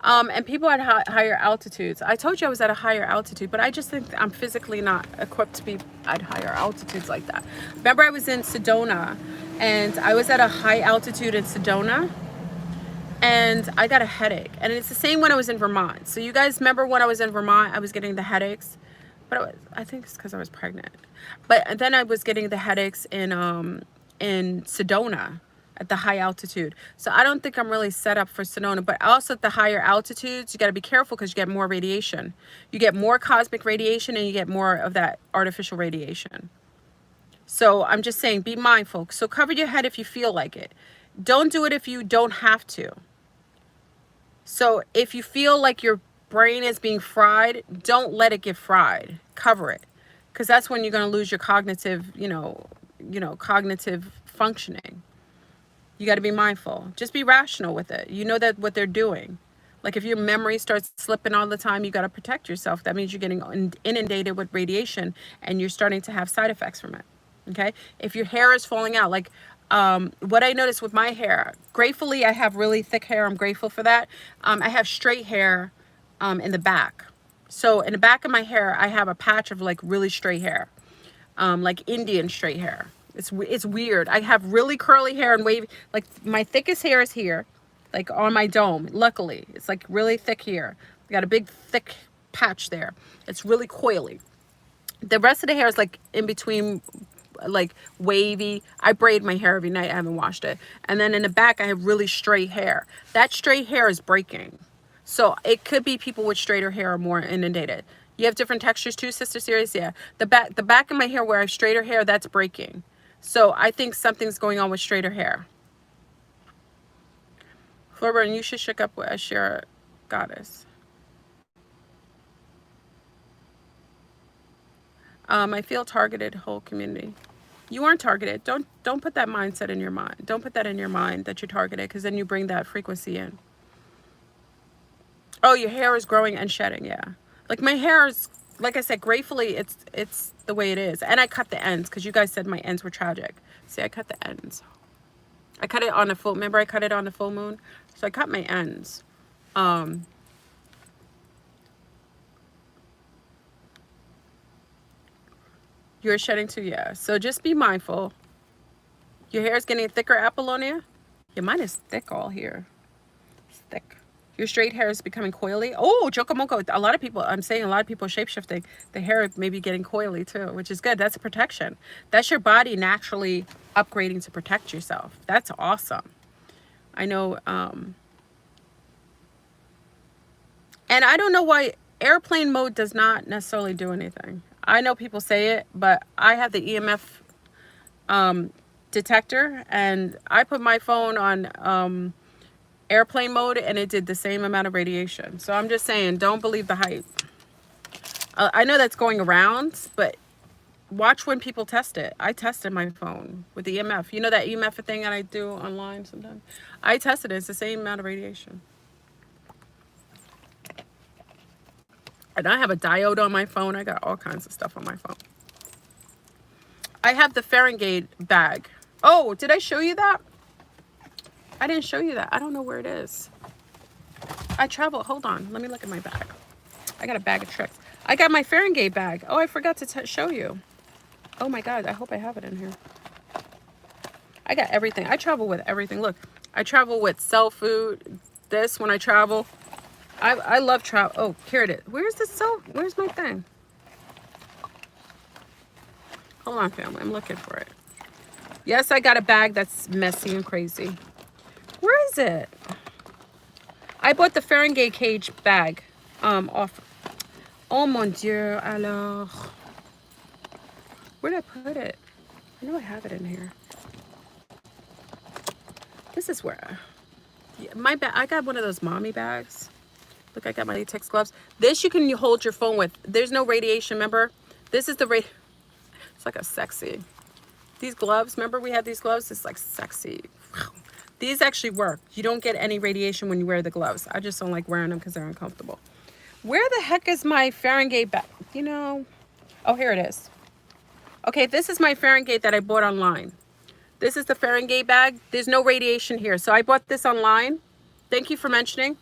And people at higher altitudes. I told you I was at a higher altitude, but I just think I'm physically not equipped to be at higher altitudes like that. Remember, I was in Sedona, and I was at a high altitude in Sedona, and I got a headache. And it's the same when I was in Vermont. So you guys remember when I was in Vermont, I was getting the headaches? But I think it's because I was pregnant. But then I was getting the headaches in Sedona at the high altitude. So I don't think I'm really set up for Sedona. But also at the higher altitudes, you got to be careful because you get more radiation. You get more cosmic radiation, and you get more of that artificial radiation. So I'm just saying, be mindful. So cover your head if you feel like it. Don't do it if you don't have to. So if you feel like your brain is being fried, don't let it get fried. Cover it, because that's when you're going to lose your cognitive, cognitive functioning. You got to be mindful. Just be rational with it. You know that what they're doing. Like if your memory starts slipping all the time, you got to protect yourself. That means you're getting inundated with radiation, and you're starting to have side effects from it. Okay? If your hair is falling out, like what I noticed with my hair, gratefully I have really thick hair. I'm grateful for that. I have straight hair in the back. So in the back of my hair, I have a patch of like really straight hair, like Indian straight hair. It's weird. I have really curly hair and wavy. Like my thickest hair is here, like on my dome. Luckily, it's like really thick here. I got a big thick patch there. It's really coily. The rest of the hair is like in between, like wavy. I braid my hair every night. I haven't washed it. And then in the back, I have really straight hair. That straight hair is breaking. So it could be people with straighter hair are more inundated. You have different textures too, Sister Series? Yeah. The back of my hair where I have straighter hair, that's breaking. So I think something's going on with straighter hair. Fleurbrun, you should shook up with a Share Goddess. I feel targeted, whole community. You aren't targeted. Don't put that mindset in your mind. Don't put that in your mind that you're targeted, because then you bring that frequency in. Oh, your hair is growing and shedding, yeah. Like my hair is, like I said, gratefully, it's the way it is. And I cut the ends because you guys said my ends were tragic. See, I cut the ends. I cut it on the full, remember I cut it on the full moon? So I cut my ends. You're shedding too, yeah. So just be mindful. Your hair is getting thicker, Apollonia? Yeah, mine is thick all here. It's thick. Your straight hair is becoming coily. Oh, Jokomoko. A lot of people, I'm saying a lot of people are shape-shifting. The hair may be getting coily too, which is good. That's a protection. That's your body naturally upgrading to protect yourself. That's awesome. I know. And I don't know why airplane mode does not necessarily do anything. I know people say it, but I have the EMF detector, and I put my phone on airplane mode and it did the same amount of radiation. So I'm just saying, don't believe the hype. I know that's going around, but watch when people test it. I tested my phone with the EMF. You know that EMF thing that I do online sometimes? I tested it. It's the same amount of radiation. And I have a diode on my phone. I got all kinds of stuff on my phone. I have the Fahrenheit bag. Oh, did I show you that? I didn't show you that. I don't know where it is. I travel. Hold on. Let me look at my bag. I got a bag of tricks. I got my Fahrenheit bag. Oh, I forgot to show you. Oh my God. I hope I have it in here. I got everything. I travel with everything. Look, I travel with cell food. This when I travel. I love travel. Oh, here it is. Where's the cell? Where's my thing? Hold on, family. I'm looking for it. Yes, I got a bag that's messy and crazy. Where is it? I bought the Fahrenheit cage bag off. Oh mon Dieu, alors. Where did I put it? I know I have it in here. This is where my bag. I got one of those mommy bags. Look, I got my latex gloves. This you can hold your phone with. There's no radiation, remember? This is the it's like a sexy. These gloves, remember we had these gloves? It's like sexy. These actually work. You don't get any radiation when you wear the gloves. I just don't like wearing them because they're uncomfortable. Where the heck is my Fahrenheit bag? You know, oh, here it is. Okay, this is my Fahrenheit that I bought online. This is the Fahrenheit bag. There's no radiation here. So I bought this online. Thank you for mentioning.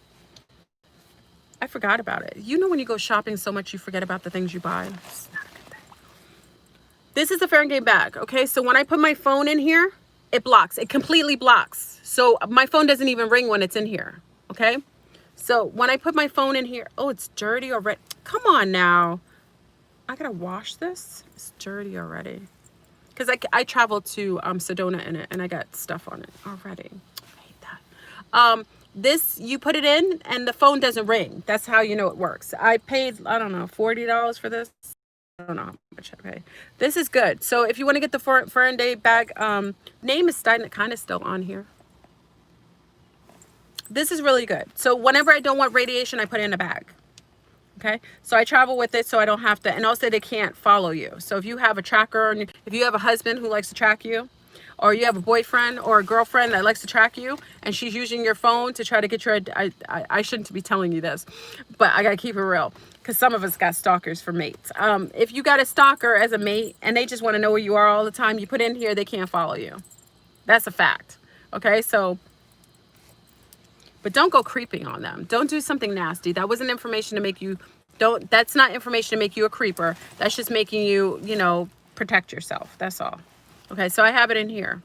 I forgot about it. You know when you go shopping so much you forget about the things you buy? It's not a good thing. This is the Fahrenheit bag, okay? So when I put my phone in here, it blocks. It completely blocks. So my phone doesn't even ring when it's in here, okay? So when I put my phone in here, oh, it's dirty already. Come on now. I gotta wash this. It's dirty already. Because I traveled to Sedona in it and I got stuff on it already. I hate that. This, you put it in and the phone doesn't ring. That's how you know it works. I paid, I don't know, $40 for this. I don't know how much I paid. This is good. So if you want to get the Fahrenheit bag, name is kind of still on here. This is really good. So whenever I don't want radiation, I put it in a bag. Okay, so I travel with it so I don't have to, and also they can't follow you. So if you have a tracker, and if you have a husband who likes to track you, or you have a boyfriend or a girlfriend that likes to track you, and she's using your phone to try to get your, I shouldn't be telling you this, but I gotta keep it real, because some of us got stalkers for mates. If you got a stalker as a mate, and they just want to know where you are all the time, you put in here, they can't follow you. That's a fact. Okay, so, but don't go creeping on them. Don't do something nasty. That wasn't information to make you, that's not information to make you a creeper. That's just making you, you know, protect yourself. That's all. Okay, so I have it in here.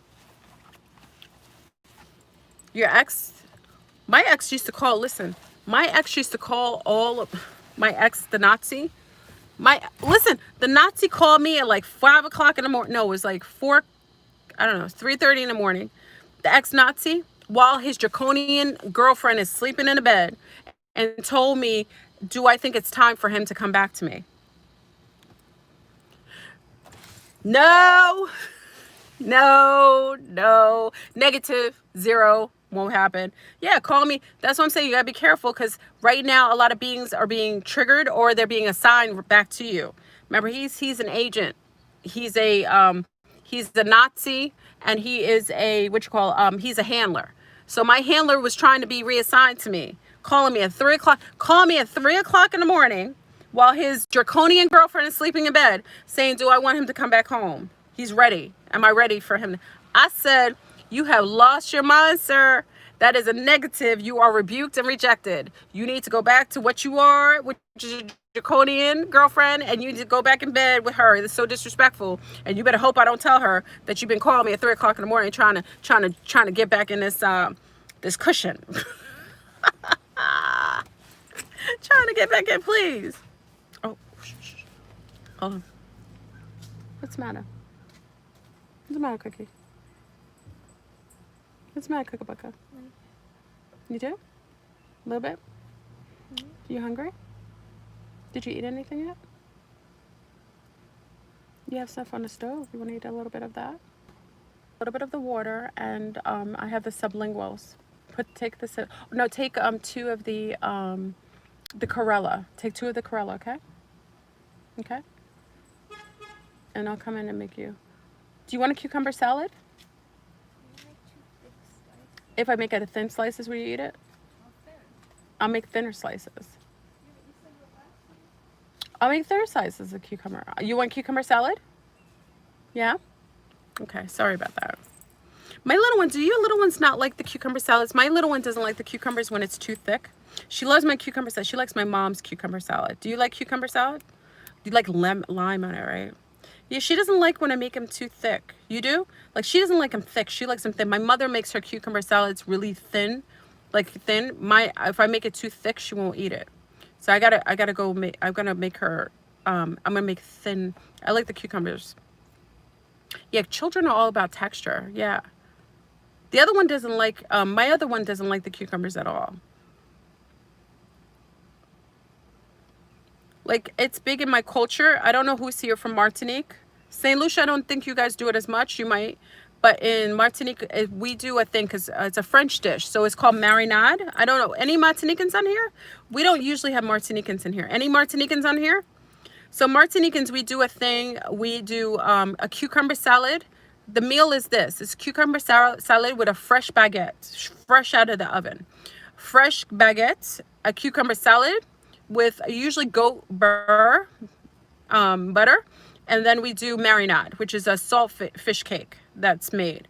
Your ex, my ex used to call, listen, my ex used to call all of, my ex, the Nazi, listen, the Nazi called me at like 5 o'clock in the morning. No, it was like 4, I don't know, 3:30 in the morning. The ex-Nazi, while his draconian girlfriend is sleeping in a bed, and told me, do I think it's time for him to come back to me? No, no, negative, zero, won't happen. Yeah, call me. That's what I'm saying. You gotta be careful, because right now a lot of beings are being triggered, or they're being assigned back to you. Remember, he's an agent. He's the Nazi, and he is a, he's a handler. So my handler was trying to be reassigned to me, calling me at 3 o'clock, in the morning, while his draconian girlfriend is sleeping in bed, saying, do I want him to come back home? He's ready. Am I ready for him? I said, you have lost your mind, sir. That is a negative. You are rebuked and rejected. You need to go back to what you are, which is your draconian girlfriend, and you need to go back in bed with her. It's so disrespectful. And you better hope I don't tell her that you've been calling me at 3 o'clock in the morning trying to get back in this this cushion. Trying to get back in, please. Oh, shh. Hold on. What's the matter? What's the matter, Cookie? What's the matter, Cookabucka? You do? A little bit? You hungry? Did you eat anything yet? You have stuff on the stove. You want to eat a little bit of that? A little bit of the water, and I have the sublinguals. Take 2 of the Corella. Take 2 of the Corella, okay? Okay? And I'll come in and make you. Do you want a cucumber salad? If I make it a thin slices, will you eat it? I'll make thinner slices. I'll make thinner slices of cucumber. You want cucumber salad? Yeah? Okay, sorry about that. My little one, do your little ones not like the cucumber salads? My little one doesn't like the cucumbers when it's too thick. She loves my cucumber salad. She likes my mom's cucumber salad. Do you like cucumber salad? You like lime on it, right? Yeah, she doesn't like when I make them too thick. You do? Like, she doesn't like them thick. She likes them thin. My mother makes her cucumber salads really thin, like thin. If I make it too thick, she won't eat it. So I'm gonna make her. I'm gonna make thin. I like the cucumbers. Yeah, children are all about texture. Yeah. The other one doesn't like. My other one doesn't like the cucumbers at all. Like, it's big in my culture. I don't know who's here from Martinique. St. Lucia, I don't think you guys do it as much. You might. But in Martinique, we do a thing, because it's a French dish. So it's called marinade. I don't know. Any Martinicans on here? We don't usually have Martinicans in here. Any Martinicans on here? So Martinicans, we do a thing. We do a cucumber salad. The meal is this. It's cucumber salad with a fresh baguette, fresh out of the oven. Fresh baguette, a cucumber salad with usually goat butter, and then we do marinade, which is a salt fish cake that's made.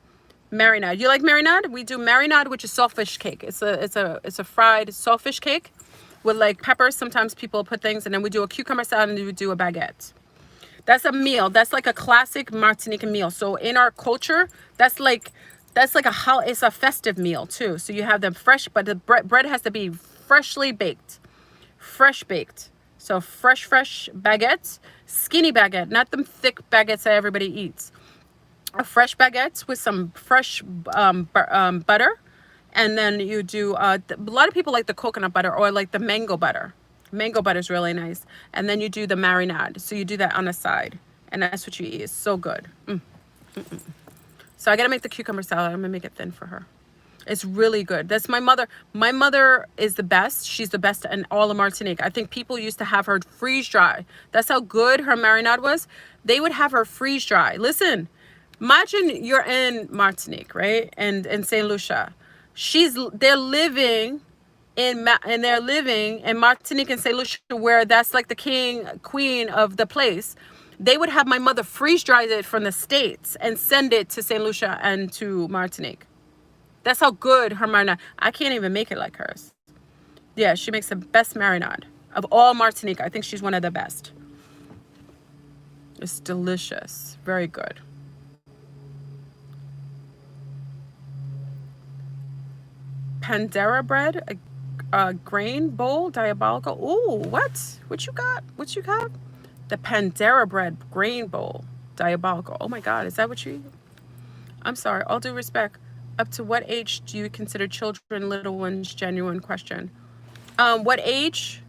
Marinade. You like marinade? We do marinade, which is saltfish cake. It's a fried saltfish cake with like peppers. Sometimes people put things, and then we do a cucumber salad, and we do a baguette. That's a meal. That's like a classic Martinican meal. So in our culture, it's a festive meal too. So you have them fresh, but the bread has to be freshly baked. Fresh baked. So fresh baguettes, skinny baguette, not them thick baguettes that everybody eats. A fresh baguette with some fresh butter, and then you do a lot of people like the coconut butter or like the mango butter. Mango butter is really nice, and then you do the marinade. So you do that on the side, and that's what you eat. It's so good. So I gotta make the cucumber salad. I'm gonna make it thin for her. It's really good. That's my mother. My mother is the best. She's the best in all of Martinique. I think people used to have her freeze dry. That's how good her marinade was. They would have her freeze dry. Listen, imagine you're in Martinique, right? And in St. Lucia. They're living in Martinique and St. Lucia, where that's like the queen of the place. They would have my mother freeze dry it from the States and send it to St. Lucia and to Martinique. That's how good her marinade. I can't even make it like hers. Yeah, she makes the best marinade of all Martinique. I think she's one of the best. It's delicious. Very good. Pandera bread, a grain bowl, diabolical. Ooh, what? What you got? What you got? The Pandera bread grain bowl, diabolical. Oh my God, is that what you? I'm sorry. All due respect. Up to what age do you consider children little ones? Genuine question. What age?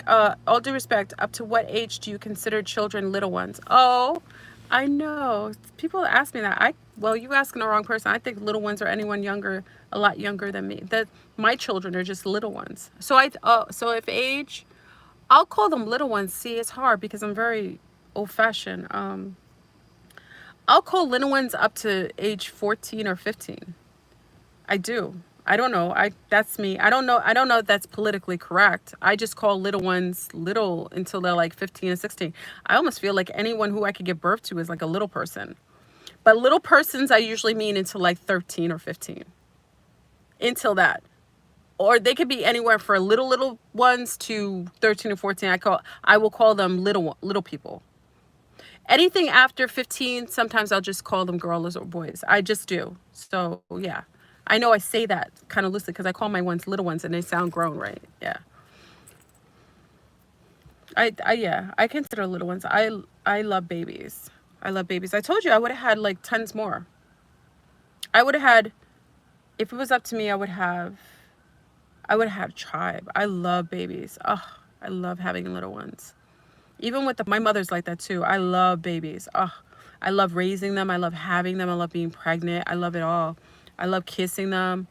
All due respect. Up to what age do you consider children little ones? Oh, I know. People ask me that. Well, you asking the wrong person. I think little ones are anyone younger, a lot younger than me. That my children are just little ones. So so if age, I'll call them little ones. See, it's hard because I'm very old fashioned. I'll call little ones up to age 14 or 15. I do. I don't know. That's me. I don't know. I don't know if that's politically correct. I just call little ones little until they're like 15 and 16. I almost feel like anyone who I could give birth to is like a little person. But little persons I usually mean until like 13 or 15. Until that. Or they could be anywhere for little ones to 13 or 14. I will call them little people. Anything after 15, sometimes I'll just call them girls or boys. I just do. So, yeah. I know I say that kind of loosely because I call my ones little ones and they sound grown, right? Yeah. Yeah, I consider little ones. I love babies. I love babies. I told you I would have had like tons more. I would have had, if it was up to me, I would have a tribe. I love babies. Oh, I love having little ones. Even with my mother's like that too. I love babies. Oh, I love raising them. I love having them. I love being pregnant. I love it all. I love kissing them.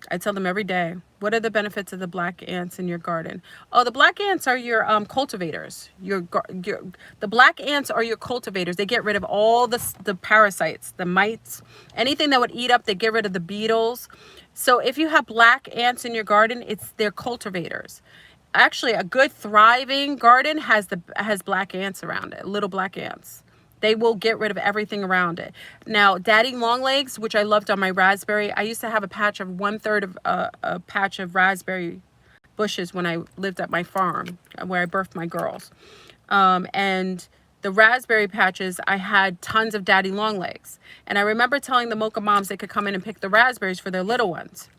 I tell them every day, what are the benefits of the black ants in your garden? Oh, the black ants are your cultivators. The black ants are your cultivators. They get rid of all the parasites, the mites, anything that would eat up. They get rid of the beetles. So if you have black ants in your garden, they're cultivators. Actually, a good thriving garden has black ants around it, little black ants. They will get rid of everything around it. Now, daddy longlegs, which I loved on my raspberry, I used to have a patch of 1/3 of a patch of raspberry bushes when I lived at my farm where I birthed my girls. And the raspberry patches, I had tons of daddy longlegs. And I remember telling the mocha moms they could come in and pick the raspberries for their little ones.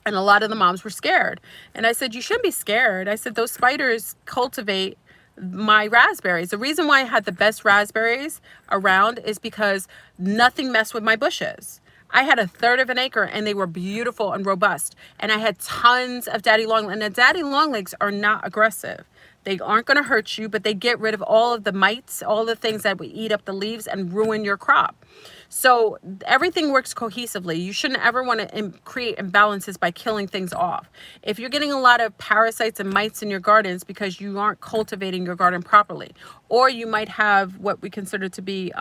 And a lot of the moms were scared. And I said, you shouldn't be scared. I said, those spiders cultivate my raspberries. The reason why I had the best raspberries around is because nothing messed with my bushes. I had 1/3 of an acre and they were beautiful and robust. And I had tons of daddy longlegs. And the daddy longlegs are not aggressive. They aren't going to hurt you, but they get rid of all of the mites, all the things that would eat up the leaves and ruin your crop. So everything works cohesively. You shouldn't ever want to create imbalances by killing things off. If you're getting a lot of parasites and mites in your gardens because you aren't cultivating your garden properly, or you might have what we consider to be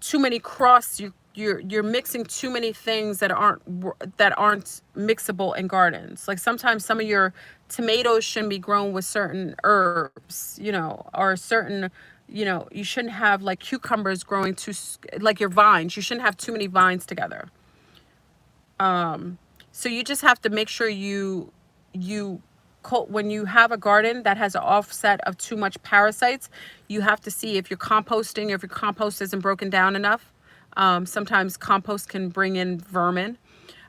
too many you're mixing too many things that aren't mixable in gardens. Like sometimes some of your tomatoes shouldn't be grown with certain herbs, or certain, you shouldn't have like cucumbers growing like your vines. You shouldn't have too many vines together. So you just have to make sure when you have a garden that has an offset of too much parasites, you have to see if you're composting, if your compost isn't broken down enough. Sometimes compost can bring in vermin.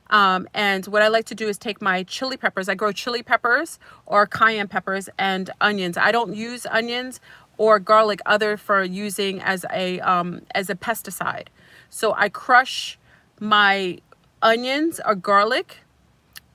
And what I like to do is take my chili peppers. I grow chili peppers or cayenne peppers and onions. I don't use onions or garlic other for using as a pesticide. So I crush my onions or garlic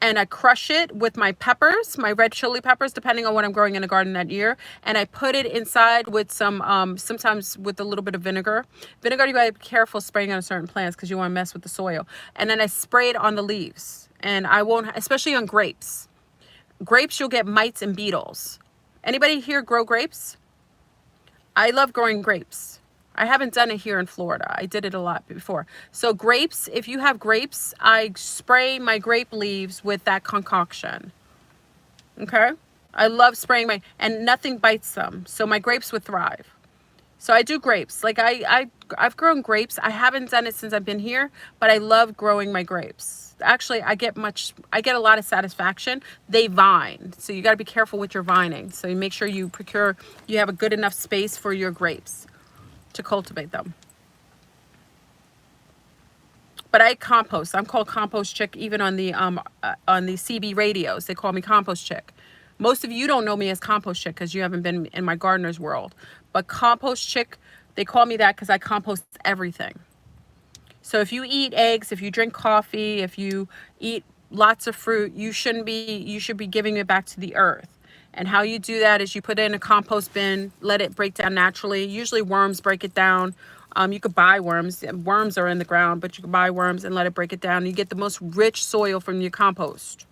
and I crush it with my peppers, my red chili peppers, depending on what I'm growing in a garden that year. And I put it inside with some, sometimes with a little bit of vinegar. Vinegar, you gotta be careful spraying on certain plants because you wanna mess with the soil. And then I spray it on the leaves. And I won't, especially on grapes. Grapes, you'll get mites and beetles. Anybody here grow grapes? I love growing grapes. I haven't done it here in Florida. I did it a lot before. So grapes, if you have grapes, I spray my grape leaves with that concoction. Okay? I love spraying and nothing bites them. So my grapes would thrive. So I do grapes. Like I've grown grapes. I haven't done it since I've been here, but I love growing my grapes. Actually, I get a lot of satisfaction. They vine. So you got to be careful with your vining. So you make sure you have a good enough space for your grapes to cultivate them. But I compost. I'm called Compost Chick even on the CB radios. They call me Compost Chick. Most of you don't know me as Compost Chick because you haven't been in my gardener's world. But Compost Chick, they call me that because I compost everything. So if you eat eggs, if you drink coffee, if you eat lots of fruit, you should be giving it back to the earth. And how you do that is you put it in a compost bin, let it break down naturally. Usually worms break it down. You could buy worms. Worms are in the ground, but you can buy worms and let it break it down. You get the most rich soil from your compost.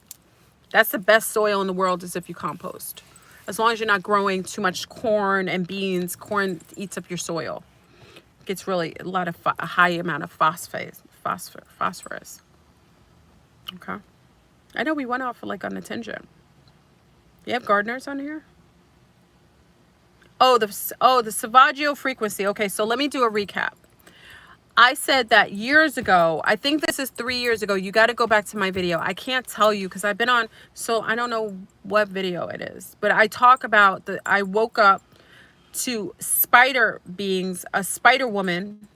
That's the best soil in the world, is if you compost. As long as you're not growing too much corn and beans. Corn eats up your soil. It gets really a high amount of phosphorus. Okay. I know we went off like on a tangent. You have gardeners on here? Oh, the Savaggio frequency. Okay, so let me do a recap. I said that years ago, I think this is 3 years ago. You got to go back to my video. I can't tell you because I've been on, so I don't know what video it is. But I talk about I woke up to spider beings, a spider woman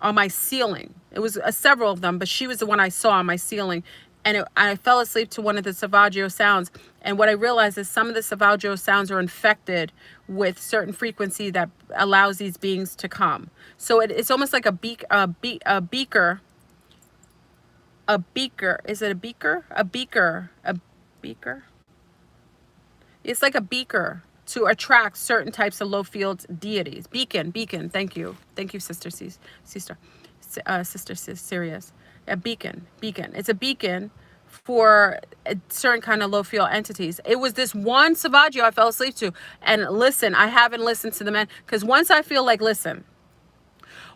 on my ceiling. It was several of them, but she was the one I saw on my ceiling. And I fell asleep to one of the Savaggio sounds. And what I realized is some of the Savaggio sounds are infected with certain frequency that allows these beings to come. So it's almost like a beaker. Is it a beaker? A beaker. It's like a beaker to attract certain types of low field deities. Beacon. Thank you, Sister Sirius. A beacon. It's a beacon for a certain kind of low field entities. It was this one Savaggio I fell asleep to. And listen, I haven't listened to the men, because once I feel like,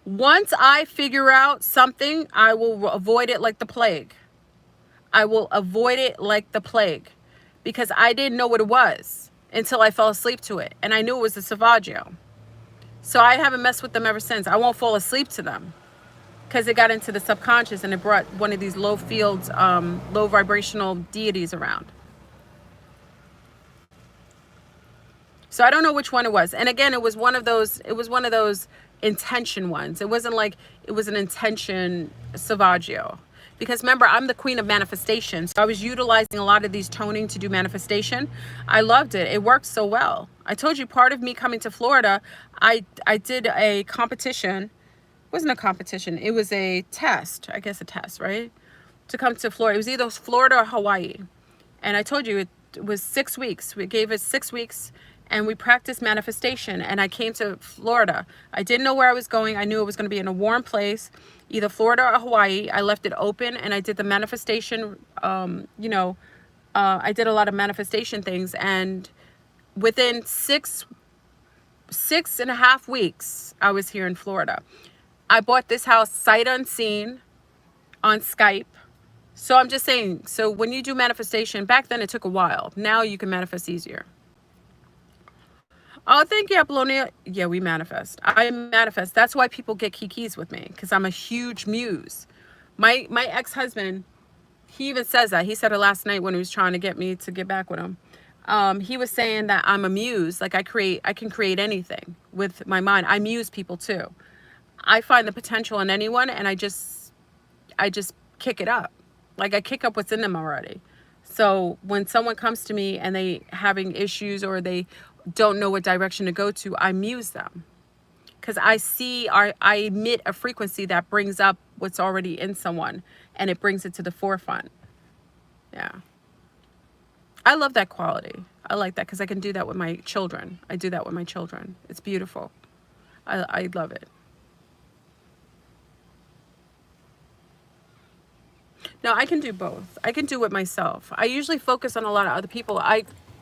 once I figure out something, I will avoid it like the plague. Because I didn't know what it was until I fell asleep to it. And I knew it was a Savaggio. So I haven't messed with them ever since. I won't fall asleep to them, because it got into the subconscious and it brought one of these low fields, low vibrational deities around. So I don't know which one it was. And again, it was one of those intention ones. It wasn't like it was an intention Savaggio. Because remember, I'm the queen of manifestation. So I was utilizing a lot of these toning to do manifestation. I loved it. It worked so well. I told you, part of me coming to Florida, I did a competition. Wasn't a competition, it was a test, I guess a test, right, to come to Florida. It was either Florida or Hawaii. And I told you it was 6 weeks. We gave it 6 weeks and we practiced manifestation. And I came to Florida. I didn't know where I was going. I knew it was going to be in a warm place, either Florida or Hawaii. I left it open and I did the manifestation. I did a lot of manifestation things, and within 6.5 weeks I was here in Florida. I bought this house sight unseen on Skype. So I'm just saying, so when you do manifestation, back then it took a while. Now you can manifest easier. Oh, thank you, Apollonia. Yeah, we manifest. I manifest. That's why people get kikis with me, because I'm a huge muse. My ex-husband, he even says that. He said it last night when he was trying to get me to get back with him. He was saying that I'm a muse. Like I can create anything with my mind. I muse people too. I find the potential in anyone, and I just kick it up. Like I kick up what's in them already. So when someone comes to me and they having issues or they don't know what direction to go to, I muse them, because I emit a frequency that brings up what's already in someone, and it brings it to the forefront. Yeah, I love that quality. I like that because I can do that with my children. I do that with my children. It's beautiful. I love it. No, I can do both. I can do it myself. I usually focus on a lot of other people.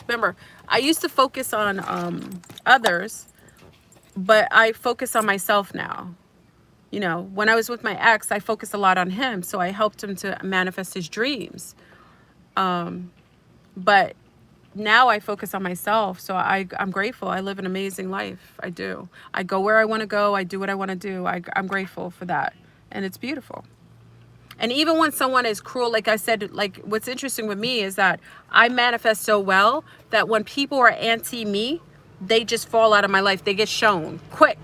Remember, I used to focus on others, but I focus on myself now. You know, when I was with my ex, I focused a lot on him. So I helped him to manifest his dreams. But now I focus on myself. So I'm grateful. I live an amazing life. I do. I go where I want to go. I do what I want to do. I'm grateful for that. And it's beautiful. And even when someone is cruel, like I said, like what's interesting with me is that I manifest so well that when people are anti me, they just fall out of my life. They get shown quick.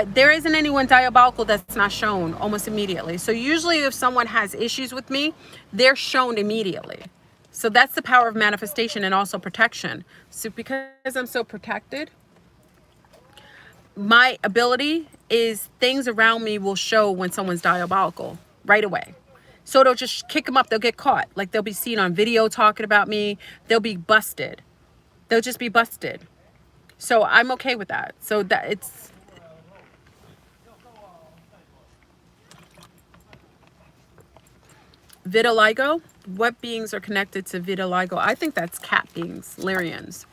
there isn't anyone diabolical that's not shown almost immediately. So usually if someone has issues with me, they're shown immediately. So that's the power of manifestation and also protection. So because I'm so protected, my ability is things around me will show when someone's diabolical right away. So they'll just kick them up. They'll get caught. Like they'll be seen on video talking about me. They'll be busted. They'll just be busted. So I'm okay with that. So that it's vitiligo. What beings are connected to vitiligo? I think that's cat beings, Lyrians.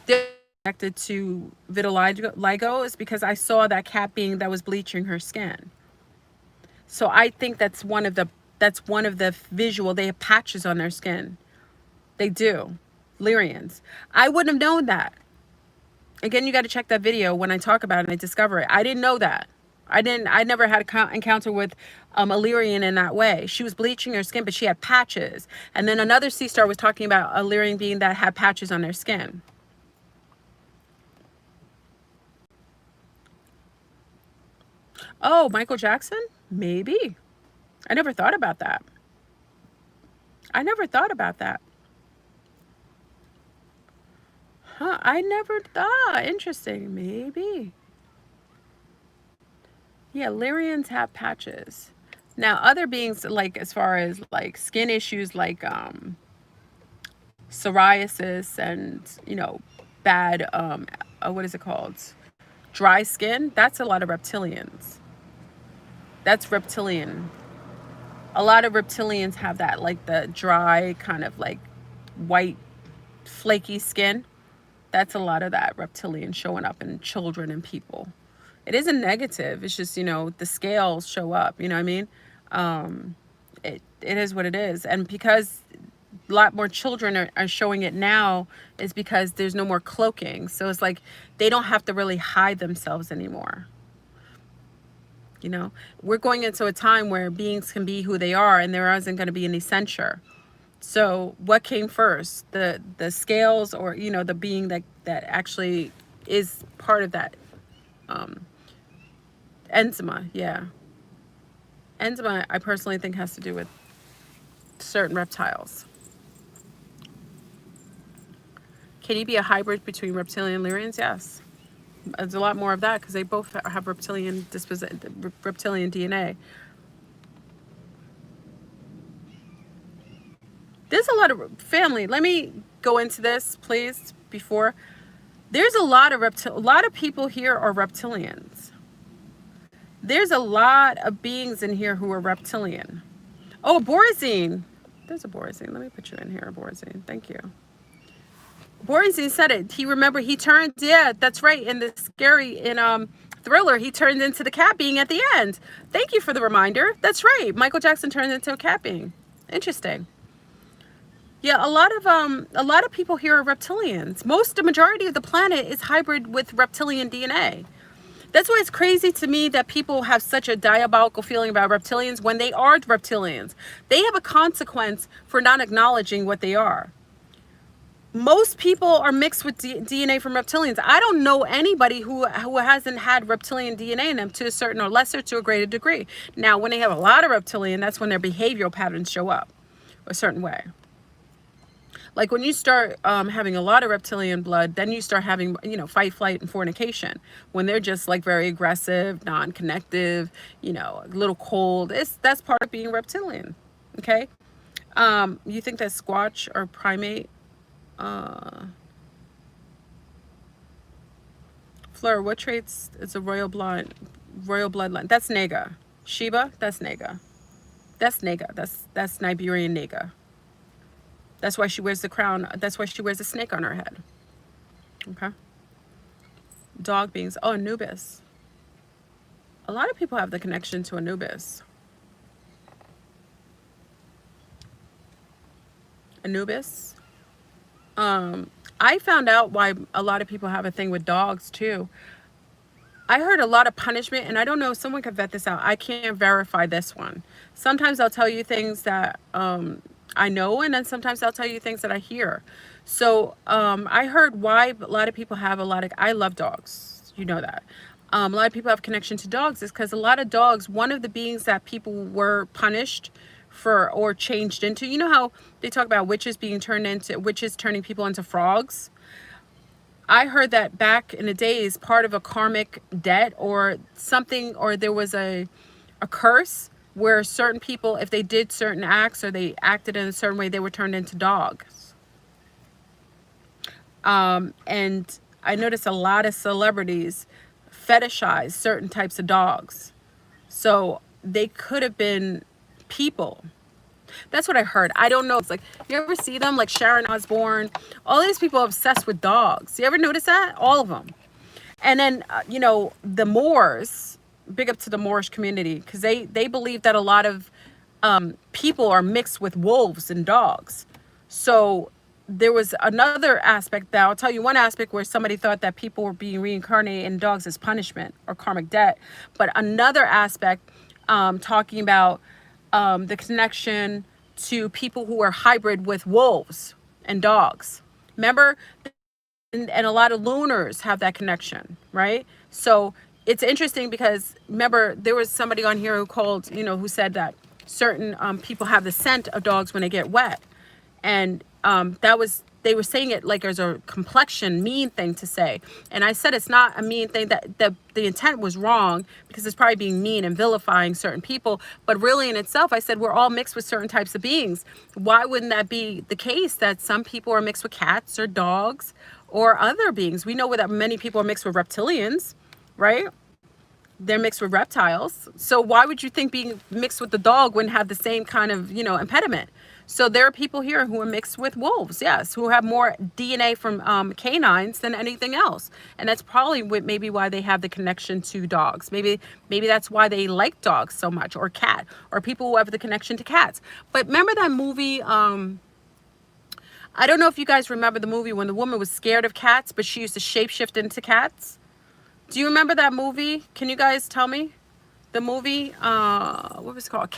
They're connected to vitiligo is because I saw that cat being that was bleaching her skin. So I think that's one of the visual. They have patches on their skin. They do. Lyrians. I wouldn't have known that. Again, you got to check that video when I talk about it and I discover it. I didn't know that. I never had an encounter with a Lyrian in that way. She was bleaching her skin, but she had patches. And then another sea star was talking about a Lyrian being that had patches on their skin. Oh, Michael Jackson? Maybe. I never thought about that. I never thought about that. Huh, I never thought. Interesting. Maybe. Yeah, Lyrians have patches. Now, other beings, like as far as like skin issues, like psoriasis and, you know, bad, what is it called? Dry skin. That's a lot of reptilians. That's reptilian. A lot of reptilians have that, like the dry kind of like white flaky skin. That's a lot of that reptilian showing up in children and people. It isn't negative. It's just, you know, the scales show up, you know what I mean? It is what it is. And because a lot more children are showing it now is because there's no more cloaking. So it's like they don't have to really hide themselves anymore. You know, we're going into a time where beings can be who they are and there isn't going to be any censure. So what came first, the scales or, you know, the being that actually is part of that eczema? Yeah. Eczema, I personally think has to do with certain reptiles. Can you be a hybrid between reptilian and Lyrians? Yes. There's a lot more of that because they both have reptilian DNA. There's a lot of family. Let me go into this, please, before. There's a lot of people here are reptilians. There's a lot of beings in here who are reptilian. Oh, Borazine. There's a Borazine. Let me put you in here, Borazine. Thank you. Borazine said it. He turned, yeah, that's right. In the scary, Thriller, he turned into the cat being at the end. Thank you for the reminder. That's right. Michael Jackson turned into a cat being. Interesting. Yeah, a lot of people here are reptilians. The majority of the planet is hybrid with reptilian DNA. That's why it's crazy to me that people have such a diabolical feeling about reptilians when they are reptilians. They have a consequence for not acknowledging what they are. Most people are mixed with DNA from reptilians. I don't know anybody who hasn't had reptilian DNA in them to a certain or lesser to a greater degree. Now, when they have a lot of reptilian, that's when their behavioral patterns show up a certain way. Like when you start having a lot of reptilian blood, then you start having, you know, fight, flight, and fornication. When they're just like very aggressive, non-connective, you know, a little cold. That's part of being reptilian. Okay. You think that Squatch or primate? Fleur, what traits is a royal bloodline? That's Naga. Sheba, that's Naga. That's Naga. That's Nigerian Naga. That's why she wears the crown. That's why she wears a snake on her head. Okay. Dog beings. Oh, Anubis. A lot of people have the connection to Anubis. Anubis. I found out why a lot of people have a thing with dogs too. I heard a lot of punishment, and I don't know if someone could vet this out. I can't verify this one. Sometimes I'll tell you things that I know, and then sometimes I'll tell you things that I hear. So I heard why a lot of people have I love dogs. You know that. A lot of people have connection to dogs is because a lot of dogs, one of the beings that people were punished for or changed into, you know how they talk about witches being turned into, witches turning people into frogs? I heard that back in the days, part of a karmic debt or something, or there was a curse where certain people, if they did certain acts or they acted in a certain way, they were turned into dogs. And I noticed a lot of celebrities fetishize certain types of dogs. So they could have been people. That's what I heard. I don't know. It's like, you ever see them? Like Sharon Osbourne. All these people are obsessed with dogs. You ever notice that? All of them. And then, you know, the Moors, big up to the Moorish community, because they believe that a lot of people are mixed with wolves and dogs. So there was another aspect that I'll tell you one aspect where somebody thought that people were being reincarnated in dogs as punishment or karmic debt. But another aspect talking about the connection to people who are hybrid with wolves and dogs. Remember, and a lot of lunars have that connection, right? So it's interesting because remember there was somebody on here who called, you know, who said that certain people have the scent of dogs when they get wet, and that was, they were saying it like there's a complexion mean thing to say, and I said it's not a mean thing, that the intent was wrong because it's probably being mean and vilifying certain people, but really in itself I said we're all mixed with certain types of beings. Why wouldn't that be the case, that some people are mixed with cats or dogs or other beings? We know that many people are mixed with reptilians, right? They're mixed with reptiles. So why would you think being mixed with the dog wouldn't have the same kind of, you know, impediment? So there are people here who are mixed with wolves, yes, who have more DNA from canines than anything else. And that's probably maybe why they have the connection to dogs. Maybe that's why they like dogs so much, or cat, or people who have the connection to cats. But remember that movie, I don't know if you guys remember the movie when the woman was scared of cats, but she used to shapeshift into cats. Do you remember that movie? Can you guys tell me? The movie, what was it called?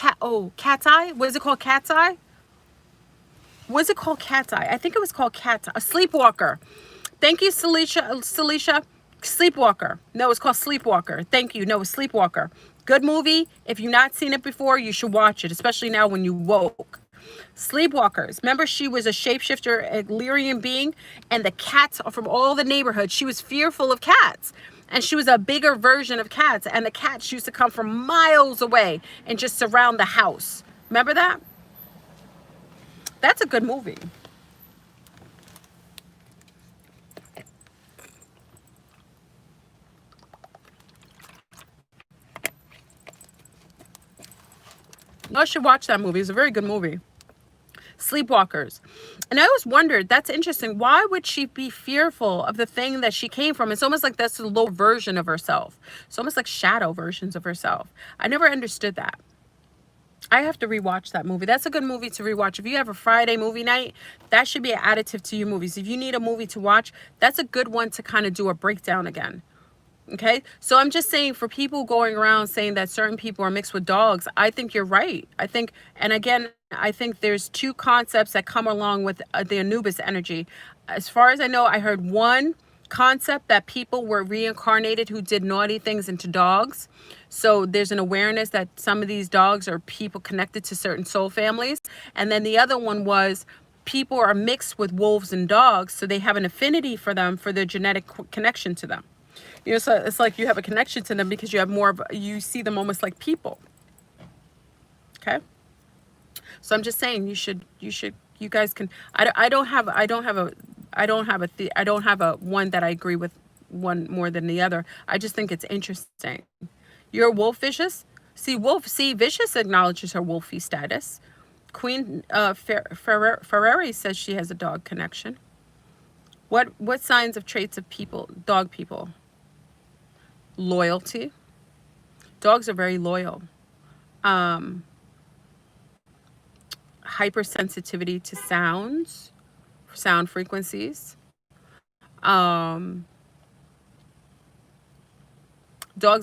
Cat's Eye? Was it called Cat's Eye? Was it called Cat's Eye? I think it was called Cat's Eye. A Sleepwalker. Thank you, Celicia. Sleepwalker. No, it's called Sleepwalker. Thank you. No, it's Sleepwalker. Good movie. If you've not seen it before, you should watch it, especially now when you woke. Sleepwalkers. Remember, she was a shapeshifter, a Lyrian being, and the cats are from all the neighborhoods. She was fearful of cats. And she was a bigger version of cats. And the cats used to come from miles away and just surround the house. Remember that? That's a good movie. You should watch that movie. It's a very good movie. Sleepwalkers. And I always wondered, that's interesting. Why would she be fearful of the thing that she came from? It's almost like that's a low version of herself. It's almost like shadow versions of herself. I never understood that. I have to rewatch that movie. That's a good movie to rewatch. If you have a Friday movie night, that should be an additive to your movies. If you need a movie to watch, that's a good one to kind of do a breakdown again. Okay, so I'm just saying, for people going around saying that certain people are mixed with dogs, I think you're right. I think, and again, I think there's two concepts that come along with the Anubis energy. As far as I know, I heard one concept that people were reincarnated who did naughty things into dogs. So there's an awareness that some of these dogs are people connected to certain soul families. And then the other one was people are mixed with wolves and dogs, so they have an affinity for them, for their genetic connection to them. You know, so it's like you have a connection to them because you have more of, you see them almost like people. Okay. So I'm just saying, you guys can, I don't have a one that I agree with one more than the other. I just think it's interesting. You're wolfvicious? See, Vicious acknowledges her wolfy status. Queen Ferrari says she has a dog connection. What signs of traits of people, dog people? Loyalty. Dogs are very loyal. Hypersensitivity to sound frequencies. Dogs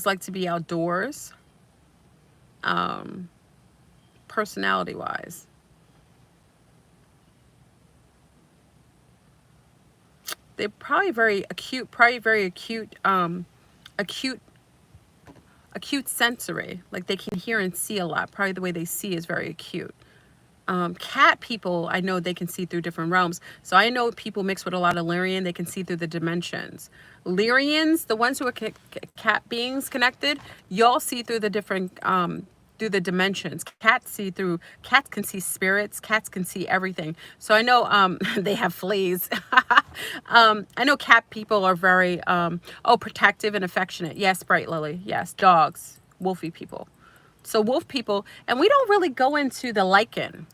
like to be outdoors. Personality wise, they're probably very acute, acute acute sensory, like they can hear and see a lot. Probably the way they see is very acute. Cat people, I know they can see through different realms. So I know people mixed with a lot of Lyrian, they can see through the dimensions. Lyrians, the ones who are cat beings connected, y'all see through the different, through the dimensions. Cats can see spirits, cats can see everything. So I know they have fleas. I know cat people are very, protective and affectionate. Yes, Bright Lily. Yes, dogs, wolfy people. So wolf people, and we don't really go into the lichen.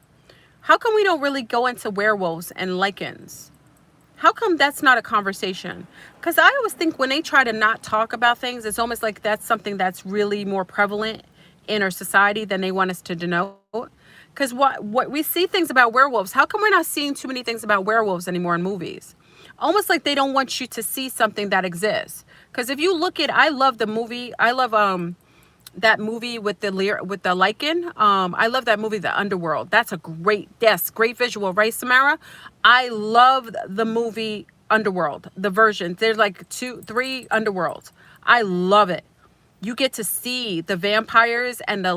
How come we don't really go into werewolves and lichens? How come that's not a conversation? Because I always think when they try to not talk about things, it's almost like that's something that's really more prevalent in our society than they want us to denote. Because what we see things about werewolves, how come we're not seeing too many things about werewolves anymore in movies? Almost like they don't want you to see something that exists. Because if you look at, I love the movie, I love that movie with the lichen. I love that movie, The Underworld. That's a great visual, right, Samara? I love the movie Underworld, the version. There's like 3 Underworlds. I love it. You get to see the vampires and the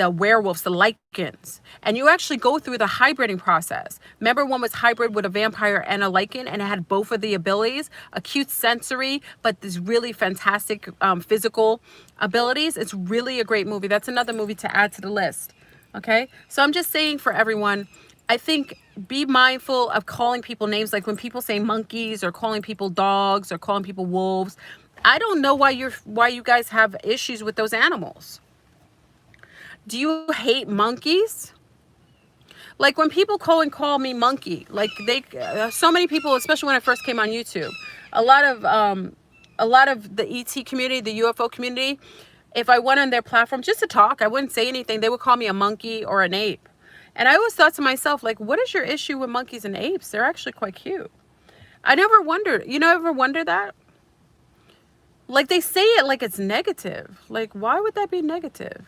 werewolves, the lichens, and you actually go through the hybriding process. Remember, one was hybrid with a vampire and a lichen, and it had both of the abilities, acute sensory, but this really fantastic physical abilities. It's really a great movie. That's another movie to add to the list. Okay, so I'm just saying for everyone, I think be mindful of calling people names, like when people say monkeys or calling people dogs or calling people wolves. I don't know why you guys have issues with those animals. Do you hate monkeys? Like when people call me monkey, like so many people, especially when I first came on YouTube, a lot of the ET community, the UFO community, if I went on their platform just to talk, I wouldn't say anything. They would call me a monkey or an ape. And I always thought to myself, like, what is your issue with monkeys and apes? They're actually quite cute. I never wondered, ever wonder that? Like they say it like it's negative. Like, why would that be negative?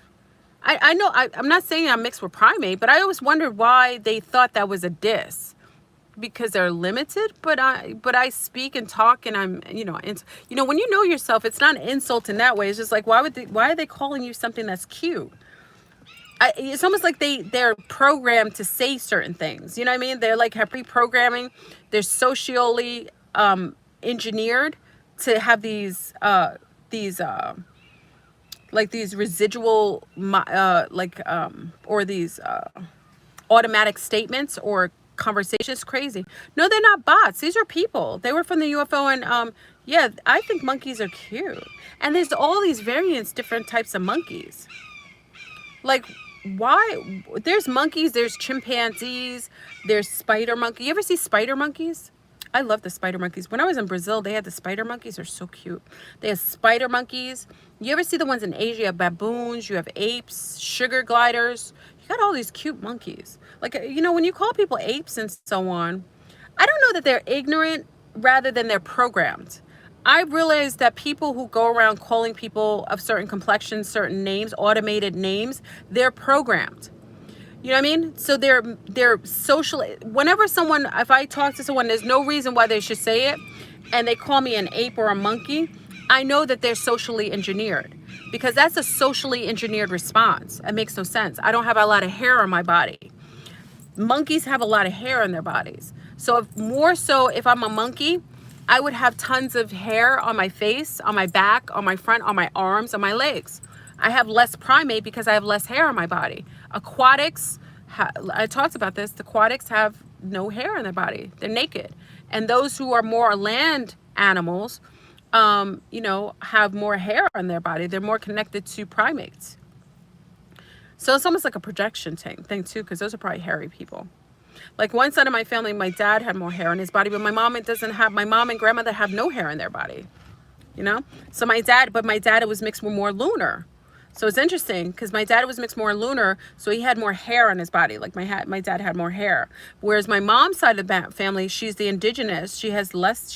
I know I'm not saying I'm mixed with primate, but I always wondered why they thought that was a diss, because they're limited. But I speak and talk, and I'm when you know yourself, it's not an insult in that way. It's just like, why are they calling you something that's cute? It's almost like they're programmed to say certain things. You know what I mean? They're like have pre-programming. They're socially engineered to have these residual or these automatic statements or conversations. Crazy. No, they're not bots. These are people. They were from the UFO, and yeah, I think monkeys are cute. And there's all these variants, different types of monkeys. Like, why? There's monkeys, there's chimpanzees, there's spider monkey. You ever see spider monkeys? I love the spider monkeys. When I was in Brazil, they had the spider monkeys. They're so cute. They have spider monkeys. You ever see the ones in Asia? You have baboons, you have apes, sugar gliders. You got all these cute monkeys. Like, when you call people apes and so on, I don't know that they're ignorant rather than they're programmed. I realized that people who go around calling people of certain complexions, certain names, automated names, they're programmed. You know what I mean? So they're social. Whenever if I talk to someone, there's no reason why they should say it, and they call me an ape or a monkey, I know that they're socially engineered, because that's a socially engineered response. It makes no sense. I don't have a lot of hair on my body. Monkeys have a lot of hair on their bodies. So if I'm a monkey, I would have tons of hair on my face, on my back, on my front, on my arms, on my legs. I have less primate because I have less hair on my body. Aquatics, I talked about this, the aquatics have no hair on their body. They're naked. And those who are more land animals, have more hair on their body. They're more connected to primates. So it's almost like a projection thing too, because those are probably hairy people. Like one side of my family, my dad had more hair on his body, but my mom and grandmother have no hair in their body. So my dad was mixed with more lunar. So it's interesting because my dad was mixed more lunar, so he had more hair on his body. Like my dad had more hair. Whereas my mom's side of the family, she's the indigenous. She has less.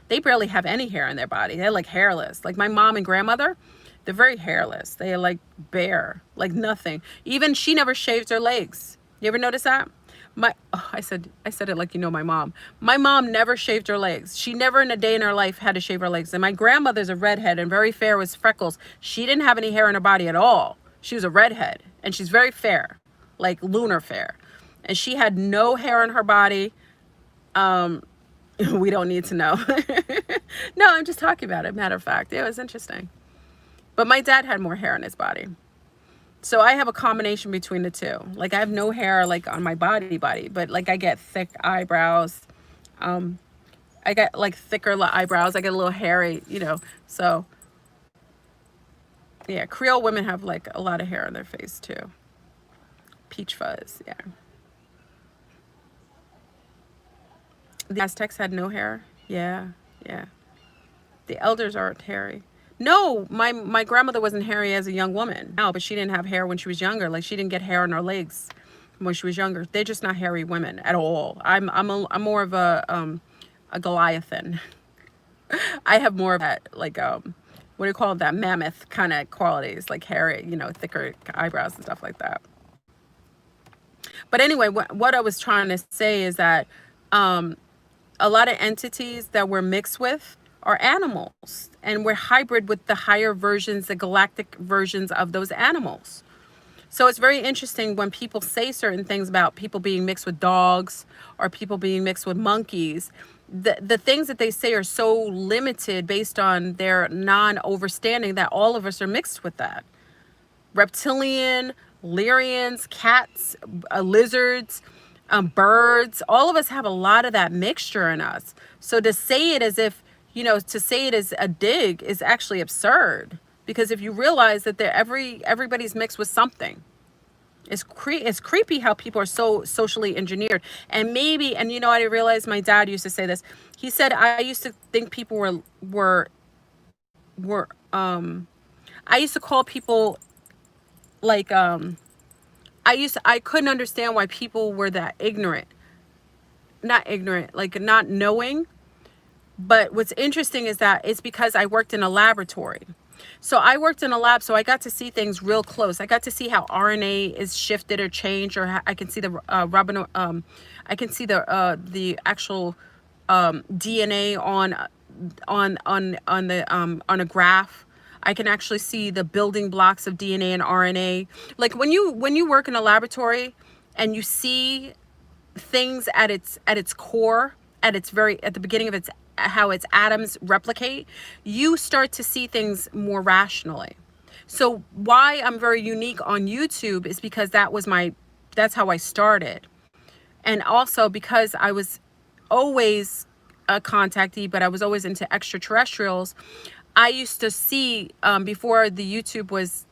They barely have any hair on their body. They're like hairless. Like my mom and grandmother, they're very hairless. They are like bare, like nothing. Even she never shaves her legs. You ever notice that? I said it like, you know, my mom. My mom never shaved her legs. She never in a day in her life had to shave her legs. And my grandmother's a redhead and very fair with freckles. She didn't have any hair in her body at all. She was a redhead and she's very fair, like lunar fair. And she had no hair in her body. We don't need to know. No, I'm just talking about it. Matter of fact, it was interesting. But my dad had more hair in his body. So I have a combination between the two. Like I have no hair like on my body, but like I get thick eyebrows. I get like thicker eyebrows. I get a little hairy, you know. So yeah, Creole women have like a lot of hair on their face too. Peach fuzz, yeah. The Aztecs had no hair. Yeah, yeah. The elders aren't hairy. No, my grandmother wasn't hairy as a young woman. No, but she didn't have hair when she was younger. Like she didn't get hair on her legs when she was younger. They're just not hairy women at all. I'm more of a Goliathan. I have more of that, like what do you call it, that mammoth kind of qualities, like hairy, you know, thicker eyebrows and stuff like that. But anyway, what I was trying to say is that a lot of entities that we're mixed with are animals, and we're hybrid with the higher versions, the galactic versions of those animals. So it's very interesting when people say certain things about people being mixed with dogs or people being mixed with monkeys. The things that they say are so limited based on their non-overstanding that all of us are mixed with that. Reptilian, Lyrians, cats, lizards, birds, all of us have a lot of that mixture in us. So to say it as if, you know, to say it as a dig is actually absurd, because if you realize that everybody's mixed with something. It's creepy how people are so socially engineered. And maybe, and you know, I realized my dad used to say this. He said, I used to think people were I used to call people like I couldn't understand why people were that ignorant. Not ignorant, like not knowing. But what's interesting is that it's because I worked in a laboratory. So I worked in a lab, so I got to see things real close. I got to see how RNA is shifted or changed, or I can see the I can see the actual DNA on a graph. I can actually see the building blocks of DNA and RNA. Like when you work in a laboratory and you see things at its core, at the beginning of how its atoms replicate, you start to see things more rationally. So why I'm very unique on YouTube is because that's how I started. And also because I was always a contactee, but I was always into extraterrestrials. I used to see, before the YouTube was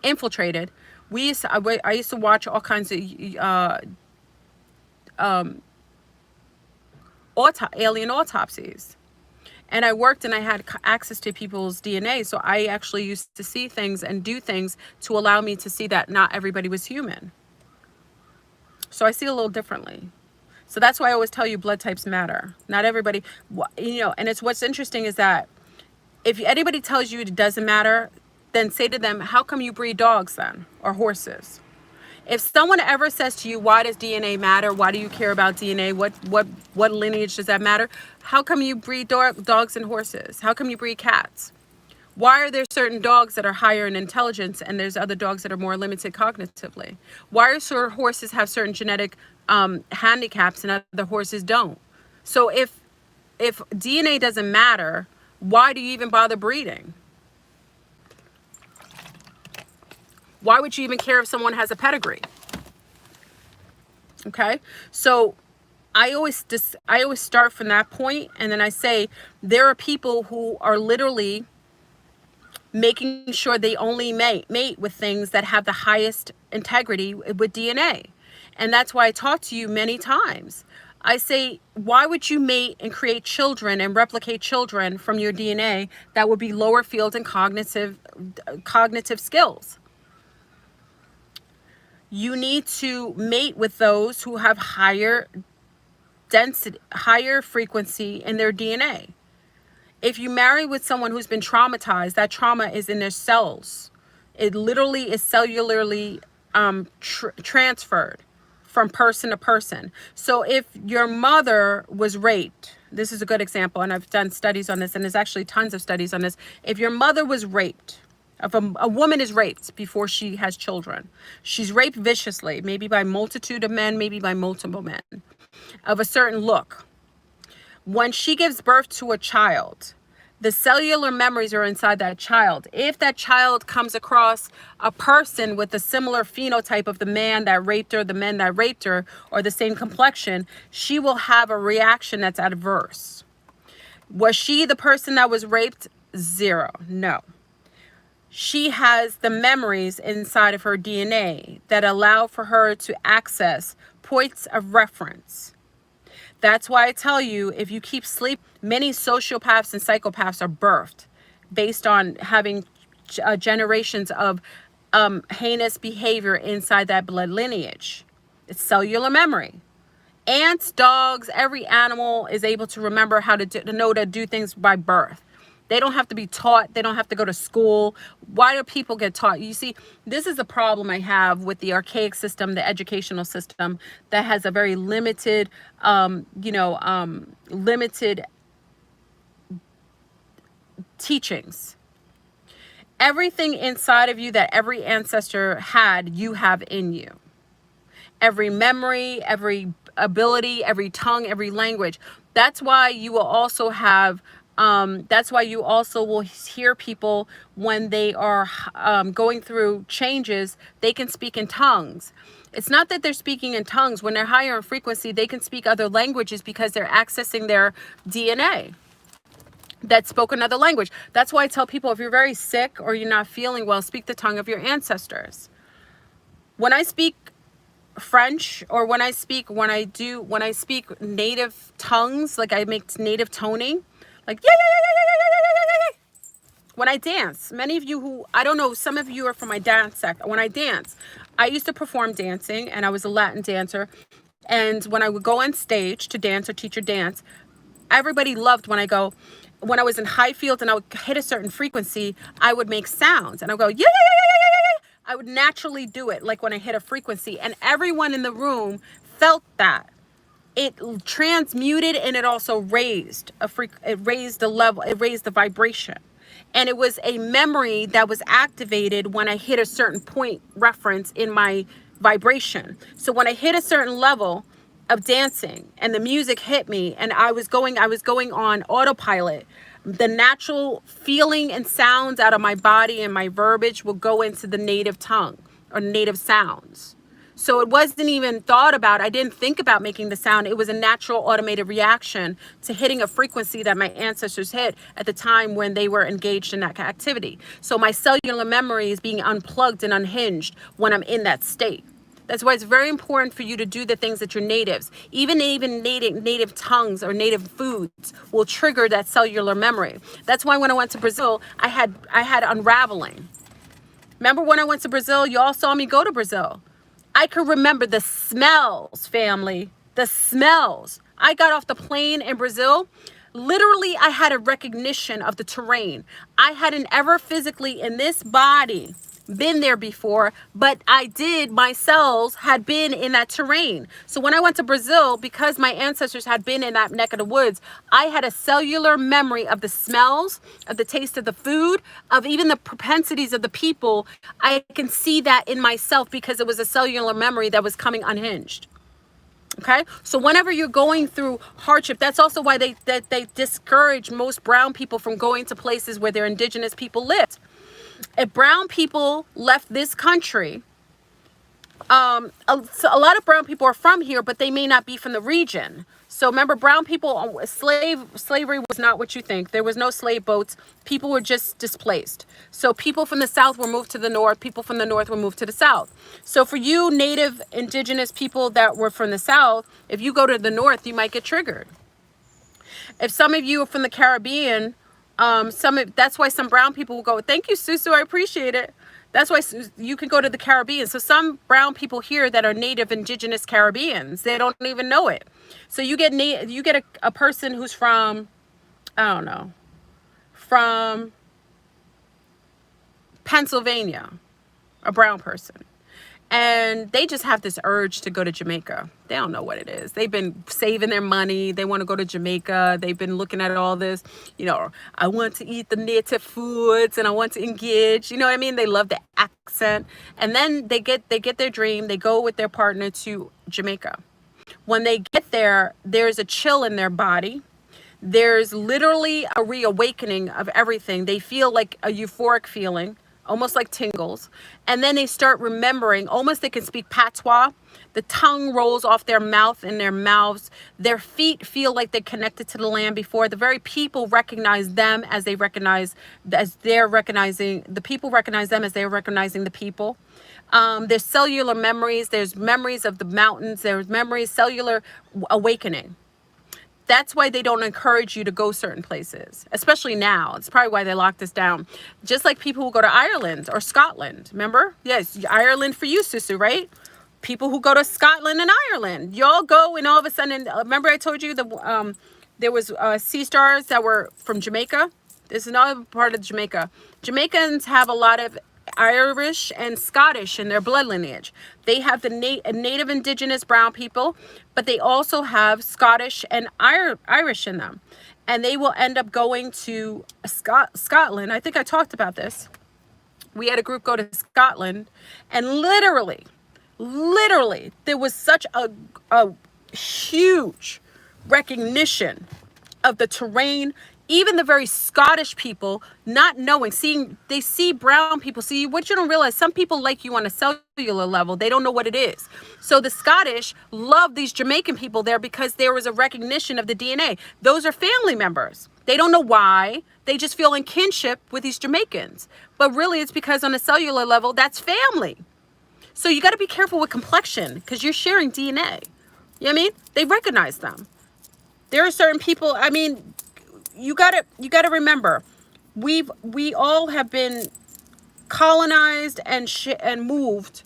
infiltrated, I used to watch all kinds of alien autopsies. And I worked and I had access to people's DNA. So I actually used to see things and do things to allow me to see that not everybody was human. So I see a little differently. So that's why I always tell you blood types matter. Not everybody, you know, and what's interesting is that if anybody tells you it doesn't matter, then say to them, how come you breed dogs then, or horses? If someone ever says to you, why does DNA matter? Why do you care about DNA? What lineage does that matter? How come you breed dogs and horses? How come you breed cats? Why are there certain dogs that are higher in intelligence and there's other dogs that are more limited cognitively? Why are certain horses have certain genetic handicaps and other horses don't? So if DNA doesn't matter, why do you even bother breeding? Why would you even care if someone has a pedigree? Okay, so I always start from that point, and then I say there are people who are literally making sure they only mate with things that have the highest integrity with DNA. And that's why I talk to you many times. I say, why would you mate and create children and replicate children from your DNA that would be lower field and cognitive skills? You need to mate with those who have higher density, higher frequency in their DNA. If you marry with someone who's been traumatized, that trauma is in their cells. It literally is cellularly transferred from person to person. So if your mother was raped, this is a good example, and I've done studies on this, and there's actually tons of studies on this. If your mother was raped, if a woman is raped before she has children, she's raped viciously, maybe by a multitude of men, maybe by multiple men, of a certain look. When she gives birth to a child, the cellular memories are inside that child. If that child comes across a person with a similar phenotype of the man that raped her, the men that raped her, or the same complexion, she will have a reaction that's adverse. Was she the person that was raped? Zero. No. She has the memories inside of her DNA that allow for her to access points of reference. That's why I tell you, if you keep sleep, many sociopaths and psychopaths are birthed based on having generations of heinous behavior inside that blood lineage. It's cellular memory. Ants, dogs, every animal is able to remember how to know to do things by birth. They don't have to be taught. They don't have to go to school. Why do people get taught? You see, this is a problem I have with the archaic system, the educational system that has a very limited, limited teachings. Everything inside of you that every ancestor had, you have in you. Every memory, every ability, every tongue, every language. That's why you will also have that's why you also will hear people when they are going through changes, they can speak in tongues. It's not that they're speaking in tongues. When they're higher in frequency, they can speak other languages because they're accessing their DNA that spoke another language. That's why I tell people, if you're very sick or you're not feeling well, speak the tongue of your ancestors. When I speak French, or when I speak native tongues, like I make native toning, like yeah, yeah, yeah, yeah, yeah, yeah, yeah, yeah. When I dance, many of you who, I don't know, some of you are from my dance sect. When I dance, I used to perform dancing, and I was a Latin dancer. And when I would go on stage to dance or teach a dance, everybody loved when I was in high fields and I would hit a certain frequency, I would make sounds, and I would go, yeah, yeah, yeah, yeah, yeah, yeah. I would naturally do it, like when I hit a frequency, and everyone in the room felt that. It transmuted, and it also raised it raised the level, it raised the vibration. And it was a memory that was activated when I hit a certain point reference in my vibration. So when I hit a certain level of dancing and the music hit me and I was going on autopilot, the natural feeling and sounds out of my body and my verbiage will go into the native tongue or native sounds. So it wasn't even thought about. I didn't think about making the sound. It was a natural automated reaction to hitting a frequency that my ancestors hit at the time when they were engaged in that activity. So my cellular memory is being unplugged and unhinged when I'm in that state. That's why it's very important for you to do the things that your natives, even native tongues or native foods will trigger that cellular memory. That's why when I went to Brazil, I had unraveling. Remember when I went to Brazil, you all saw me go to Brazil. I could remember the smells, family, the smells. I got off the plane in Brazil. Literally, I had a recognition of the terrain. I hadn't ever physically in this body been there before, but my cells had been in that terrain. So when I went to Brazil, because my ancestors had been in that neck of the woods, I had a cellular memory of the smells, of the taste of the food, of even the propensities of the people. I can see that in myself because it was a cellular memory that was coming unhinged. Okay, so whenever you're going through hardship, that's also why they discourage most brown people from going to places where their indigenous people lived. If brown people left this country, a lot of brown people are from here, but they may not be from the region. So remember, brown people, slavery was not what you think. There was no slave boats. People were just displaced. So people from the south were moved to the north. People from the north were moved to the south. So for you native indigenous people that were from the south, if you go to the north, you might get triggered. If some of you are from the Caribbean, that's why some brown people will go, thank you, Susu, I appreciate it. That's why you can go to the Caribbean. So some brown people here that are native indigenous Caribbeans, they don't even know it. So you get a person who's from, I don't know, from Pennsylvania, a brown person. And they just have this urge to go to Jamaica. They don't know what it is. They've been saving their money. They want to go to Jamaica. They've been looking at all this, you know, I want to eat the native foods and I want to engage. You know what I mean? They love the accent. And then they get their dream. They go with their partner to Jamaica. When they get there, there's a chill in their body. There's literally a reawakening of everything. They feel like a euphoric feeling, almost like tingles. And then they start remembering, almost they can speak patois. The tongue rolls off their mouth and their mouths. Their feet feel like they're connected to the land before. The very people recognize them as they recognize, as they're recognizing, the people recognize them as they're recognizing the people. There's cellular memories. There's memories of the mountains. There's memories, cellular awakening. That's why they don't encourage you to go certain places, especially now. It's probably why they locked us down. Just like people who go to Ireland or Scotland. Remember? Yes, Ireland for you, Susu, right? People who go to Scotland and Ireland. Y'all go and all of a sudden, remember I told you there was sea stars that were from Jamaica? This is another part of Jamaica. Jamaicans have a lot of Irish and Scottish in their blood lineage. They have the native indigenous brown people, but they also have Scottish and Irish in them. And they will end up going to Scotland. I think I talked about this. We had a group go to Scotland, and literally, there was such a huge recognition of the terrain. Even the very Scottish people, not knowing, they see brown people. See, what you don't realize, some people like you on a cellular level. They don't know what it is. So the Scottish love these Jamaican people there because there was a recognition of the DNA. Those are family members. They don't know why. They just feel in kinship with these Jamaicans. But really, it's because on a cellular level, that's family. So you got to be careful with complexion because you're sharing DNA. You know what I mean? They recognize them. There are certain people, I mean, you gotta remember, we all have been colonized and moved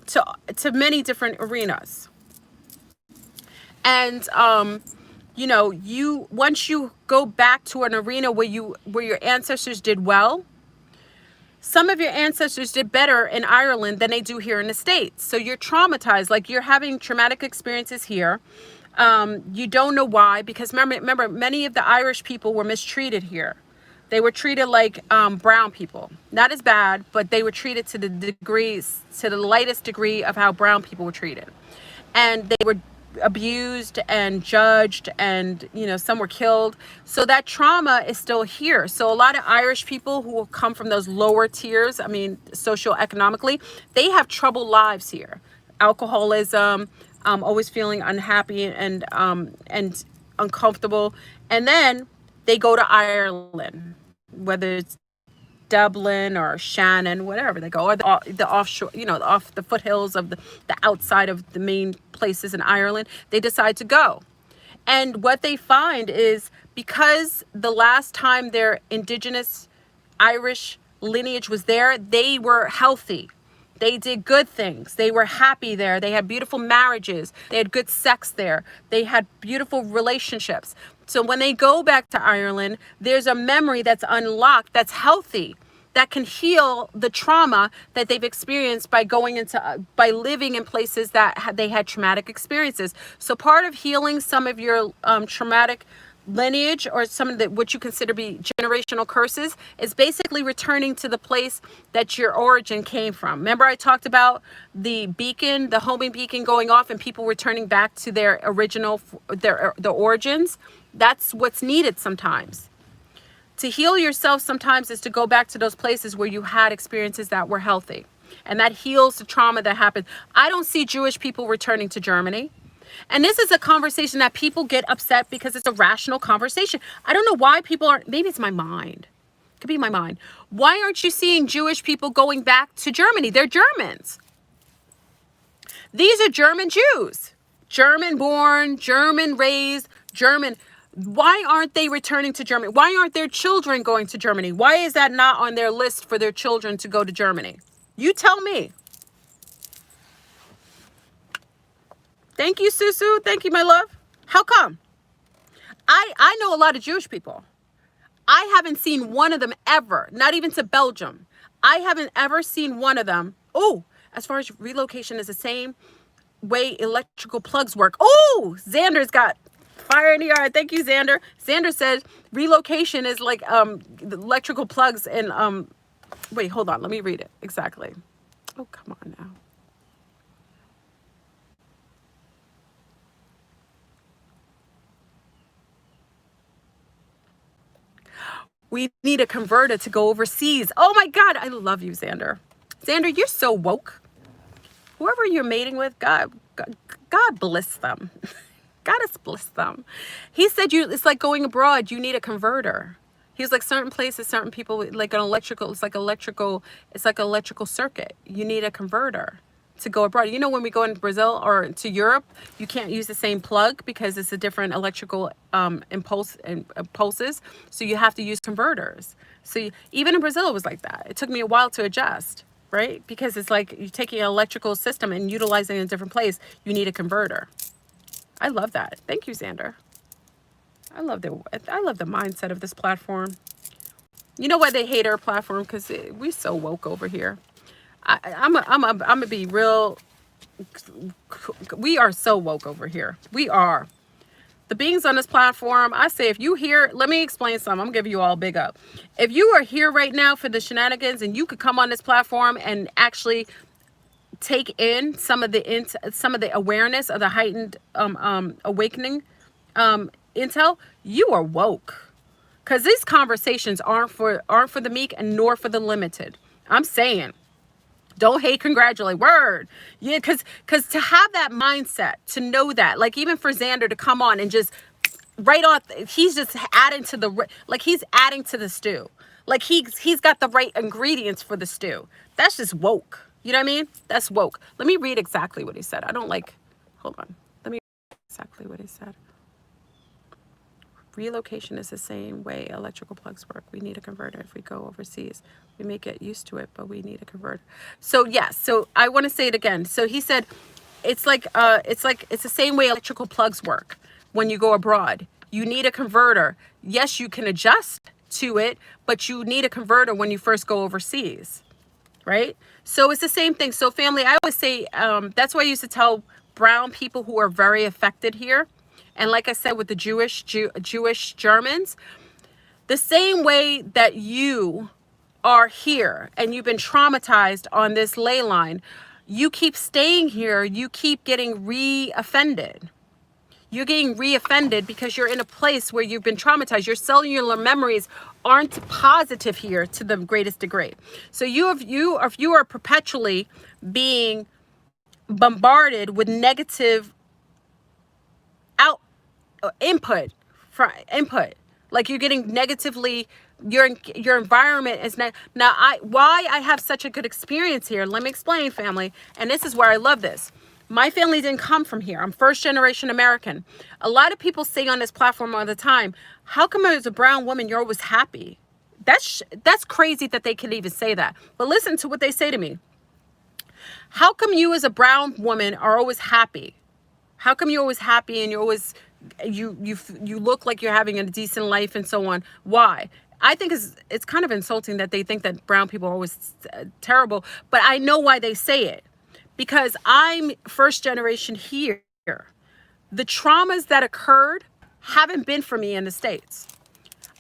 to many different arenas. And you know, once you go back to an arena where your ancestors did well, some of your ancestors did better in Ireland than they do here in the States. So you're traumatized, like you're having traumatic experiences here. You don't know why, because remember, many of the Irish people were mistreated here. They were treated like brown people. Not as bad, but they were treated to the lightest degree of how brown people were treated. And they were abused and judged, and, you know, some were killed. So that trauma is still here. So a lot of Irish people who come from those lower tiers, I mean, socioeconomically, they have troubled lives here. Alcoholism, always feeling unhappy and uncomfortable. And then they go to Ireland, whether it's Dublin or Shannon, whatever they go, or the offshore, you know, off the foothills of the outside of the main places in Ireland, they decide to go. And what they find is, because the last time their indigenous Irish lineage was there, they were healthy. They did good things. They were happy there. They had beautiful marriages. They had good sex there. They had beautiful relationships. So when they go back to Ireland, there's a memory that's unlocked, that's healthy, that can heal the trauma that they've experienced by by living in places that they had traumatic experiences. So part of healing some of your traumatic lineage, or some of what you consider to be generational curses, is basically returning to the place that your origin came from. Remember I talked about the beacon, the homing beacon going off and people returning back to their original, the origins? That's what's needed sometimes. To heal yourself sometimes is to go back to those places where you had experiences that were healthy. And that heals the trauma that happened. I don't see Jewish people returning to Germany. And this is a conversation that people get upset because it's a rational conversation. I don't know why people aren't, maybe it's my mind. It could be my mind. Why aren't you seeing Jewish people going back to Germany? They're Germans. These are German Jews. German born, German raised, German. Why aren't they returning to Germany? Why aren't their children going to Germany? Why is that not on their list for their children to go to Germany? You tell me. Thank you, Susu. Thank you, my love. How come? I know a lot of Jewish people. I haven't seen one of them ever, not even to Belgium. I haven't ever seen one of them. Oh, as far as relocation is the same way electrical plugs work. Oh, Xander's got fire in the yard. Thank you, Xander. Xander says relocation is like the electrical plugs and wait, hold on. Let me read it exactly. Oh, come on now. We need a converter to go overseas. Oh my God, I love you, Xander. Xander, you're so woke. Whoever you're mating with, God bless them. God has blessed them. He said it's like going abroad. You need a converter. He's like certain places, certain people, like an electrical, it's like electrical circuit. You need a converter to go abroad. You know, when we go in Brazil or to Europe, you can't use the same plug because it's a different electrical impulses. So you have to use converters. So even in Brazil, it was like that. It took me a while to adjust, right? Because it's like you're taking an electrical system and utilizing it in a different place. You need a converter. I love that. Thank you, Xander. I love the mindset of this platform. You know why they hate our platform? Because we're so woke over here. I'm gonna be real. We are so woke over here. We are. The beings on this platform, I say, if you here, let me explain something. I'm gonna give you all a big up. If you are here right now for the shenanigans and you could come on this platform and actually take in some of the awareness of the heightened awakening intel, you are woke. Because these conversations aren't for the meek and nor for the limited. I'm saying, don't hate, congratulate. Word. Yeah, because to have that mindset, to know that, like even for Xander to come on and just right off, he's just adding to he's adding to the stew. Like he's got the right ingredients for the stew. That's just woke. You know what I mean? That's woke. Let me read exactly what he said. Hold on. Let me read exactly what he said. Relocation is the same way electrical plugs work. We need a converter if we go overseas. We may get used to it, but we need a converter. So yes, so I want to say it again. So he said it's the same way electrical plugs work when you go abroad. You need a converter. Yes, you can adjust to it, but you need a converter when you first go overseas. Right? So it's the same thing. So family, I always say, that's why I used to tell brown people who are very affected here. And like I said, with the Jewish Germans, the same way that you are here and you've been traumatized on this ley line, you keep staying here, you keep getting re-offended. You're getting re-offended because you're in a place where you've been traumatized. Your cellular memories aren't positive here to the greatest degree. So if you are perpetually being bombarded with negative input, like you're getting negatively, your environment is not. Now, why I have such a good experience here, let me explain, family, and this is where I love this. My family didn't come from here. I'm first generation American. A lot of people say on this platform all the time, how come as a brown woman you're always happy? That's crazy that they can even say that. But listen to what they say to me. How come you as a brown woman are always happy? How come you're always happy and you're always you look like you're having a decent life and so on? Why? I think it's kind of insulting that they think that brown people are always terrible, but I know why they say it. Because I'm first generation here. The traumas that occurred haven't been for me in the States.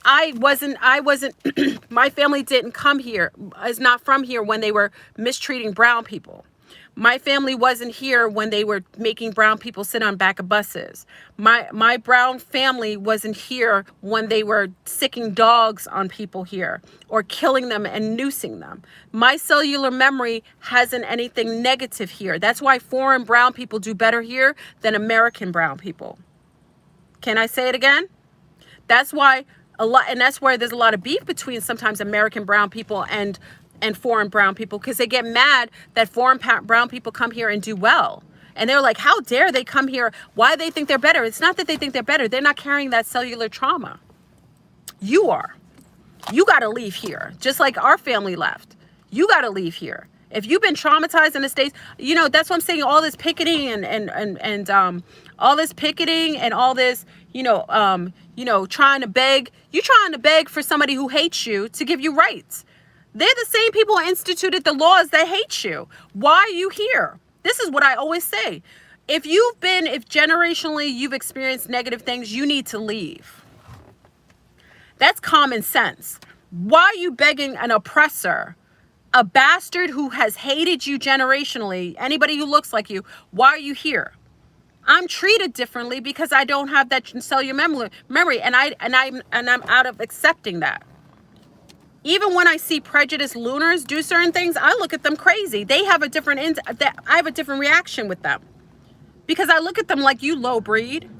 I wasn't, my family didn't come here, is not from here when they were mistreating brown people. My family wasn't here when they were making brown people sit on back of buses. My brown family wasn't here when they were sicking dogs on people here or killing them and noosing them. My cellular memory hasn't anything negative here. That's why foreign brown people do better here than American brown people. Can I say it again? That's why that's where there's a lot of beef between sometimes American brown people and foreign brown people, because they get mad that foreign brown people come here and do well. And they're like, how dare they come here? Why they think they're better? It's not that they think they're better. They're not carrying that cellular trauma. You are. You got to leave here. Just like our family left. You got to leave here. If you've been traumatized in the States, you know, that's what I'm saying. All this picketing and all this picketing and all this, trying to beg for somebody who hates you to give you rights. They're the same people who instituted the laws that hate you. Why are you here? This is what I always say. If generationally you've experienced negative things, you need to leave. That's common sense. Why are you begging an oppressor, a bastard who has hated you generationally, anybody who looks like you, why are you here? I'm treated differently because I don't have that cellular memory, and I'm out of accepting that. Even when I see prejudiced lunars do certain things, I look at them crazy. They have a different I have a different reaction with them because I look at them like, you low breed.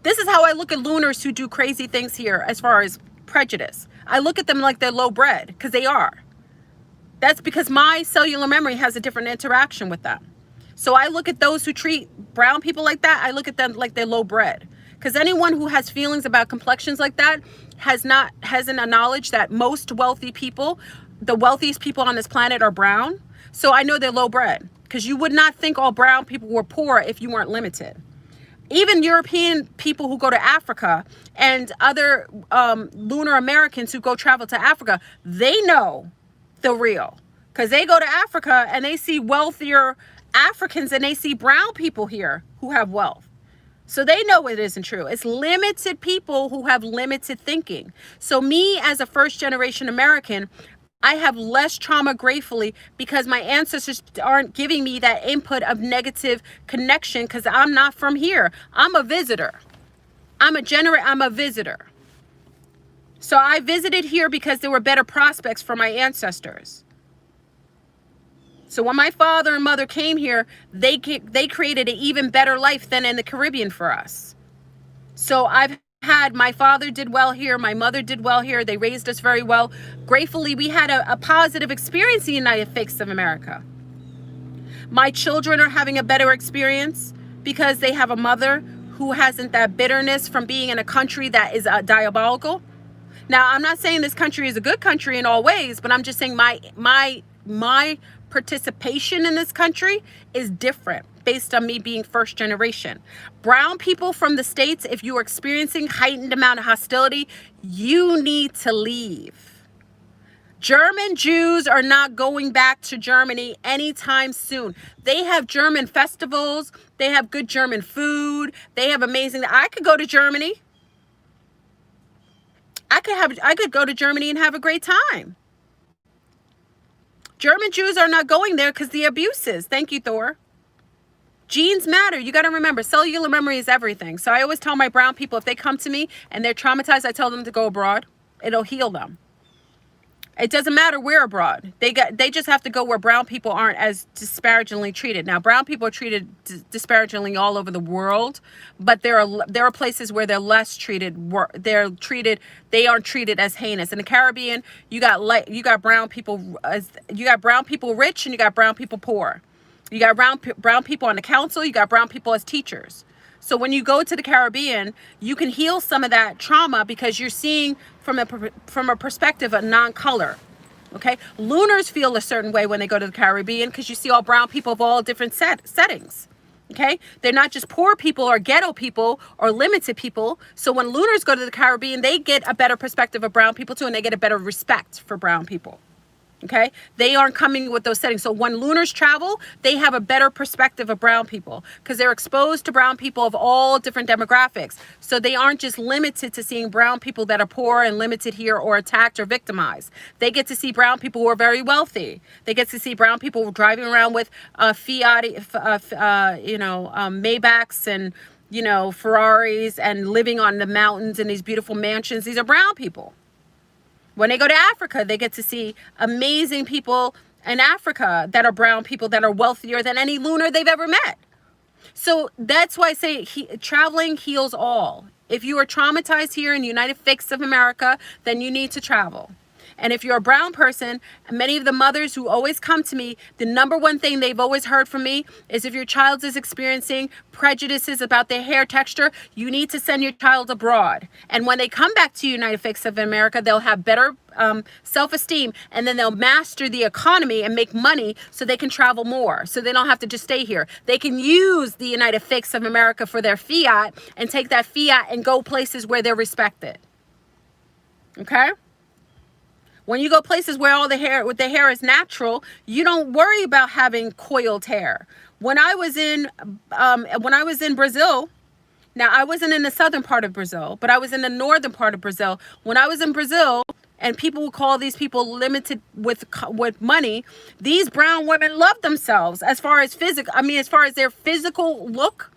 This is how I look at lunars who do crazy things here as far as prejudice. I look at them like they're low bred because they are. That's because my cellular memory has a different interaction with them. So I look at those who treat brown people like that, I look at them like they're low bred. Because anyone who has feelings about complexions like that hasn't acknowledged that most wealthy people, the wealthiest people on this planet, are brown. So I know they're low bred. Because you would not think all brown people were poor if you weren't limited. Even European people who go to Africa and other lunar Americans who go travel to Africa, they know the real. Because they go to Africa and they see wealthier Africans and they see brown people here who have wealth. So they know it isn't true. It's limited people who have limited thinking. So me as a first generation American, I have less trauma gratefully because my ancestors aren't giving me that input of negative connection because I'm not from here. I'm a visitor. I'm a visitor. So I visited here because there were better prospects for my ancestors. So when my father and mother came here, they created an even better life than in the Caribbean for us. So my father did well here. My mother did well here. They raised us very well. Gratefully, we had a positive experience in the United States of America. My children are having a better experience because they have a mother who hasn't that bitterness from being in a country that is diabolical. Now, I'm not saying this country is a good country in all ways, but I'm just saying my participation in this country is different based on me being first generation. Brown people from the States, if you are experiencing heightened amount of hostility, you need to leave. German Jews are not going back to Germany anytime soon. They have German festivals. They have good German food. They have amazing. I could go to Germany. I could go to Germany and have a great time. German Jews are not going there because the abuses. Thank you, Thor. Genes matter. You got to remember, cellular memory is everything. So I always tell my brown people, if they come to me and they're traumatized, I tell them to go abroad. It'll heal them. It doesn't matter where abroad. They just have to go where brown people aren't as disparagingly treated. Now, brown people are treated disparagingly all over the world, but there are places where they're less treated. They aren't treated as heinous. In the Caribbean, you got brown people rich and you got brown people poor. You got brown people on the council. You got brown people as teachers. So when you go to the Caribbean, you can heal some of that trauma because you're seeing from a perspective of non-color. Okay, lunars feel a certain way when they go to the Caribbean because you see all brown people of all different settings. Okay, they're not just poor people or ghetto people or limited people. So when lunars go to the Caribbean, they get a better perspective of brown people too, and they get a better respect for brown people. Okay, they aren't coming with those settings. So when lunars travel, they have a better perspective of brown people because they're exposed to brown people of all different demographics. So they aren't just limited to seeing brown people that are poor and limited here or attacked or victimized. They get to see brown people who are very wealthy. They get to see brown people driving around with Fiat, Maybachs and, Ferraris and living on the mountains in these beautiful mansions. These are brown people. When they go to Africa, they get to see amazing people in Africa that are brown people that are wealthier than any lunar they've ever met. So that's why I say traveling heals all. If you are traumatized here in the United States of America, then you need to travel. And if you're a brown person, many of the mothers who always come to me, the number one thing they've always heard from me is if your child is experiencing prejudices about their hair texture, you need to send your child abroad. And when they come back to the United States of America, they'll have better self-esteem, and then they'll master the economy and make money so they can travel more, so they don't have to just stay here. They can use the United States of America for their fiat and take that fiat and go places where they're respected. Okay? When you go places where all the hair, with the hair is natural, you don't worry about having coiled hair. When I was in Brazil, now I wasn't in the southern part of Brazil, but I was in the northern part of Brazil. When I was in Brazil, and people would call these people limited with money, these brown women loved themselves as far as as far as their physical look.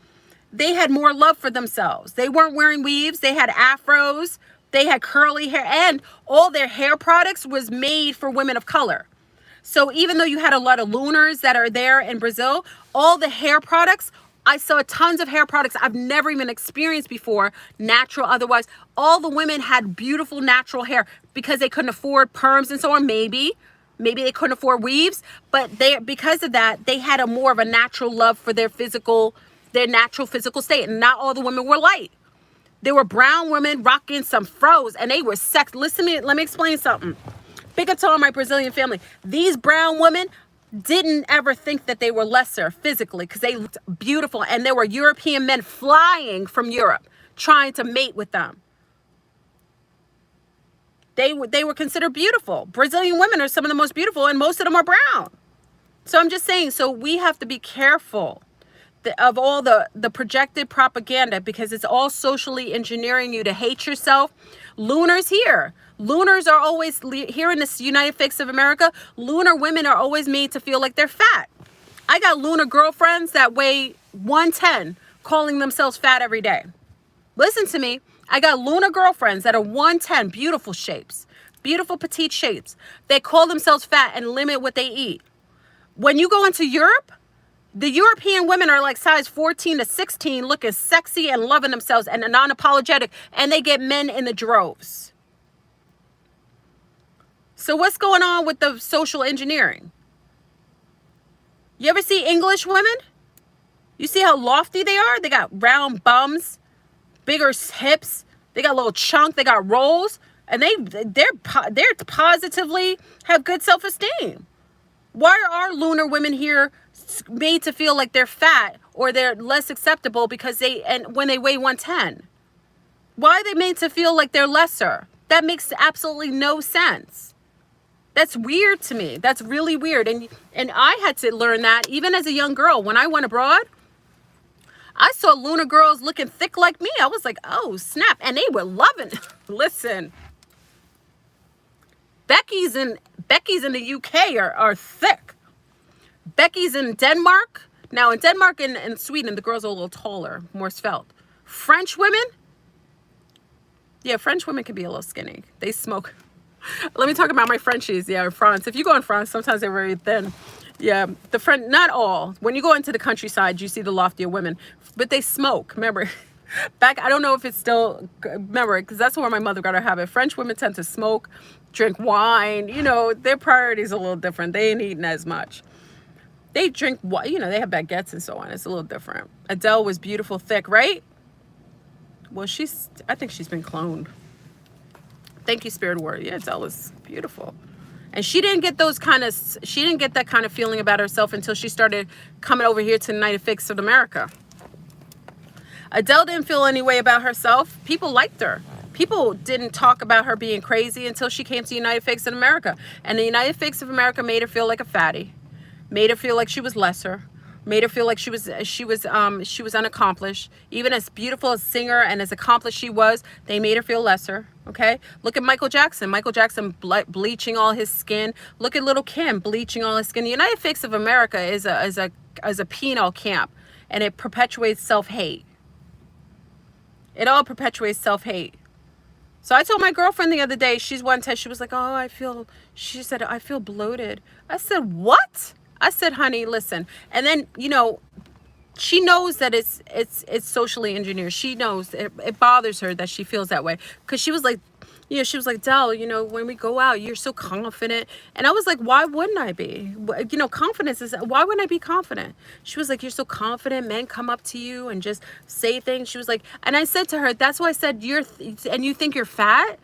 They had more love for themselves. They weren't wearing weaves. They had afros. They had curly hair, and all their hair products was made for women of color. So even though you had a lot of lunars that are there in Brazil, all the hair products, I saw tons of hair products I've never even experienced before, natural, otherwise. All the women had beautiful natural hair because they couldn't afford perms and so on. Maybe they couldn't afford weaves, but because of that, they had a more of a natural love for their natural physical state. And not all the women were light. There were brown women rocking some fros, and they were sex. Listen to me, let me explain something. Big up to all my Brazilian family. These brown women didn't ever think that they were lesser physically because they looked beautiful, and there were European men flying from Europe trying to mate with them. They were considered beautiful. Brazilian women are some of the most beautiful, and most of them are brown. So I'm just saying, so we have to be careful of all the projected propaganda, because it's all socially engineering you to hate yourself. Lunars here. Lunars are always, here in the United States of America, lunar women are always made to feel like they're fat. I got lunar girlfriends that weigh 110 calling themselves fat every day. Listen to me. I got lunar girlfriends that are 110, beautiful shapes, beautiful petite shapes. They call themselves fat and limit what they eat. When you go into Europe, the European women are like size 14 to 16, looking sexy and loving themselves and non-apologetic, and they get men in the droves. So what's going on with the social engineering? You ever see English women? You see how lofty they are? They got round bums, bigger hips. They got a little chunk. They got rolls, and they're positively have good self-esteem. Why are our lunar women here made to feel like they're fat or they're less acceptable when they weigh 110? Why are they made to feel like they're lesser? That makes absolutely no sense. That's weird to me. That's really weird. And I had to learn that even as a young girl. When I went abroad, I saw lunar girls looking thick like me. I was like, oh, snap. And they were loving it. Listen, Becky's in the UK are thick. Becky's in Denmark. Now in Denmark and Sweden, the girls are a little taller, more svelte. French women, yeah, French women can be a little skinny. They smoke. Let me talk about my Frenchies. Yeah, in France. If you go in France, sometimes they're very thin. Yeah, the French, not all. When you go into the countryside, you see the loftier women, but they smoke. Remember, I don't know if it's still, remember, because that's where my mother got her habit. French women tend to smoke, drink wine. You know, their priorities are a little different. They ain't eating as much. They drink, you know, they have baguettes and so on. It's a little different. Adele was beautiful, thick, right? Well, I think she's been cloned. Thank you, Spirit Word. Yeah, Adele is beautiful. And she didn't get that kind of feeling about herself until she started coming over here to the United States of America. Adele didn't feel any way about herself. People liked her. People didn't talk about her being crazy until she came to the United States of America. And the United States of America made her feel like a fatty. Made her feel like she was lesser. Made her feel like she was unaccomplished. Even as beautiful a singer and as accomplished she was, they made her feel lesser. Okay, look at Michael Jackson. Michael Jackson bleaching all his skin. Look at Little Kim bleaching all his skin. The United States of America is a penal camp, and it perpetuates self-hate. It all perpetuates self-hate. So I told my girlfriend the other day, she's 110. She was like, "Oh, she said I feel bloated." I said, "What?" I said, "Honey, listen." And then, you know, she knows that it's socially engineered. She knows it bothers her that she feels that way, because she was like, you know, she was like, "Del, you know, when we go out, you're so confident." And I was like, why wouldn't I be? You know, confidence is, why wouldn't I be confident? She was like, "You're so confident. Men come up to you and just say things." She was like, and I said to her, that's why I said, and you think you're fat?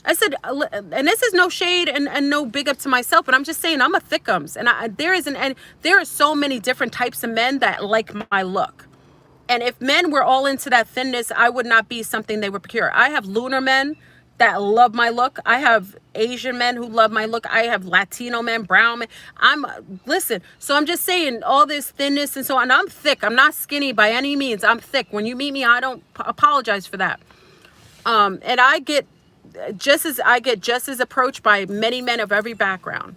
I said, and this is no shade and no big up to myself, but I'm just saying I'm a thickums, and there are so many different types of men that like my look. And if men were all into that thinness, I would not be something they would procure. I have lunar men that love my look. I have Asian men who love my look. I have Latino men, brown men. Listen, so I'm just saying all this thinness and so on. I'm thick. I'm not skinny by any means. I'm thick. When you meet me, I don't apologize for that. And I get just as approached by many men of every background.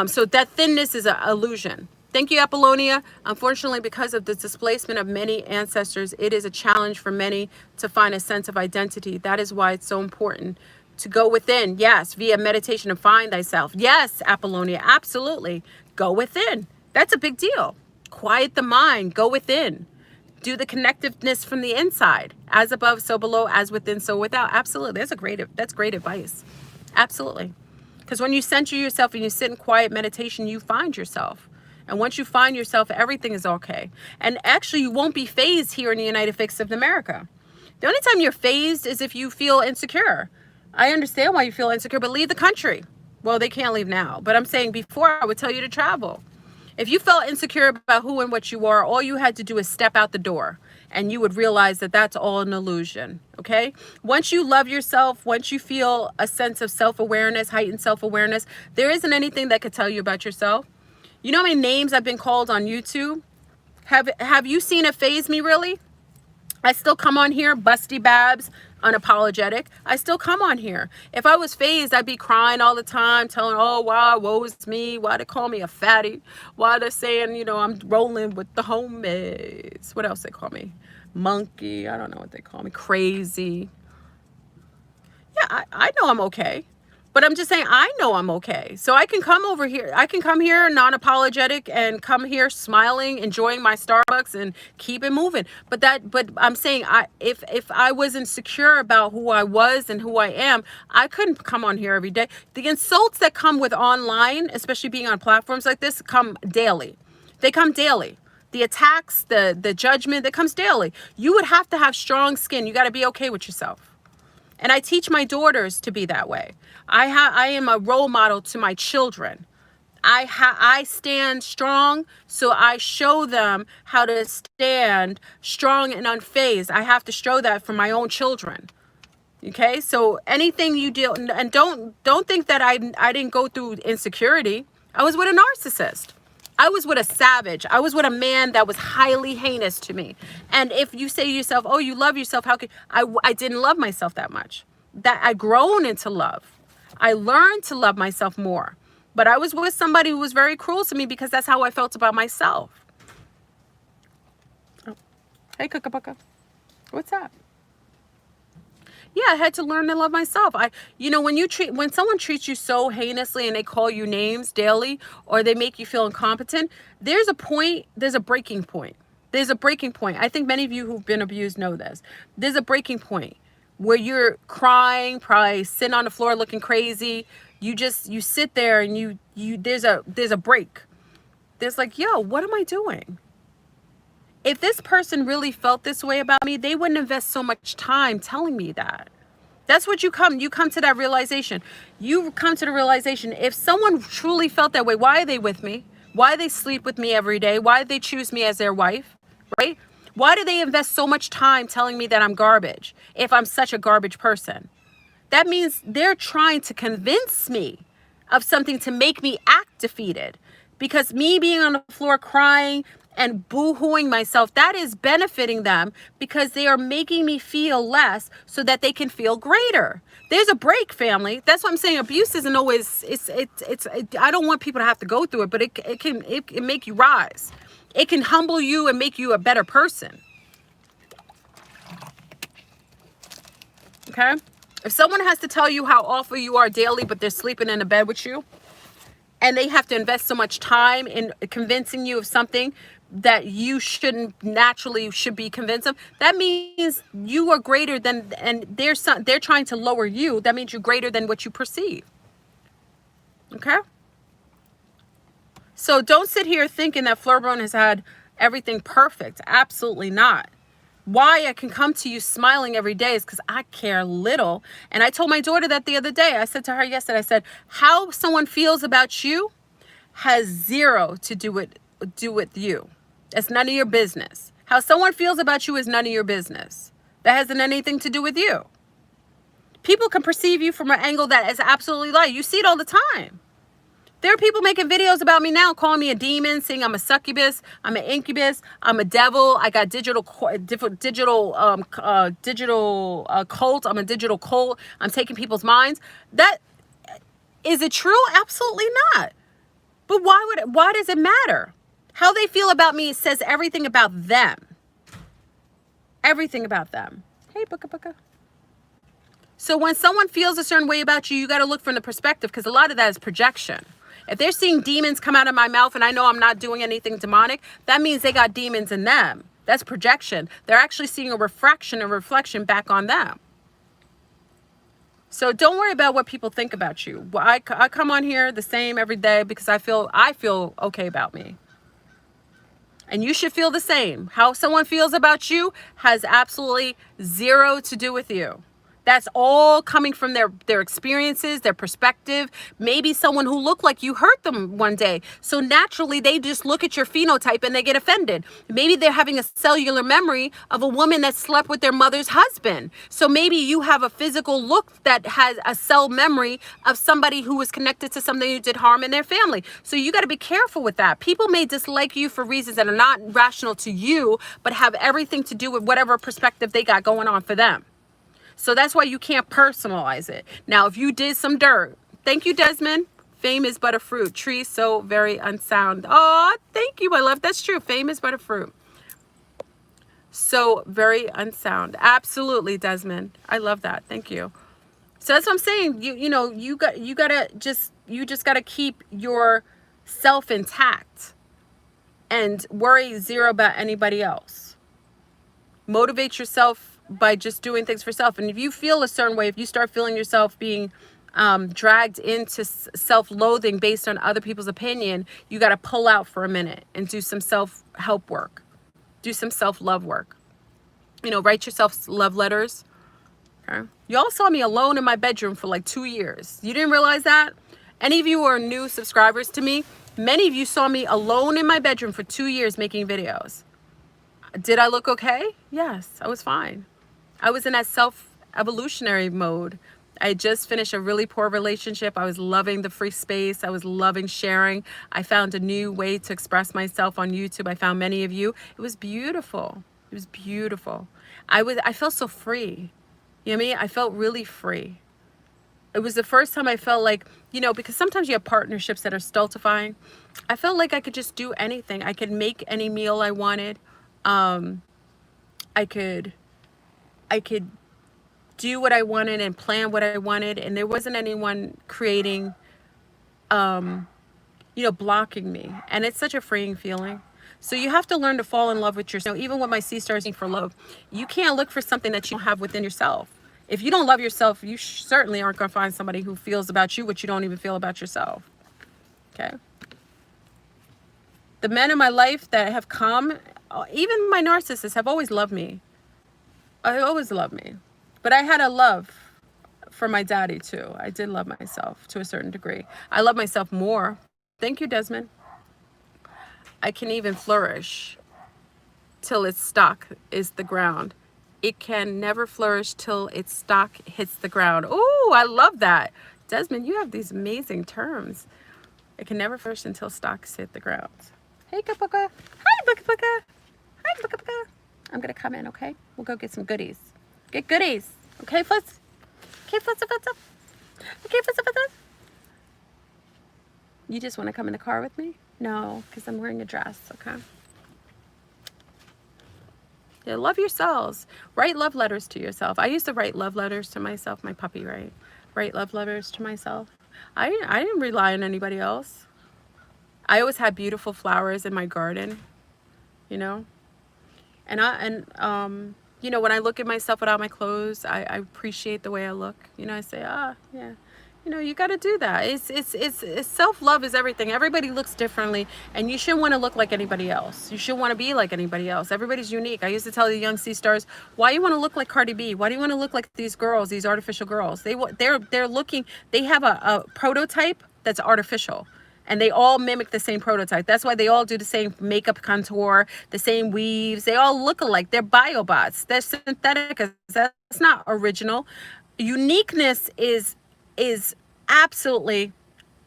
So that thinness is an illusion. Thank you, Apollonia. Unfortunately, because of the displacement of many ancestors, it is a challenge for many to find a sense of identity. That is why it's so important to go within. Yes, via meditation and find thyself. Yes, Apollonia, absolutely. Go within. That's a big deal. Quiet the mind. Go within. Do the connectiveness from the inside. As above, so below. As within, so without. Absolutely. That's great advice. Absolutely. Because when you center yourself and you sit in quiet meditation, you find yourself. And once you find yourself, everything is okay. And actually, you won't be phased here in the United States of America. The only time you're phased is if you feel insecure. I understand why you feel insecure, but leave the country. Well, they can't leave now. But I'm saying before, I would tell you to travel. If you felt insecure about who and what you are, all you had to do is step out the door. And you would realize that that's all an illusion, okay? Once you love yourself, once you feel a sense of self-awareness, heightened self-awareness, there isn't anything that could tell you about yourself. You know how many names I've been called on YouTube? Have you seen it phase me, really? I still come on here, busty babs, unapologetic. I still come on here. If I was phased, I'd be crying all the time, telling, oh, wow, woe is me. Why they call me a fatty? Why they're saying, you know, I'm rolling with the homies. What else they call me? Monkey. I don't know what they call me. Crazy. Yeah, I know I'm okay. But I'm just saying, I know I'm okay. So I can come over here. I can come here non-apologetic and come here smiling, enjoying my Starbucks and keep it moving. But I'm saying, if I wasn't secure about who I was and who I am, I couldn't come on here every day. The insults that come with online, especially being on platforms like this, come daily. They come daily. The attacks, the judgment, that comes daily. You would have to have strong skin. You got to be okay with yourself. And I teach my daughters to be that way. I am a role model to my children. I stand strong, so I show them how to stand strong and unfazed. I have to show that for my own children. Okay, so anything you do, and don't think that I didn't go through insecurity. I was with a narcissist. I was with a savage. I was with a man that was highly heinous to me. And if you say to yourself, oh, you love yourself, how could I didn't love myself that much. That I grown into love. I learned to love myself more. But I was with somebody who was very cruel to me because that's how I felt about myself. Oh. Hey, Kookabuka. What's up? Yeah, I had to learn to love myself. When someone treats you so heinously and they call you names daily or they make you feel incompetent, there's a breaking point. There's a breaking point. I think many of you who've been abused know this. There's a breaking point where you're crying, probably sitting on the floor looking crazy. You sit there and there's a break. There's like, yo, what am I doing? If this person really felt this way about me, they wouldn't invest so much time telling me that. That's what you come to that realization. You come to the realization, if someone truly felt that way, why are they with me? Why do they sleep with me every day? Why do they choose me as their wife, right? Why do they invest so much time telling me that I'm garbage if I'm such a garbage person? That means they're trying to convince me of something to make me act defeated. Because me being on the floor crying and boo-hooing myself, that is benefiting them because they are making me feel less so that they can feel greater. There's a break, family. That's what I'm saying. Abuse isn't always, I don't want people to have to go through it, but it can make you rise. It can humble you and make you a better person. Okay? If someone has to tell you how awful you are daily, but they're sleeping in a bed with you, and they have to invest so much time in convincing you of something that you should be convinced of, that means you are greater than, and they're trying to lower you. That means you're greater than what you perceive. Okay? So don't sit here thinking that Fleurbrun has had everything perfect. Absolutely not. Why I can come to you smiling every day is because I care little. And I told my daughter that the other day. I said to her yesterday, I said, how someone feels about you has zero to do with you. It's none of your business. How someone feels about you is none of your business. That hasn't anything to do with you. People can perceive you from an angle that is absolutely lie. You see it all the time. There are people making videos about me now, calling me a demon, saying I'm a succubus, I'm an incubus, I'm a devil. I got digital cult. I'm a digital cult. I'm taking people's minds. That is it true? Absolutely not. But why does it matter? How they feel about me says everything about them. Everything about them. Hey, Booka Booka. So when someone feels a certain way about you, you got to look from the perspective, because a lot of that is projection. If they're seeing demons come out of my mouth and I know I'm not doing anything demonic, that means they got demons in them. That's projection. They're actually seeing a reflection back on them. So don't worry about what people think about you. I come on here the same every day because I feel okay about me. And you should feel the same. How someone feels about you has absolutely zero to do with you. That's all coming from their experiences, their perspective. Maybe someone who looked like you hurt them one day. So naturally, they just look at your phenotype and they get offended. Maybe they're having a cellular memory of a woman that slept with their mother's husband. So maybe you have a physical look that has a cell memory of somebody who was connected to something who did harm in their family. So you got to be careful with that. People may dislike you for reasons that are not rational to you, but have everything to do with whatever perspective they got going on for them. So that's why you can't personalize it. Now, if you did some dirt, thank you, Desmond. Fame is but a fruit. Tree so very unsound. Oh, thank you, my love. That's true. Fame is but a fruit. So very unsound. Absolutely, Desmond. I love that. Thank you. So that's what I'm saying. You just gotta keep yourself intact and worry zero about anybody else. Motivate yourself by just doing things for self. And if you feel a certain way, if you start feeling yourself being dragged into self-loathing based on other people's opinion, you got to pull out for a minute and do some self-help work. Do some self-love work. Write yourself love letters. Okay. Y'all saw me alone in my bedroom for like 2 years. You didn't realize that? Any of you who are new subscribers to me, many of you saw me alone in my bedroom for 2 years making videos. Did I look okay? Yes, I was fine. I was in that self-evolutionary mode. I had just finished a really poor relationship. I was loving the free space. I was loving sharing. I found a new way to express myself on YouTube. I found many of you. It was beautiful. It was beautiful. I felt so free. You know what I mean? I felt really free. It was the first time I felt like, because sometimes you have partnerships that are stultifying. I felt like I could just do anything. I could make any meal I wanted. I could do what I wanted and plan what I wanted, and there wasn't anyone creating, blocking me. And it's such a freeing feeling. So you have to learn to fall in love with yourself. Even with my sea stars for love, you can't look for something that you don't have within yourself. If you don't love yourself, you certainly aren't going to find somebody who feels about you what you don't even feel about yourself. Okay. The men in my life that have come, even my narcissists, have always loved me. I always loved me. But I had a love for my daddy too. I did love myself to a certain degree. I love myself more. Thank you, Desmond. I can even flourish till its stock is the ground. It can never flourish till its stock hits the ground. Oh, I love that. Desmond, you have these amazing terms. It can never flourish until stocks hit the ground. Hey, Kapuka. Hi, Buka Buka. Hi, Buka Buka. I'm going to come in, okay? We'll go get some goodies. Get goodies. Okay, Flitz? Okay, Flitz, okay, Flitz. You just want to come in the car with me? No, because I'm wearing a dress, okay? Yeah, love yourselves. Write love letters to yourself. I used to write love letters to myself, my puppy, right? Write love letters to myself. I didn't rely on anybody else. I always had beautiful flowers in my garden, And when I look at myself without my clothes, I appreciate the way I look. I say, yeah. You got to do that. It's self-love is everything. Everybody looks differently, and you shouldn't want to look like anybody else. You shouldn't want to be like anybody else. Everybody's unique. I used to tell the young sea stars, why you want to look like Cardi B? Why do you want to look like these girls, these artificial girls? They're looking, they have a prototype that's artificial. And they all mimic the same prototype. That's why they all do the same makeup contour, the same weaves. They all look alike. They're BioBots. They're synthetic. That's not original. Uniqueness is absolutely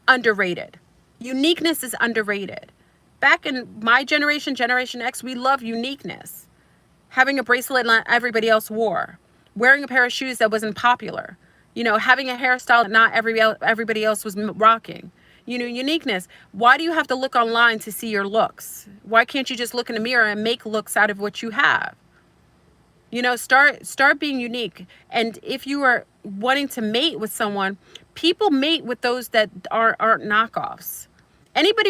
underrated. Uniqueness is underrated. Back in my generation, Generation X, we love uniqueness. Having a bracelet not everybody else wore, wearing a pair of shoes that wasn't popular, you know, having a hairstyle that not everybody else was rocking. You know, uniqueness. Why do you have to look online to see your looks? Why can't you just look in the mirror and make looks out of what you have? You know, start being unique. And if you are wanting to mate with someone, people mate with those that aren't knockoffs. Anybody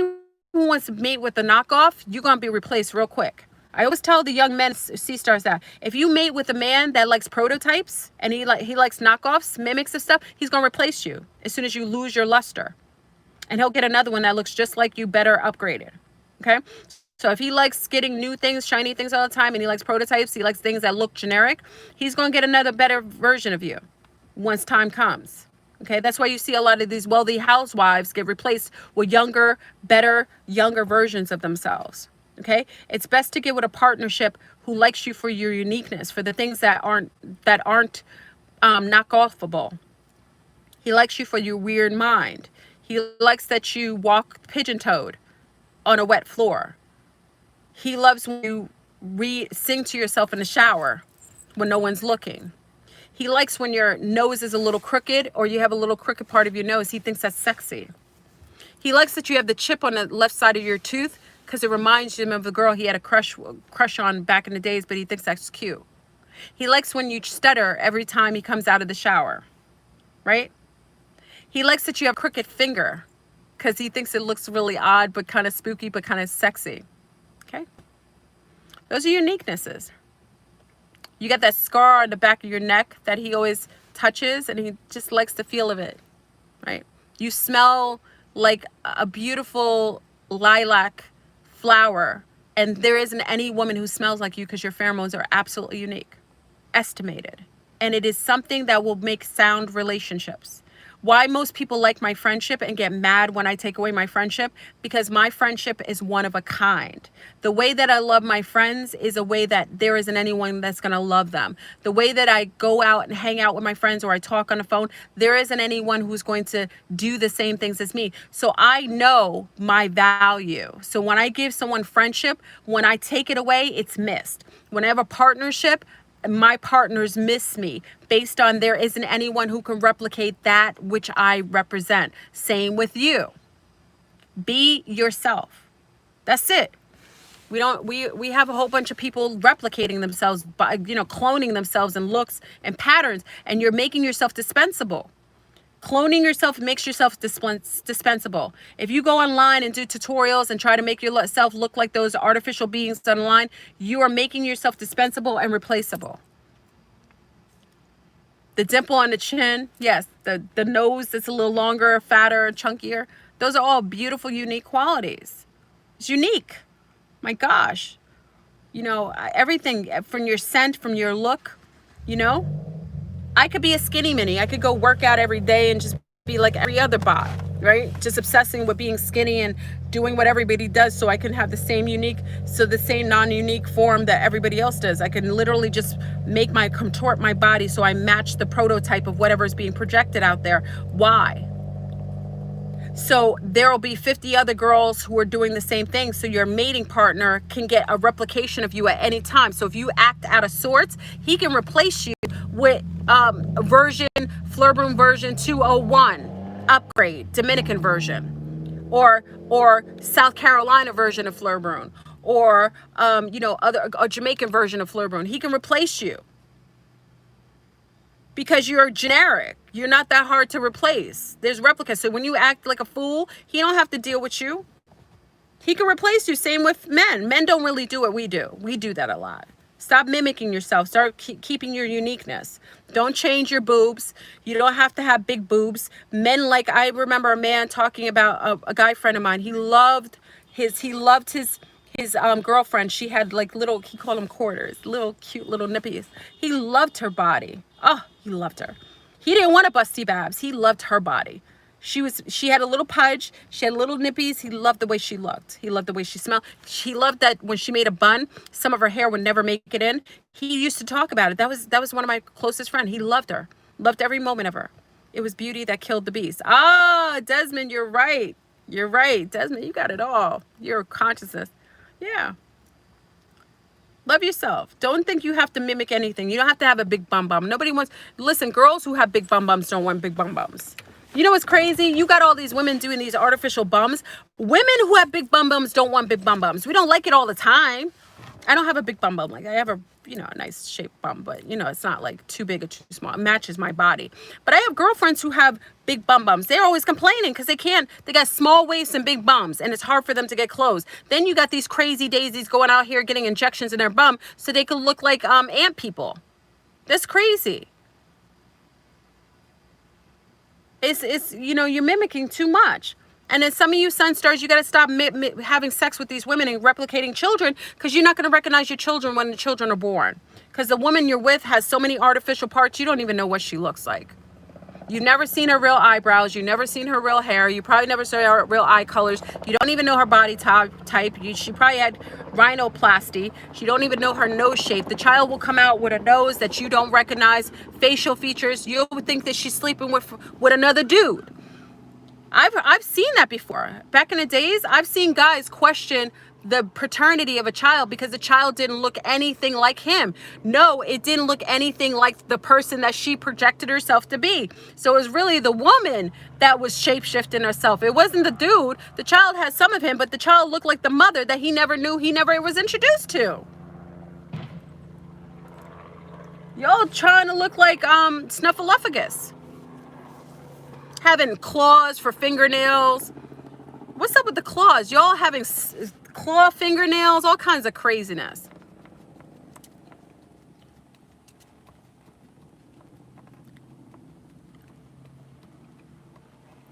who wants to mate with a knockoff, you're gonna be replaced real quick. I always tell the young men, sea stars, that if you mate with a man that likes prototypes and he likes knockoffs, mimics of stuff, he's gonna replace you as soon as you lose your luster, and he'll get another one that looks just like you, better upgraded. Okay. So if he likes getting new things, shiny things all the time, and he likes prototypes, he likes things that look generic, he's going to get another better version of you once time comes. Okay, that's why you see a lot of these wealthy housewives get replaced with younger, better, younger versions of themselves. Okay, it's best to get with a partnership who likes you for your uniqueness, for the things that aren't knockoffable. He likes you for your weird mind. He likes that you walk pigeon-toed on a wet floor. He loves when you sing to yourself in the shower when no one's looking. He likes when your nose is a little crooked or you have a little crooked part of your nose. He thinks that's sexy. He likes that you have the chip on the left side of your tooth because it reminds him of the girl he had a crush on back in the days, but he thinks that's cute. He likes when you stutter every time he comes out of the shower, right? He likes that you have a crooked finger because he thinks it looks really odd, but kind of spooky, but kind of sexy. Okay. Those are uniquenesses. You got that scar on the back of your neck that he always touches and he just likes the feel of it, right? You smell like a beautiful lilac flower, and there isn't any woman who smells like you because your pheromones are absolutely unique, estimated. And it is something that will make sound relationships. Why most people like my friendship and get mad when I take away my friendship? Because my friendship is one of a kind. The way that I love my friends is a way that there isn't anyone that's going to love them. The way that I go out and hang out with my friends or I talk on the phone, there isn't anyone who's going to do the same things as me. So I know my value. So when I give someone friendship, when I take it away, it's missed. When I have a partnership, my partners miss me based on there isn't anyone who can replicate that which I represent. Same with you. Be yourself. That's it. We have a whole bunch of people replicating themselves by, cloning themselves in looks and patterns, and you're making yourself dispensable. Cloning yourself makes yourself dispensable. If you go online and do tutorials and try to make yourself look like those artificial beings online, you are making yourself dispensable and replaceable. The dimple on the chin, yes. The nose that's a little longer, fatter, chunkier. Those are all beautiful, unique qualities. It's unique. My gosh. Everything from your scent, from your look, I could be a skinny mini. I could go work out every day and just be like every other bot, right? Just obsessing with being skinny and doing what everybody does so I can have the same non-unique form that everybody else does. I can literally just contort my body so I match the prototype of whatever is being projected out there. Why? So there will be 50 other girls who are doing the same thing. So your mating partner can get a replication of you at any time. So if you act out of sorts, he can replace you with Fleurbrun version 201 upgrade, Dominican version, or South Carolina version of Fleurbrun, or a Jamaican version of Fleurbrun. He can replace you because you're generic. You're not that hard to replace. There's replicas. So when you act like a fool, he don't have to deal with you. He can replace you. Same with men. Men don't really do what we do. We do that a lot. Stop mimicking yourself. Start keeping your uniqueness. Don't change your boobs. You don't have to have big boobs. Men, I remember a man talking about a guy friend of mine. He loved his girlfriend. She had little, he called them quarters, little cute little nippies. He loved her body. Oh, he loved her. He didn't want a busty babs. He loved her body. She had a little pudge. She had little nippies. He loved the way she looked. He loved the way she smelled. He loved that when she made a bun, some of her hair would never make it in. He used to talk about it. That was one of my closest friends. He loved her. Loved every moment of her. It was beauty that killed the beast. Ah, Desmond, you're right. You're right. Desmond, you got it all. Your consciousness. Yeah. Love yourself. Don't think you have to mimic anything. You don't have to have a big bum bum. Nobody wants, listen, girls who have big bum bums don't want big bum bums. You know what's crazy? You got all these women doing these artificial bums. Women who have big bum bums don't want big bum bums. We don't like it all the time. I don't have a big bum bum. Like I have a, you know, a nice shaped bum, but you know, it's not like too big or too small. It matches my body. But I have girlfriends who have big bum bums. They're always complaining because they got small waists and big bums and it's hard for them to get clothes. Then you got these crazy daisies going out here getting injections in their bum so they can look like ant people. That's crazy. It's you know, you're mimicking too much. And then some of you sun stars, you got to stop having sex with these women and replicating children because you're not going to recognize your children when the children are born. Because the woman you're with has so many artificial parts, you don't even know what she looks like. You've never seen her real eyebrows. You've never seen her real hair. You probably never saw her real eye colors. You don't even know her body type. She probably had rhinoplasty. You don't even know her nose shape. The child will come out with a nose that you don't recognize, facial features. You would think that she's sleeping with another dude. I've seen that before. Back in the days, I've seen guys question the paternity of a child because the child didn't look anything like him. No, it didn't look anything like the person that she projected herself to be. So it was really the woman that was shape-shifting herself. It wasn't the dude. The child had some of him, but the child looked like the mother that he never knew, he never was introduced to. Y'all trying to look like Snuffleupagus. Having claws for fingernails. What's up with the claws? Y'all having claw fingernails, all kinds of craziness.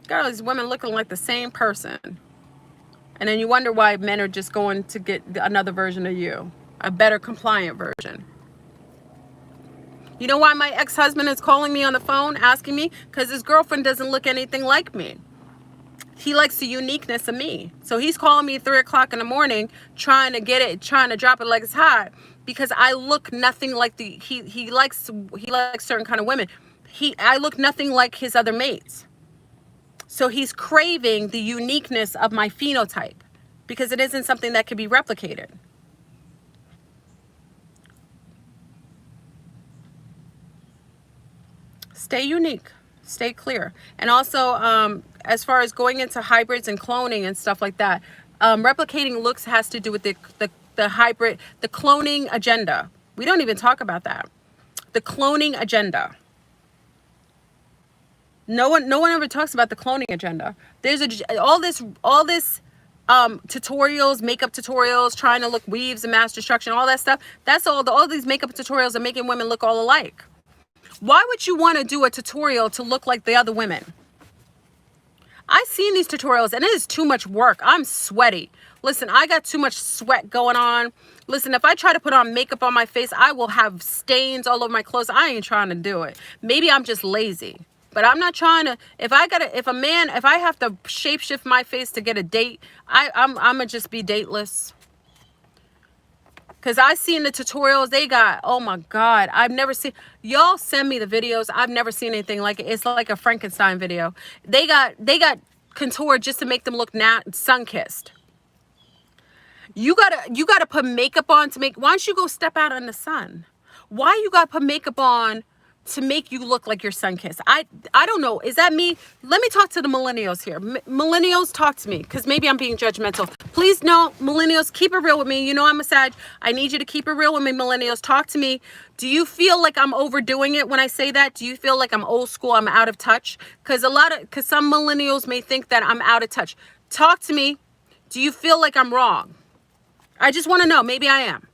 Got all these women looking like the same person. And then you wonder why men are just going to get another version of you. A better compliant version. You know why my ex-husband is calling me on the phone asking me? Because his girlfriend doesn't look anything like me. He likes the uniqueness of me. So he's calling me at 3 o'clock in the morning trying to get it, trying to drop it like it's hot because I look nothing like he likes certain kind of women. I look nothing like his other mates. So he's craving the uniqueness of my phenotype because it isn't something that can be replicated. Stay unique, stay clear. And also, as far as going into hybrids and cloning and stuff like that, replicating looks has to do with the hybrid, the cloning agenda. We don't even talk about that. The cloning agenda. No one ever talks about the cloning agenda. There's all this tutorials, makeup tutorials, trying to look weaves and mass destruction, all that stuff. That's all these makeup tutorials are making women look all alike. Why would you want to do a tutorial to look like the other women? I've seen these tutorials and it is too much work. I'm sweaty. Listen, I got too much sweat going on. Listen, if I try to put on makeup on my face, I will have stains all over my clothes. I ain't trying to do it. Maybe I'm just lazy, but I'm not trying to. If I have to shapeshift my face to get a date, I'm gonna just be dateless. Because I seen the tutorials they got. Oh my God. I've never seen. Y'all send me the videos. I've never seen anything like it. It's like a Frankenstein video. They got contoured just to make them look sun-kissed. You gotta put makeup on to make. Why don't you go step out in the sun? Why you gotta put makeup on to make you look like you're sun-kissed? I don't know. Is that me? Let me talk to the millennials here. Millennials, talk to me, because maybe I'm being judgmental. Please, no, millennials, keep it real with me. You know I'm a Sag. I need you to keep it real with me, millennials. Talk to me. Do you feel like I'm overdoing it when I say that? Do you feel like I'm old school, I'm out of touch? Because some millennials may think that I'm out of touch. Talk to me. Do you feel like I'm wrong? I just want to know. Maybe I am.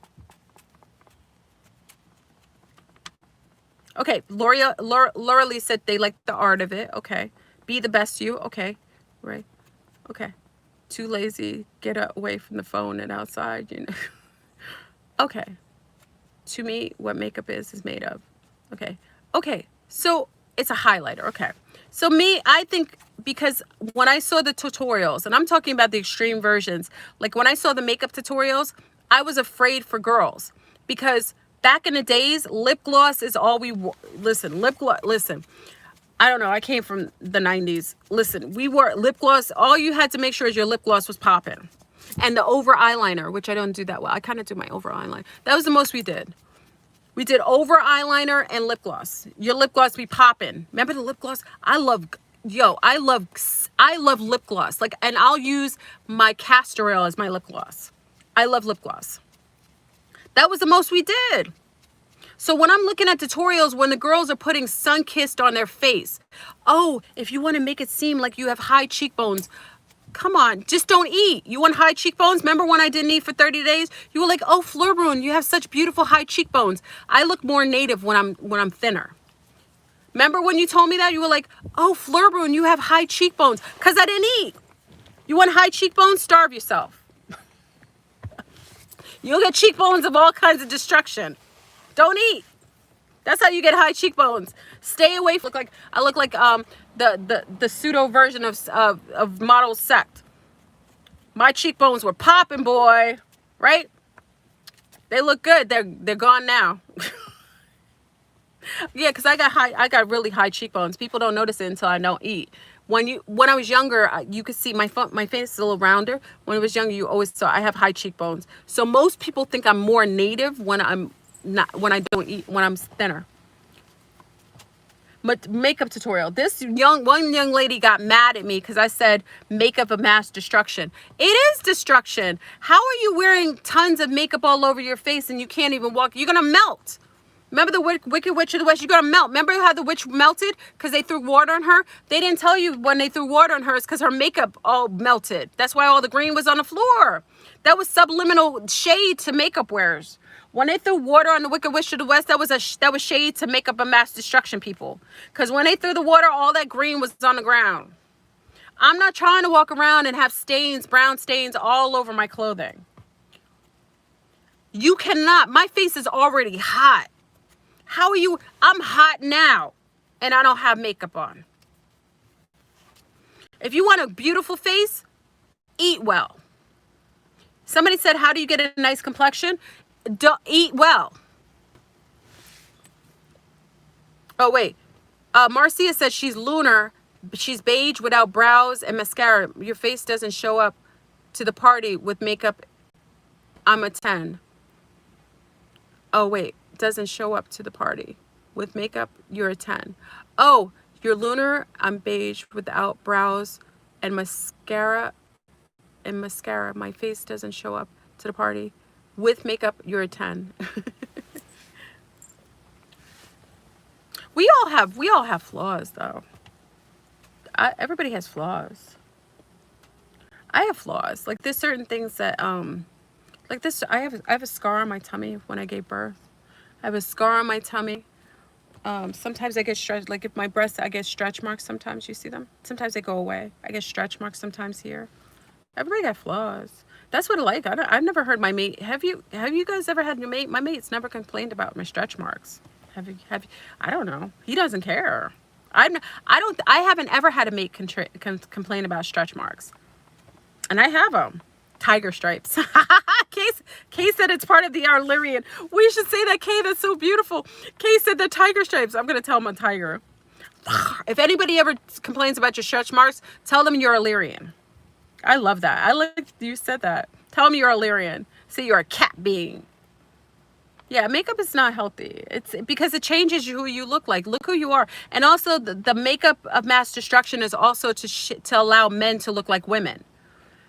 Okay, Laura Lee said they like the art of it. Okay. Be the best you. Okay. Right. Okay. Too lazy. Get away from the phone and outside, you know. Okay. To me, what makeup is made of. Okay. Okay. So it's a highlighter. Okay. So I think because when I saw the tutorials, and I'm talking about the extreme versions, like when I saw the makeup tutorials, I was afraid for girls because Back in the days, lip gloss is all we listen, lip gloss, listen. I don't know. I came from the 90s. Listen, we wore lip gloss. All you had to make sure is your lip gloss was popping. And the over eyeliner, which I don't do that well. I kind of do my over eyeliner. That was the most we did. We did over eyeliner and lip gloss. Your lip gloss be popping. Remember the lip gloss? I love lip gloss. Like, and I'll use my castor oil as my lip gloss. I love lip gloss. That was the most we did. So when I'm looking at tutorials, when the girls are putting sun-kissed on their face, oh, if you want to make it seem like you have high cheekbones, come on, just don't eat. You want high cheekbones? Remember when I didn't eat for 30 days? You were like, oh, Fleurbrun, you have such beautiful high cheekbones. I look more native when I'm thinner. Remember when you told me that? You were like, oh, Fleurbrun, you have high cheekbones. Because I didn't eat. You want high cheekbones? Starve yourself. You'll get cheekbones of all kinds of destruction. Don't eat. That's how you get high cheekbones. Stay away. I look like the pseudo version of model sect. My cheekbones were popping, boy. Right? They look good. They're gone now. Yeah, because I got really high cheekbones. People don't notice it until I don't eat. When I was younger, you could see my face is a little rounder. When I was younger, you always saw I have high cheekbones. So most people think I'm more native when I don't eat, when I'm thinner. But makeup tutorial. One young lady got mad at me because I said makeup of mass destruction. It is destruction. How are you wearing tons of makeup all over your face and you can't even walk? You're gonna melt. Remember the Wicked Witch of the West? You're gonna melt. Remember how the witch melted because they threw water on her? They didn't tell you when they threw water on her, it's because her makeup all melted. That's why all the green was on the floor. That was subliminal shade to makeup wearers. When they threw water on the Wicked Witch of the West, that was shade to makeup of mass destruction people. Because when they threw the water, all that green was on the ground. I'm not trying to walk around and have stains, brown stains all over my clothing. You cannot. My face is already hot. How are you? I'm hot now and I don't have makeup on. If you want a beautiful face, eat well. Somebody said, how do you get a nice complexion? Eat well. Oh, wait. Marcia says she's lunar. She's beige without brows and mascara. Your face doesn't show up to the party with makeup. I'm a 10. Oh, wait. Doesn't show up to the party with makeup. You're a 10. Oh, you're lunar. I'm beige without brows and mascara. My face doesn't show up to the party with makeup. You're a 10. We all have flaws, though. Everybody has flaws. I have flaws. Like there's certain things that like this. I have a scar on my tummy when I gave birth. I have a scar on my tummy. Sometimes I get stretched, like if my breasts, I get stretch marks sometimes. You see them? Sometimes they go away. I get stretch marks sometimes here. Everybody got flaws. That's what I like. I've never heard my mate. Have you guys ever had your mate? My mate's never complained about my stretch marks. Have you? I don't know. He doesn't care. I haven't ever had a mate complain about stretch marks. And I have them. Tiger stripes. Kay said it's part of the Illyrian. We should say that, Kay. That's so beautiful. Kay said the tiger stripes. I'm going to tell him a tiger. If anybody ever complains about your stretch marks, tell them you're Illyrian. I love that. I like you said that. Tell them you're Illyrian. Say you're a cat being. Yeah, makeup is not healthy. It's because it changes who you look like. Look who you are. And also the makeup of mass destruction is also to allow men to look like women.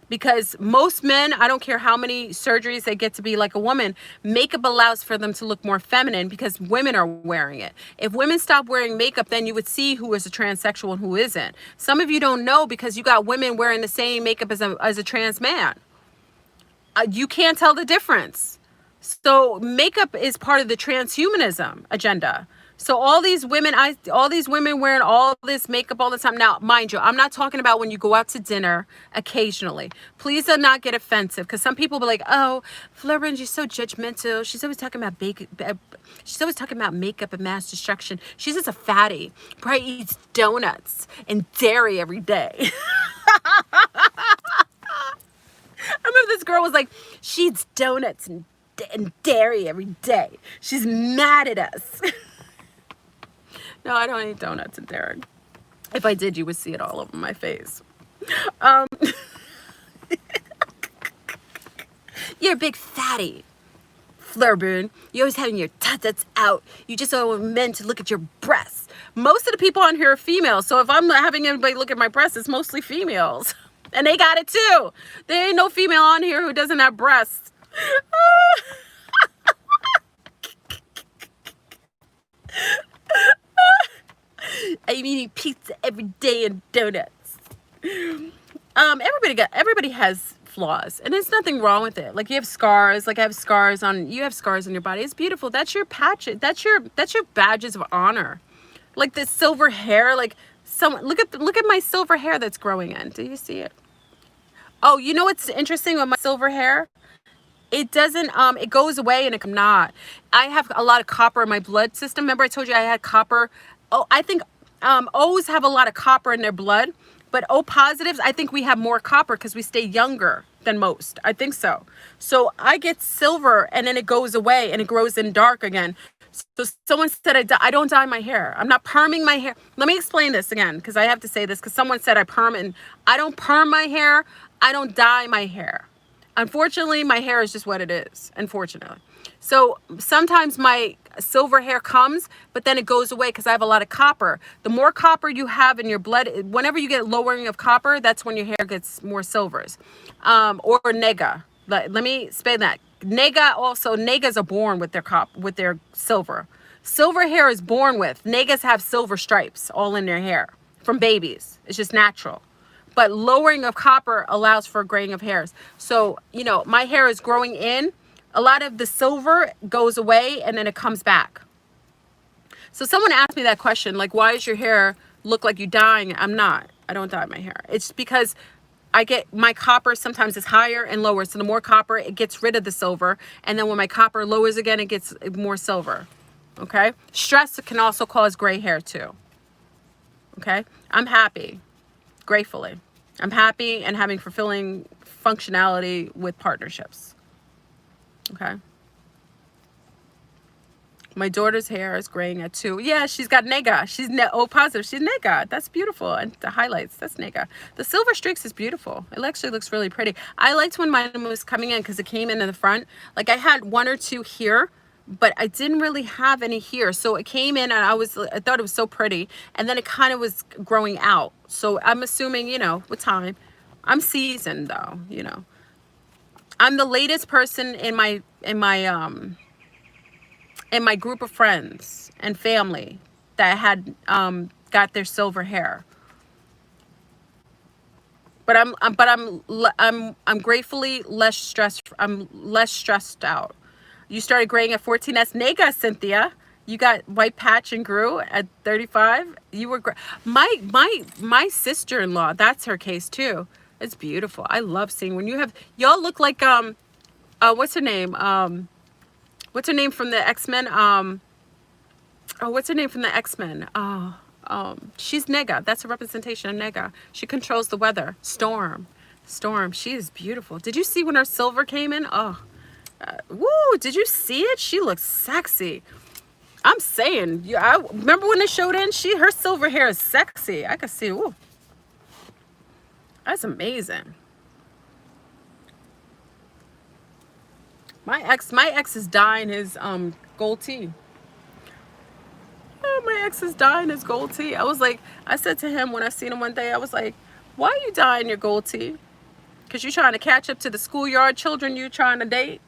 Because most men, I don't care how many surgeries they get to be like a woman, makeup allows for them to look more feminine because women are wearing it. If women stop wearing makeup, then you would see who is a transsexual and who isn't. Some of you don't know because you got women wearing the same makeup as a trans man. You can't tell the difference. So makeup is part of the transhumanism agenda. So all these women wearing all this makeup all the time. Now, mind you, I'm not talking about when you go out to dinner occasionally. Please do not get offensive because some people be like, "Oh, Fleurbrun, you're so judgmental. She's always talking about makeup and mass destruction. She's just a fatty. Probably eats donuts and dairy every day." I remember this girl was like, she eats donuts and and dairy every day. She's mad at us. No, I don't eat donuts and dairy. If I did, you would see it all over my face. You're a big fatty, Fleurbrun. You're always having your tuts out. You just don't want men to look at your breasts. Most of the people on here are females, so if I'm not having anybody look at my breasts, it's mostly females. And they got it too. There ain't no female on here who doesn't have breasts. I'm eating pizza every day and donuts. Everybody has flaws, and there's nothing wrong with it. Like, you have scars. Like, you have scars on your body. It's beautiful. That's your patch. That's your badges of honor. Like this silver hair. Like, look at my silver hair that's growing in. Do you see it? Oh, you know what's interesting with my silver hair? It doesn't, it goes away and it comes not. I have a lot of copper in my blood system. Remember I told you I had copper? Oh, I think O's have a lot of copper in their blood, but O positives, I think we have more copper because we stay younger than most. I think so. So I get silver and then it goes away and it grows in dark again. So someone said I don't dye my hair. I'm not perming my hair. Let me explain this again because I have to say this because someone said I perm, and I don't perm my hair. I don't dye my hair. Unfortunately, my hair is just what it is, unfortunately. So sometimes my silver hair comes, but then it goes away because I have a lot of copper. The more copper you have in your blood, whenever you get lowering of copper, that's when your hair gets more silvers. Or nega. Let me explain that. Negas are born with their silver. Silver hair is born with. Negas have silver stripes all in their hair from babies. It's just natural. But lowering of copper allows for graying of hairs. So, you know, my hair is growing in. A lot of the silver goes away and then it comes back. So someone asked me that question, like, why does your hair look like you're dyeing? I'm not. I don't dye my hair. It's because I get my copper sometimes is higher and lower. So the more copper, it gets rid of the silver. And then when my copper lowers again, it gets more silver. Okay. Stress can also cause gray hair too. Okay. I'm happy. Gratefully. I'm happy and having fulfilling functionality with partnerships. Okay. My daughter's hair is graying at 2. Yeah, she's got nega. She's O positive. She's nega. That's beautiful. And the highlights, that's nega. The silver streaks is beautiful. It actually looks really pretty. I liked when mine was coming in because it came in the front. Like, I had 1 or 2 here, but I didn't really have any here. So it came in and I thought it was so pretty. And then it kind of was growing out. So I'm assuming, you know, with time. I'm seasoned though, you know. I'm the latest person in my group of friends and family that had got their silver hair. But I'm gratefully less stressed. I'm less stressed out. You started graying at 14. That's nega, Cynthia. You got white patch and grew at 35. You were my sister-in-law. That's her case too. It's beautiful. I love seeing when you have y'all look like what's her name? What's her name from the X-Men? What's her name from the X-Men? She's nega. That's a representation of nega. She controls the weather. Storm. She is beautiful. Did you see when her silver came in? Oh. Woo, did you see it? She looks sexy. I'm saying, I remember when they showed in, her silver hair is sexy. I could see, woo. That's amazing. My ex is dyeing his gold tea. Oh, my ex is dyeing his gold tea. I said to him when I seen him one day, I was like, why are you dyeing your gold tea? Because you're trying to catch up to the schoolyard children you're trying to date.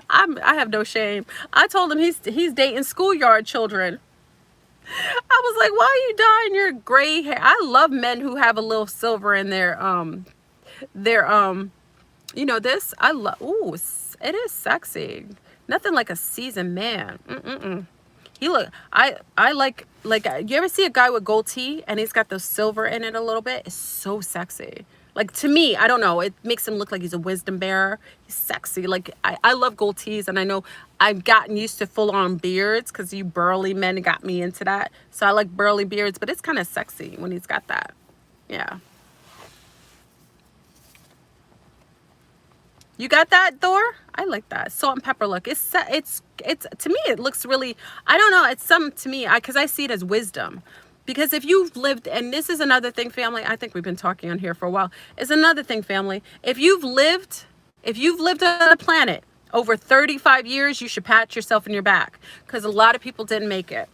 I have no shame. I told him he's dating schoolyard children. I was like, why are you dyeing your gray hair? I love men who have a little silver in their you know this? I love, ooh, it is sexy. Nothing like a seasoned man. He look, I like, you ever see a guy with gold teeth and he's got the silver in it a little bit? It's so sexy. Like, to me, I don't know, it makes him look like he's a wisdom bearer. He's sexy. Like, I love gold teeth, and I know I've gotten used to full-on beards because you burly men got me into that. So I like burly beards, but it's kind of sexy when he's got that. Yeah. You got that, Thor? I like that salt and pepper look. It's to me it looks really, I don't know, it's something to me, because I see it as wisdom. Because if you've lived, and this is another thing, family, I think we've been talking on here for a while. It's another thing, family. If you've lived on the planet over 35 years, you should pat yourself in your back, because a lot of people didn't make it.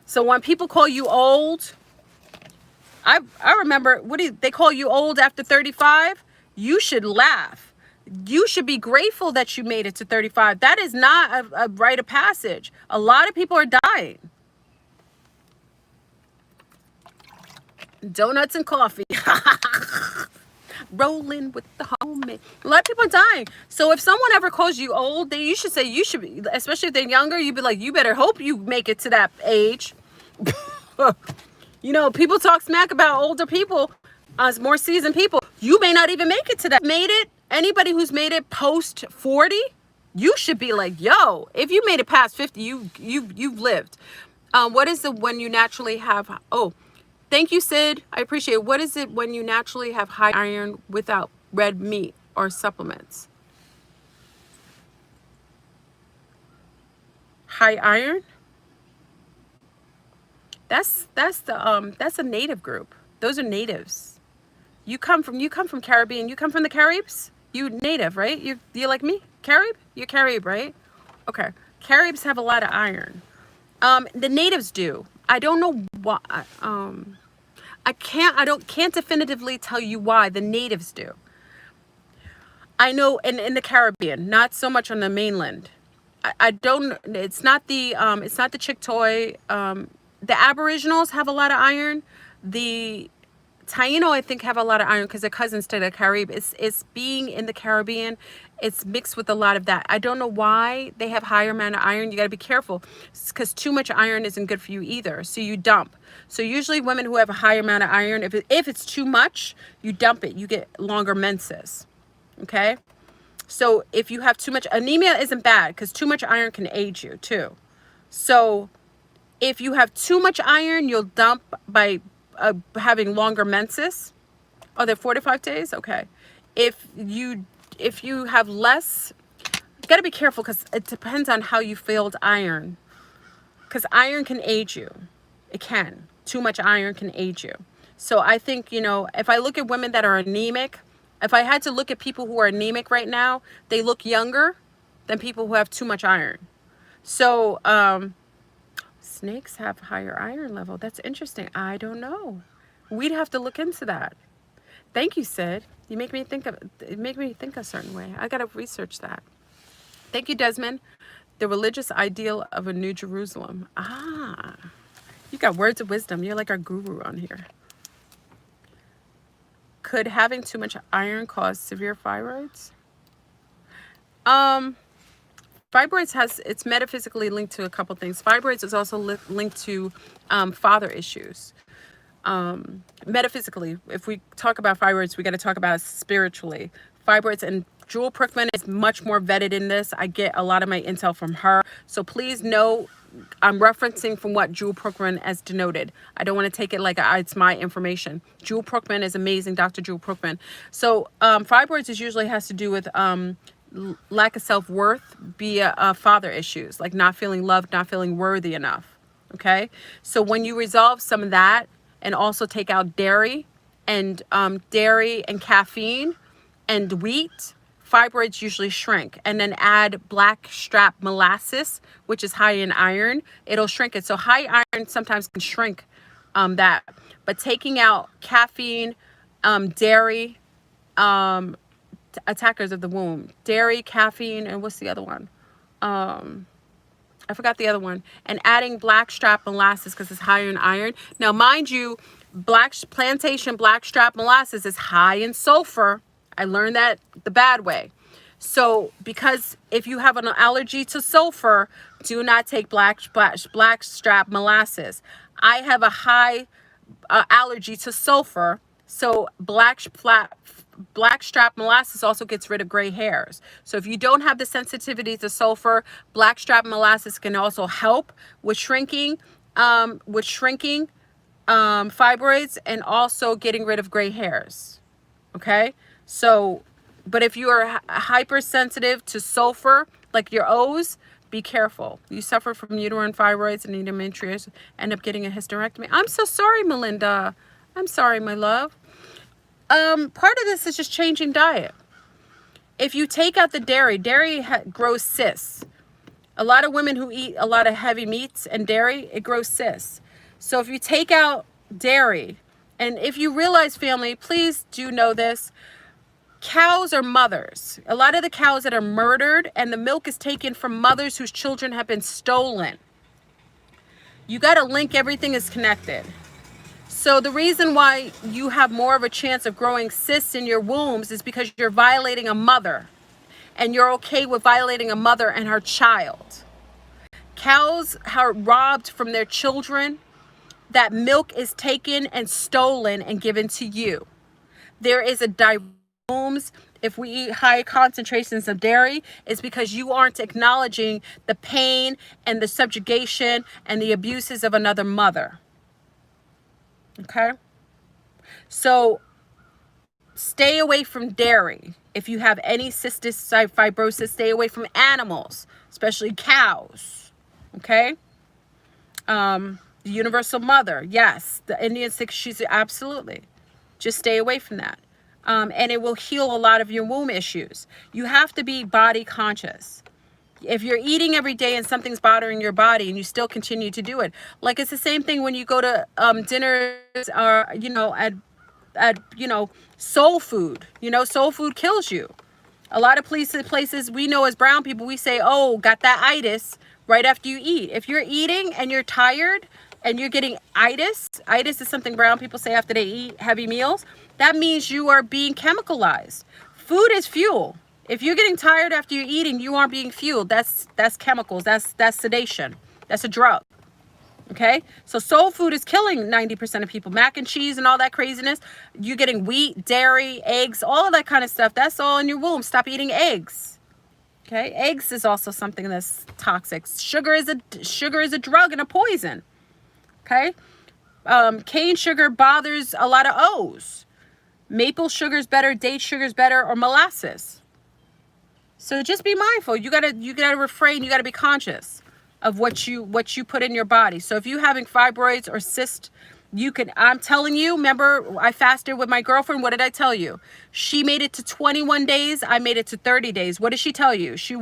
So when people call you old, I remember, they call you old after 35? You should laugh. You should be grateful that you made it to 35. That is not a rite of passage. A lot of people are dying. Donuts and coffee. Rolling with the homie. A lot of people are dying. So if someone ever calls you old, then you should say, you should be, especially if they're younger, you'd be like, you better hope you make it to that age. You know, people talk smack about older people, as more seasoned people. You may not even make it to that. Made it. Anybody who's made it post 40, you should be like, yo, if you made it past 50, you've lived. What is it when you naturally have, oh, thank you, Sid. I appreciate it. What is it when you naturally have high iron without red meat or supplements? High iron? That's a native group. Those are natives. You come from Caribbean. You come from the Caribs? You native, right? You like me? Carib? You're Carib, right? Okay. Caribs have a lot of iron. The natives do. I don't know why. I can't definitively tell you why the natives do. I know in the Caribbean, not so much on the mainland. I don't. It's not the Chictoy. The Aboriginals have a lot of iron. The Taino, I think, have a lot of iron because they're cousins to the Carib. It's being in the Caribbean, it's mixed with a lot of that. I don't know why they have higher amount of iron. You got to be careful because too much iron isn't good for you either. So you dump. So usually women who have a higher amount of iron, if it's too much, you dump it. You get longer menses. Okay. So if you have too much, anemia isn't bad because too much iron can age you too. So if you have too much iron, you'll dump by having longer menses. Oh, they're 45 days? Okay. If you have less, you got to be careful because it depends on how you failed iron. Because iron can age you. It can. Too much iron can age you. So I think, if I look at women that are anemic, if I had to look at people who are anemic right now, they look younger than people who have too much iron. So, snakes have higher iron level. That's interesting. I don't know. We'd have to look into that. Thank you, Sid. You make me think a certain way. I gotta research that. Thank you, Desmond. The religious ideal of a New Jerusalem. Ah, you got words of wisdom. You're like our guru on here. Could having too much iron cause severe fibroids? Fibroids it's metaphysically linked to a couple things. Fibroids is also linked to father issues. Metaphysically, if we talk about fibroids, we got to talk about it spiritually. Fibroids, and Jewel Prookman is much more vetted in this. I get a lot of my intel from her. So please know I'm referencing from what Jewel Prookman has denoted. I don't want to take it like it's my information. Jewel Prookman is amazing, Dr. Jewel Prookman. So fibroids usually has to do with lack of self-worth via father issues, like not feeling loved, not feeling worthy enough. Okay, so when you resolve some of that and also take out dairy and caffeine and wheat, fibroids usually shrink. And then add black strap molasses, which is high in iron. It'll shrink it. So high iron sometimes can shrink that. But taking out caffeine, dairy, attackers of the womb, dairy, caffeine, and what's the other one? I forgot the other one. And adding blackstrap molasses because it's higher in iron. Now, mind you, plantation blackstrap molasses is high in sulfur. I learned that the bad way. So, because if you have an allergy to sulfur, do not take blackstrap molasses. I have a high allergy to sulfur, so blackstrap molasses also gets rid of gray hairs. So if you don't have the sensitivity to sulfur, blackstrap molasses can also help with shrinking fibroids and also getting rid of gray hairs. Okay, so But if you are hypersensitive to sulfur, like your O's, be careful. You suffer from uterine fibroids and endometriosis, end up getting a hysterectomy. I'm so sorry, Melinda. I'm sorry, my love. Part of this is just changing diet. If you take out the dairy, grows cysts. A lot of women who eat a lot of heavy meats and dairy, it grows cysts. So if you take out dairy, and if you realize, family, please do know this, cows are mothers. A lot of the cows that are murdered, and the milk is taken from mothers whose children have been stolen. You got to link, everything is connected. So the reason why you have more of a chance of growing cysts in your wombs is because you're violating a mother, and you're okay with violating a mother and her child. Cows are robbed from their children. That milk is taken and stolen and given to you. There is a wombs. If we eat high concentrations of dairy, it's because you aren't acknowledging the pain and the subjugation and the abuses of another mother. Okay? So stay away from dairy. If you have any cystic fibrosis, stay away from animals, especially cows. Okay? The universal mother, yes. The Indian sick, she's absolutely. Just stay away from that. And it will heal a lot of your womb issues. You have to be body conscious. If you're eating every day and something's bothering your body and you still continue to do it, like it's the same thing when you go to dinners or, you know, at you know, soul food. You know, soul food kills you. A lot of places we know as brown people, we say, oh, got that itis right after you eat. If you're eating and you're tired and you're getting itis is something brown people say after they eat heavy meals. That means you are being chemicalized. Food is fuel. If you're getting tired after you're eating, you aren't being fueled. That's chemicals. That's sedation. That's a drug. Okay? So soul food is killing 90% of people. Mac and cheese and all that craziness. You're getting wheat, dairy, eggs, all of that kind of stuff. That's all in your womb. Stop eating eggs. Okay? Eggs is also something that's toxic. Sugar is a drug and a poison. Okay? Cane sugar bothers a lot of O's. Maple sugar's better, date sugar's better, or molasses. So just be mindful. You gotta refrain. You gotta be conscious of what you put in your body. So if you're having fibroids or cysts, I'm telling you, remember I fasted with my girlfriend. What did I tell you? She made it to 21 days. I made it to 30 days. What did she tell you? She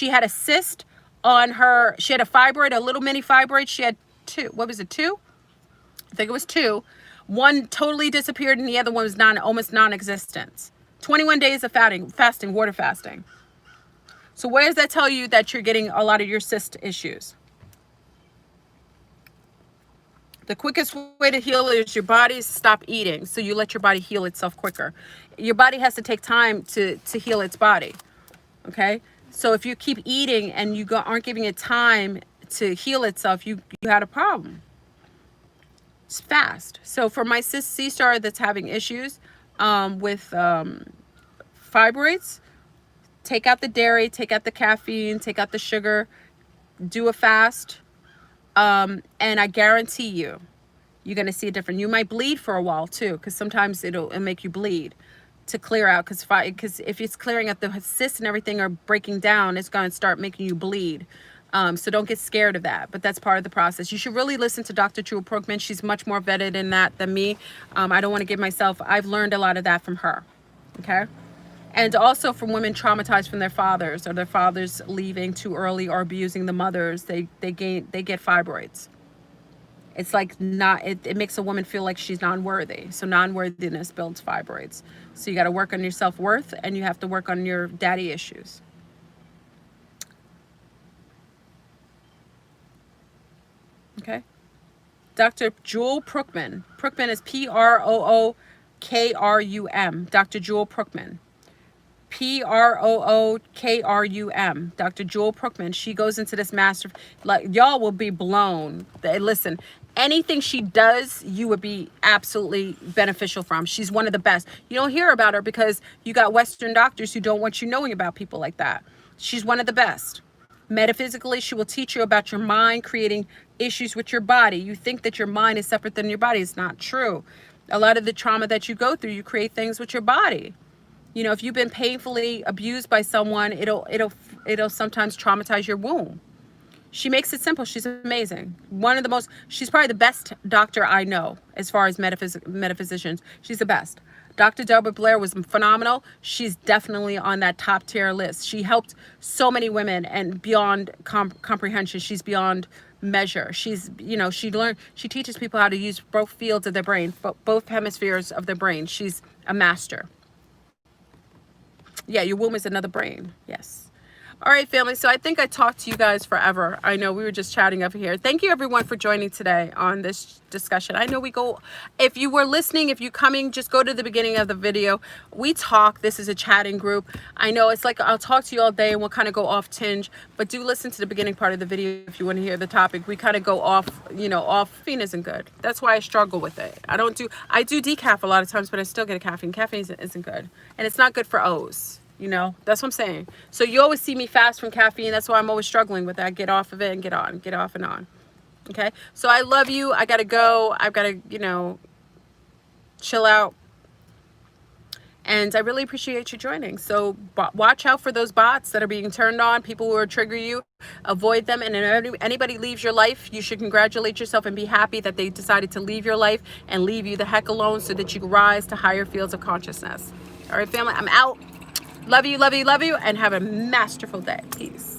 had a cyst on her, she had a fibroid, a little mini fibroid. She had two. What was it, two? I think it was two. One totally disappeared and the other one was almost non-existent. 21 days of fasting, water fasting. So where does that tell you that you're getting a lot of your cyst issues? The quickest way to heal is your body is stop eating. So you let your body heal itself quicker. Your body has to take time to heal its body. Okay? So if you keep eating and you aren't giving it time to heal itself, you had a problem. It's fast. So for my C-star that's having issues with fibroids, take out the dairy, take out the caffeine, take out the sugar, do a fast, and I guarantee you're going to see a difference. You might bleed for a while too, because sometimes it'll make you bleed to clear out, because if it's clearing out the cysts and everything are breaking down, it's going to start making you bleed. So don't get scared of that, but that's part of the process. You should really listen to Dr. Jewel Brookman. She's much more vetted in that than me. I don't want to give myself, I've learned a lot of that from her. Okay. And also from women traumatized from their fathers, or their fathers leaving too early or abusing the mothers, they get fibroids. It's like it makes a woman feel like she's non-worthy. So non-worthiness builds fibroids. So you got to work on your self-worth, and you have to work on your daddy issues. Okay. Dr. Jewel Brookman. Brookman is Prookrum. Dr. Jewel Brookman. Prookrum. Dr. Jewel Brookman. She goes into this master, like, y'all will be blown. Listen, anything she does, you would be absolutely beneficial from. She's one of the best. You don't hear about her because you got Western doctors who don't want you knowing about people like that. She's one of the best. Metaphysically, she will teach you about your mind creating issues with your body. You think that your mind is separate than your body. It's not true. A lot of the trauma that you go through, you create things with your body. You know, if you've been painfully abused by someone, it'll sometimes traumatize your womb. She makes it simple. She's amazing. She's probably the best doctor I know as far as metaphysicians. She's the best. Dr. Deborah Blair was phenomenal. She's definitely on that top tier list. She helped so many women and beyond comprehension. She's beyond measure. She's, you know, she teaches people how to use both fields of their brain, both hemispheres of their brain. She's a master. Yeah, your womb is another brain. Yes. All right, family. So I think I talked to you guys forever. I know we were just chatting over here. Thank you, everyone, for joining today on this discussion. I know we go, if you were listening, if you're coming, just go to the beginning of the video. We talk. This is a chatting group. I know it's like I'll talk to you all day and we'll kind of go off tinge, but do listen to the beginning part of the video if you want to hear the topic. We kind of go off, you know, caffeine isn't good. That's why I struggle with it. I do decaf a lot of times, but I still get a caffeine. Caffeine isn't good. And it's not good for O's. You know, that's what I'm saying. So you always see me fast from caffeine. That's why I'm always struggling with that. Get off of it and get off and on. Okay. So I love you. I got to go. I've got to, you know, chill out. And I really appreciate you joining. So watch out for those bots that are being turned on. People who are trigger you, avoid them. And if anybody leaves your life, you should congratulate yourself and be happy that they decided to leave your life and leave you the heck alone so that you can rise to higher fields of consciousness. All right, family, I'm out. Love you, love you, love you, and have a masterful day. Peace.